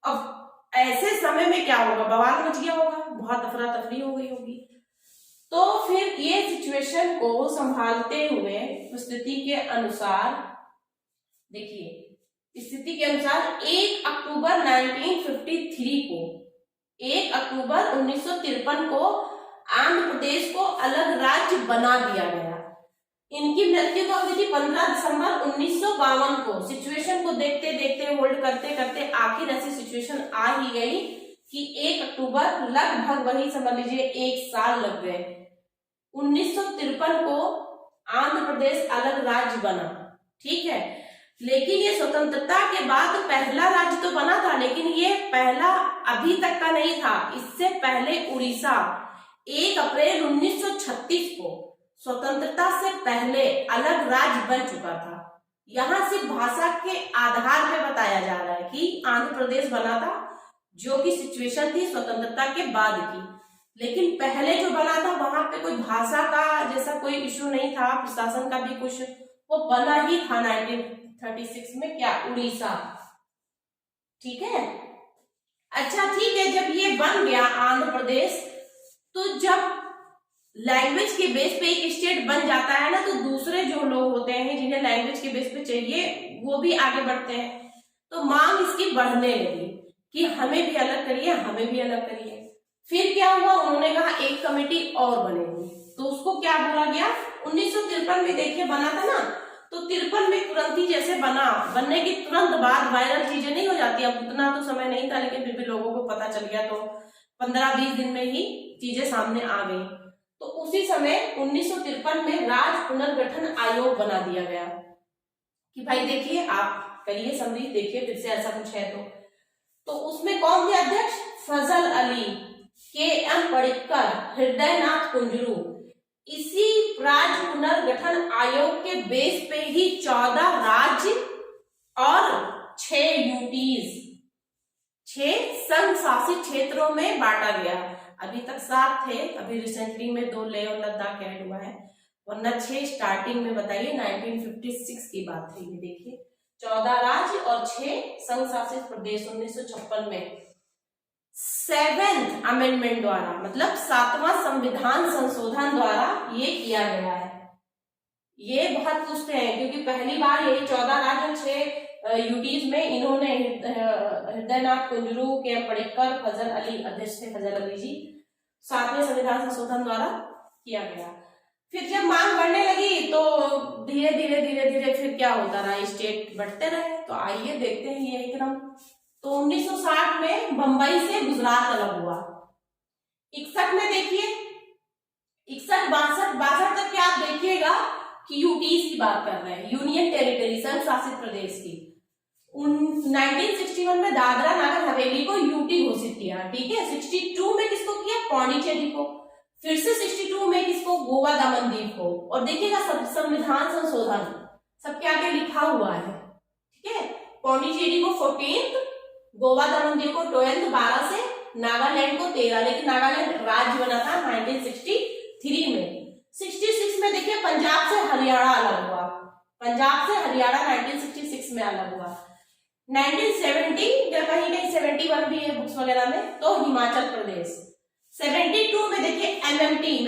अब ऐसे समय में क्या होगा, बवाल मच गया होगा, बहुत अफरा तफरी हो गई होगी। तो फिर ये सिचुएशन को संभालते हुए स्थिति के अनुसार, देखिए स्थिति के अनुसार 1 अक्टूबर 1953 को, 1 अक्टूबर 1953 को आंध्र प्रदेश को अलग राज्य बना दिया गया। इनकी मृत्यु को हुई थी 15 दिसंबर 1952 को। सिचुएशन को देखते देखते, होल्ड करते करते आखिर ऐसी सिचुएशन आ ही गई कि 1 अक्टूबर, लगभग वही समझ लीजिए 1 साल लग गए। 1953 को आंध्र प्रदेश अलग राज्य बना, ठीक है। लेकिन ये स्वतंत्रता के बाद पहला राज्य तो बना था, लेकिन ये पहला अभी तक का नहीं था। इससे पहले उड़ीसा 1 अप्रैल 1936 को स्वतंत्रता से पहले अलग राज्य बन चुका था। यहां सिर्फ भाषा के आधार पे बताया जा रहा है कि आंध्र प्रदेश बना था, जो कि सिचुएशन थी स्वतंत्रता के बाद की। लेकिन पहले जो बना था वहां पे कोई भाषा का जैसा कोई इश्यू नहीं था, प्रशासन का भी कुछ, वो बना ही था 1936 में, क्या, उड़ीसा, ठीक है। अच्छा ठीक है, जब ये बन गया आंध्र प्रदेश, तो जब लैंग्वेज के बेस पे एक स्टेट बन जाता है ना, तो दूसरे जो लोग होते हैं जिन्हें लैंग्वेज के बेस पे चाहिए, वो भी आगे बढ़ते हैं। तो मांग इसकी बढ़ने लगी कि हमें भी अलग करिए, हमें भी अलग करिए। फिर क्या हुआ, उन्होंने कहा एक कमेटी और बनेगी, तो उसको क्या बोला गया, 1953 में देखिए बना था ना, तो 53 में तुरंत ही जैसे बना, बनने की तुरंत बाद वायरल चीजें नहीं हो जाती। अब उतना तो समय नहीं था, लेकिन फिर भी लोगों को पता चल गया, तो 15-20 दिन में ही चीजें सामने आ गई। तो उसी समय 1953 में राज्य पुनर्गठन आयोग बना दिया गया कि भाई देखिए आप करिए समरी, देखिए फिर से ऐसा कुछ है तो उसमें कौन थे अध्यक्ष, फजल अली, के.एम. पडिक्कर, हृदयनाथ कुंजरू। इसी राज्य पुनर्गठन आयोग के बेस पे ही 14 राज्य और 6 यूटीज, 6 संघ शासित क्षेत्रों में बांटा गया। अभी तक 7 थे, अभी रिसेंटली में 2 लेह और लद्दाख ऐड हुआ है, वरना 6 स्टार्टिंग में बताइए 1956 की बात है। ये देखिए 14 राज्य और 6 संघ शासित प्रदेश 1956 में 7th अमेंडमेंट द्वारा, मतलब 7वां संविधान संशोधन द्वारा ये किया गया है। ये बहुत पूछते हैं क्योंकि पहली बार यही 14 राज्य और 6 यूटीज में इन्होंने हृदयनाथ कुंजरू, के.एम. पडिक्कर, फजल अली, अध्यक्ष थे फजल अली जी, 7वें संविधान संशोधन द्वारा किया गया। फिर जब मांग बढ़ने लगी तो धीरे धीरे फिर क्या होता रहा, स्टेट बढ़ते रहे। तो आइए देखते हैं ये एकदम। तो 1960 में बंबई से गुजरात अलग हुआ। 61 में देखिए, 61, 62 तक क्या आप देखिएगा कि यूटीज की बात कर रहे हैं, यूनियन टेरिटरी, संघ शासित प्रदेश की। 1961 में दादरा नगर हवेली को यूटी घोषित किया, ठीक है। 62 में किसको किया, पौंडीचेरी को। फिर से 62 में किसको, गोवा दमन दीप को। और देखिएगा संविधान संशोधन सबके आगे लिखा हुआ है, ठीक है। पौंडीचेरी को 14th, गोवा दमन दीप को 12th 12 से, नागालैंड को 13, लेकिन नागालैंड राज्य बना था 1963 में। 66 में देखिए पंजाब से हरियाणा अलग हुआ, पंजाब से हरियाणा 1966 में अलग हुआ। 1970 या कहीं कहीं 71 भी है बुक्स वगैरह में, तो हिमाचल प्रदेश। 72 में देखिए एमएमटी,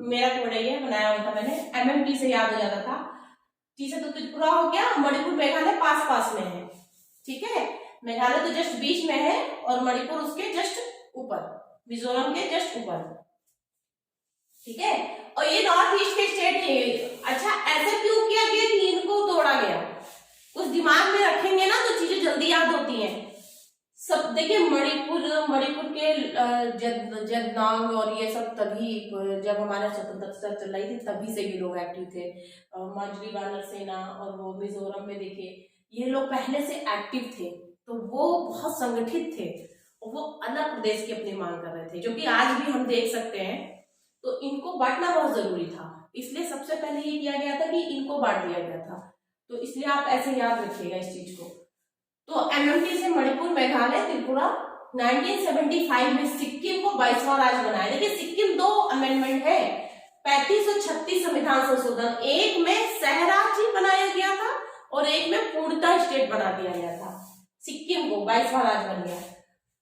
मेरा कोड है ये, बनाया हुआ था मैंने, एमएमटी से याद हो जाता था, टी से तो त्रिपुरा हो गया, मणिपुर मेघालय पास पास में है, ठीक है। मेघालय तो जस्ट बीच में है और मणिपुर उसके जस्ट ऊपर, मिजोरम के जस्ट ऊपर, ठीक है। और ये नॉर्थ ईस्ट के स्टेट है। अच्छा, ऐसा क्यों किया गया कि इनको तोड़ा गया? कुछ दिमाग में रखेंगे ना तो चीजें जल्दी याद होती हैं। सब देखिए मणिपुर के जदनांग और ये सब तभी जब हमारा स्वतंत्रता चल रही थी तभी से ये लोग एक्टिव थे। मांझली वानर सेना और वो मिजोरम में देखिए ये लोग पहले से एक्टिव थे, तो वो बहुत संगठित थे और वो अलग प्रदेश की अपनी मांग कर रहे थे, जो कि आज भी हम देख सकते हैं। तो इनको बांटना बहुत जरूरी था, इसलिए सबसे पहले ये किया गया था कि इनको बांट दिया गया था। तो इसलिए आप ऐसे याद रखिएगा इस चीज को। तो एमएमटी से मणिपुर मेघालय त्रिपुरा। 1975 में सिक्किम को 22वां राज्य बनाया। देखिए सिक्किम 2 अमेंडमेंट है, 35 और 36 संविधान संशोधन, एक में शहर राज्य बनाया गया था और एक में पूर्णतः स्टेट बना दिया गया था। सिक्किम को 22वां राज्य बन गया।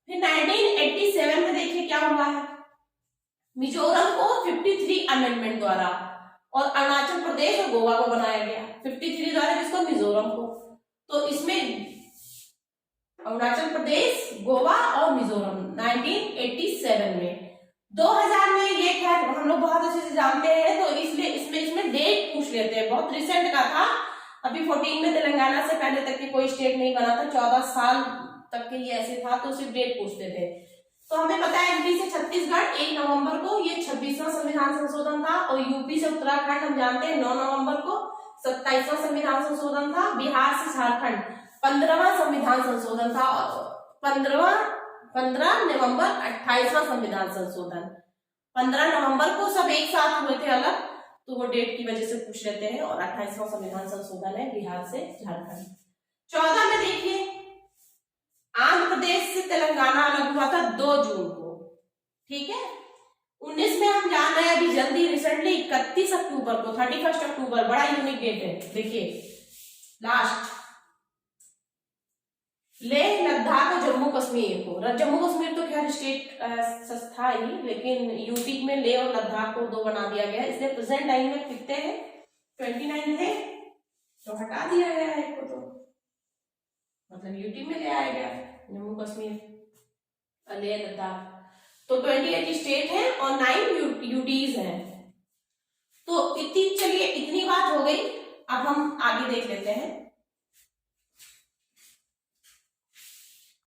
फिर 1987 में देखिए क्या हुआ है, मिजोरम को 53 अमेंडमेंट द्वारा और अरुणाचल प्रदेश और गोवा को बनाया गया। 53 द्वारा किसको, मिजोरम को। तो इसमें अरुणाचल प्रदेश, गोवा और मिजोरम 1987 में। 2000 में ये खैर हम लोग बहुत अच्छे से जानते हैं, तो इसलिए इसमें डेट पूछ लेते हैं, बहुत रिसेंट का था। अभी 14 में तेलंगाना से पहले तक के कोई स्टेट नहीं बना था, 14 साल तक के ये ऐसे था, तो सिर्फ डेट पूछते थे। तो हमें पता है एमपी से छत्तीसगढ़ 1 नवंबर को ये 26वां संविधान संशोधन था, और यूपी से उत्तराखंड हम जानते हैं 9 नवंबर को 27वां संविधान संशोधन था। बिहार से झारखंड 15वां संविधान संशोधन था, 15 नवंबर 28वां संविधान संशोधन। 15 नवंबर को सब एक साथ हुए थे अलग, तो वो डेट की वजह से पूछ लेते हैं। और 28वां संविधान संशोधन है बिहार से झारखंड। 14 में देखिए आंध्र प्रदेश से तेलंगाना अलग हुआ था 2 जून को, ठीक है। 19 में हम जान रहे हैं अभी जल्दी रिसेंटली 31 अक्टूबर को, 31 अक्टूबर, बड़ा यूनिक डेट है। देखिए लास्ट लेह लद्दाख और जम्मू कश्मीर को, जम्मू कश्मीर तो खैर स्टेट था ही, लेकिन यूपी में लेह और लद्दाख को 2 बना दिया गया। इसलिए प्रेजेंट टाइम में कितने हैं, 29 थे, तो हटा दिया गया है एक को, तो मतलब यूटी में ले आया गया जम्मू कश्मीर लेह लद्दाख। तो 28 स्टेट है और 9 यूटीज हैं। तो चलिए इतनी बात हो गई, अब हम आगे देख लेते हैं।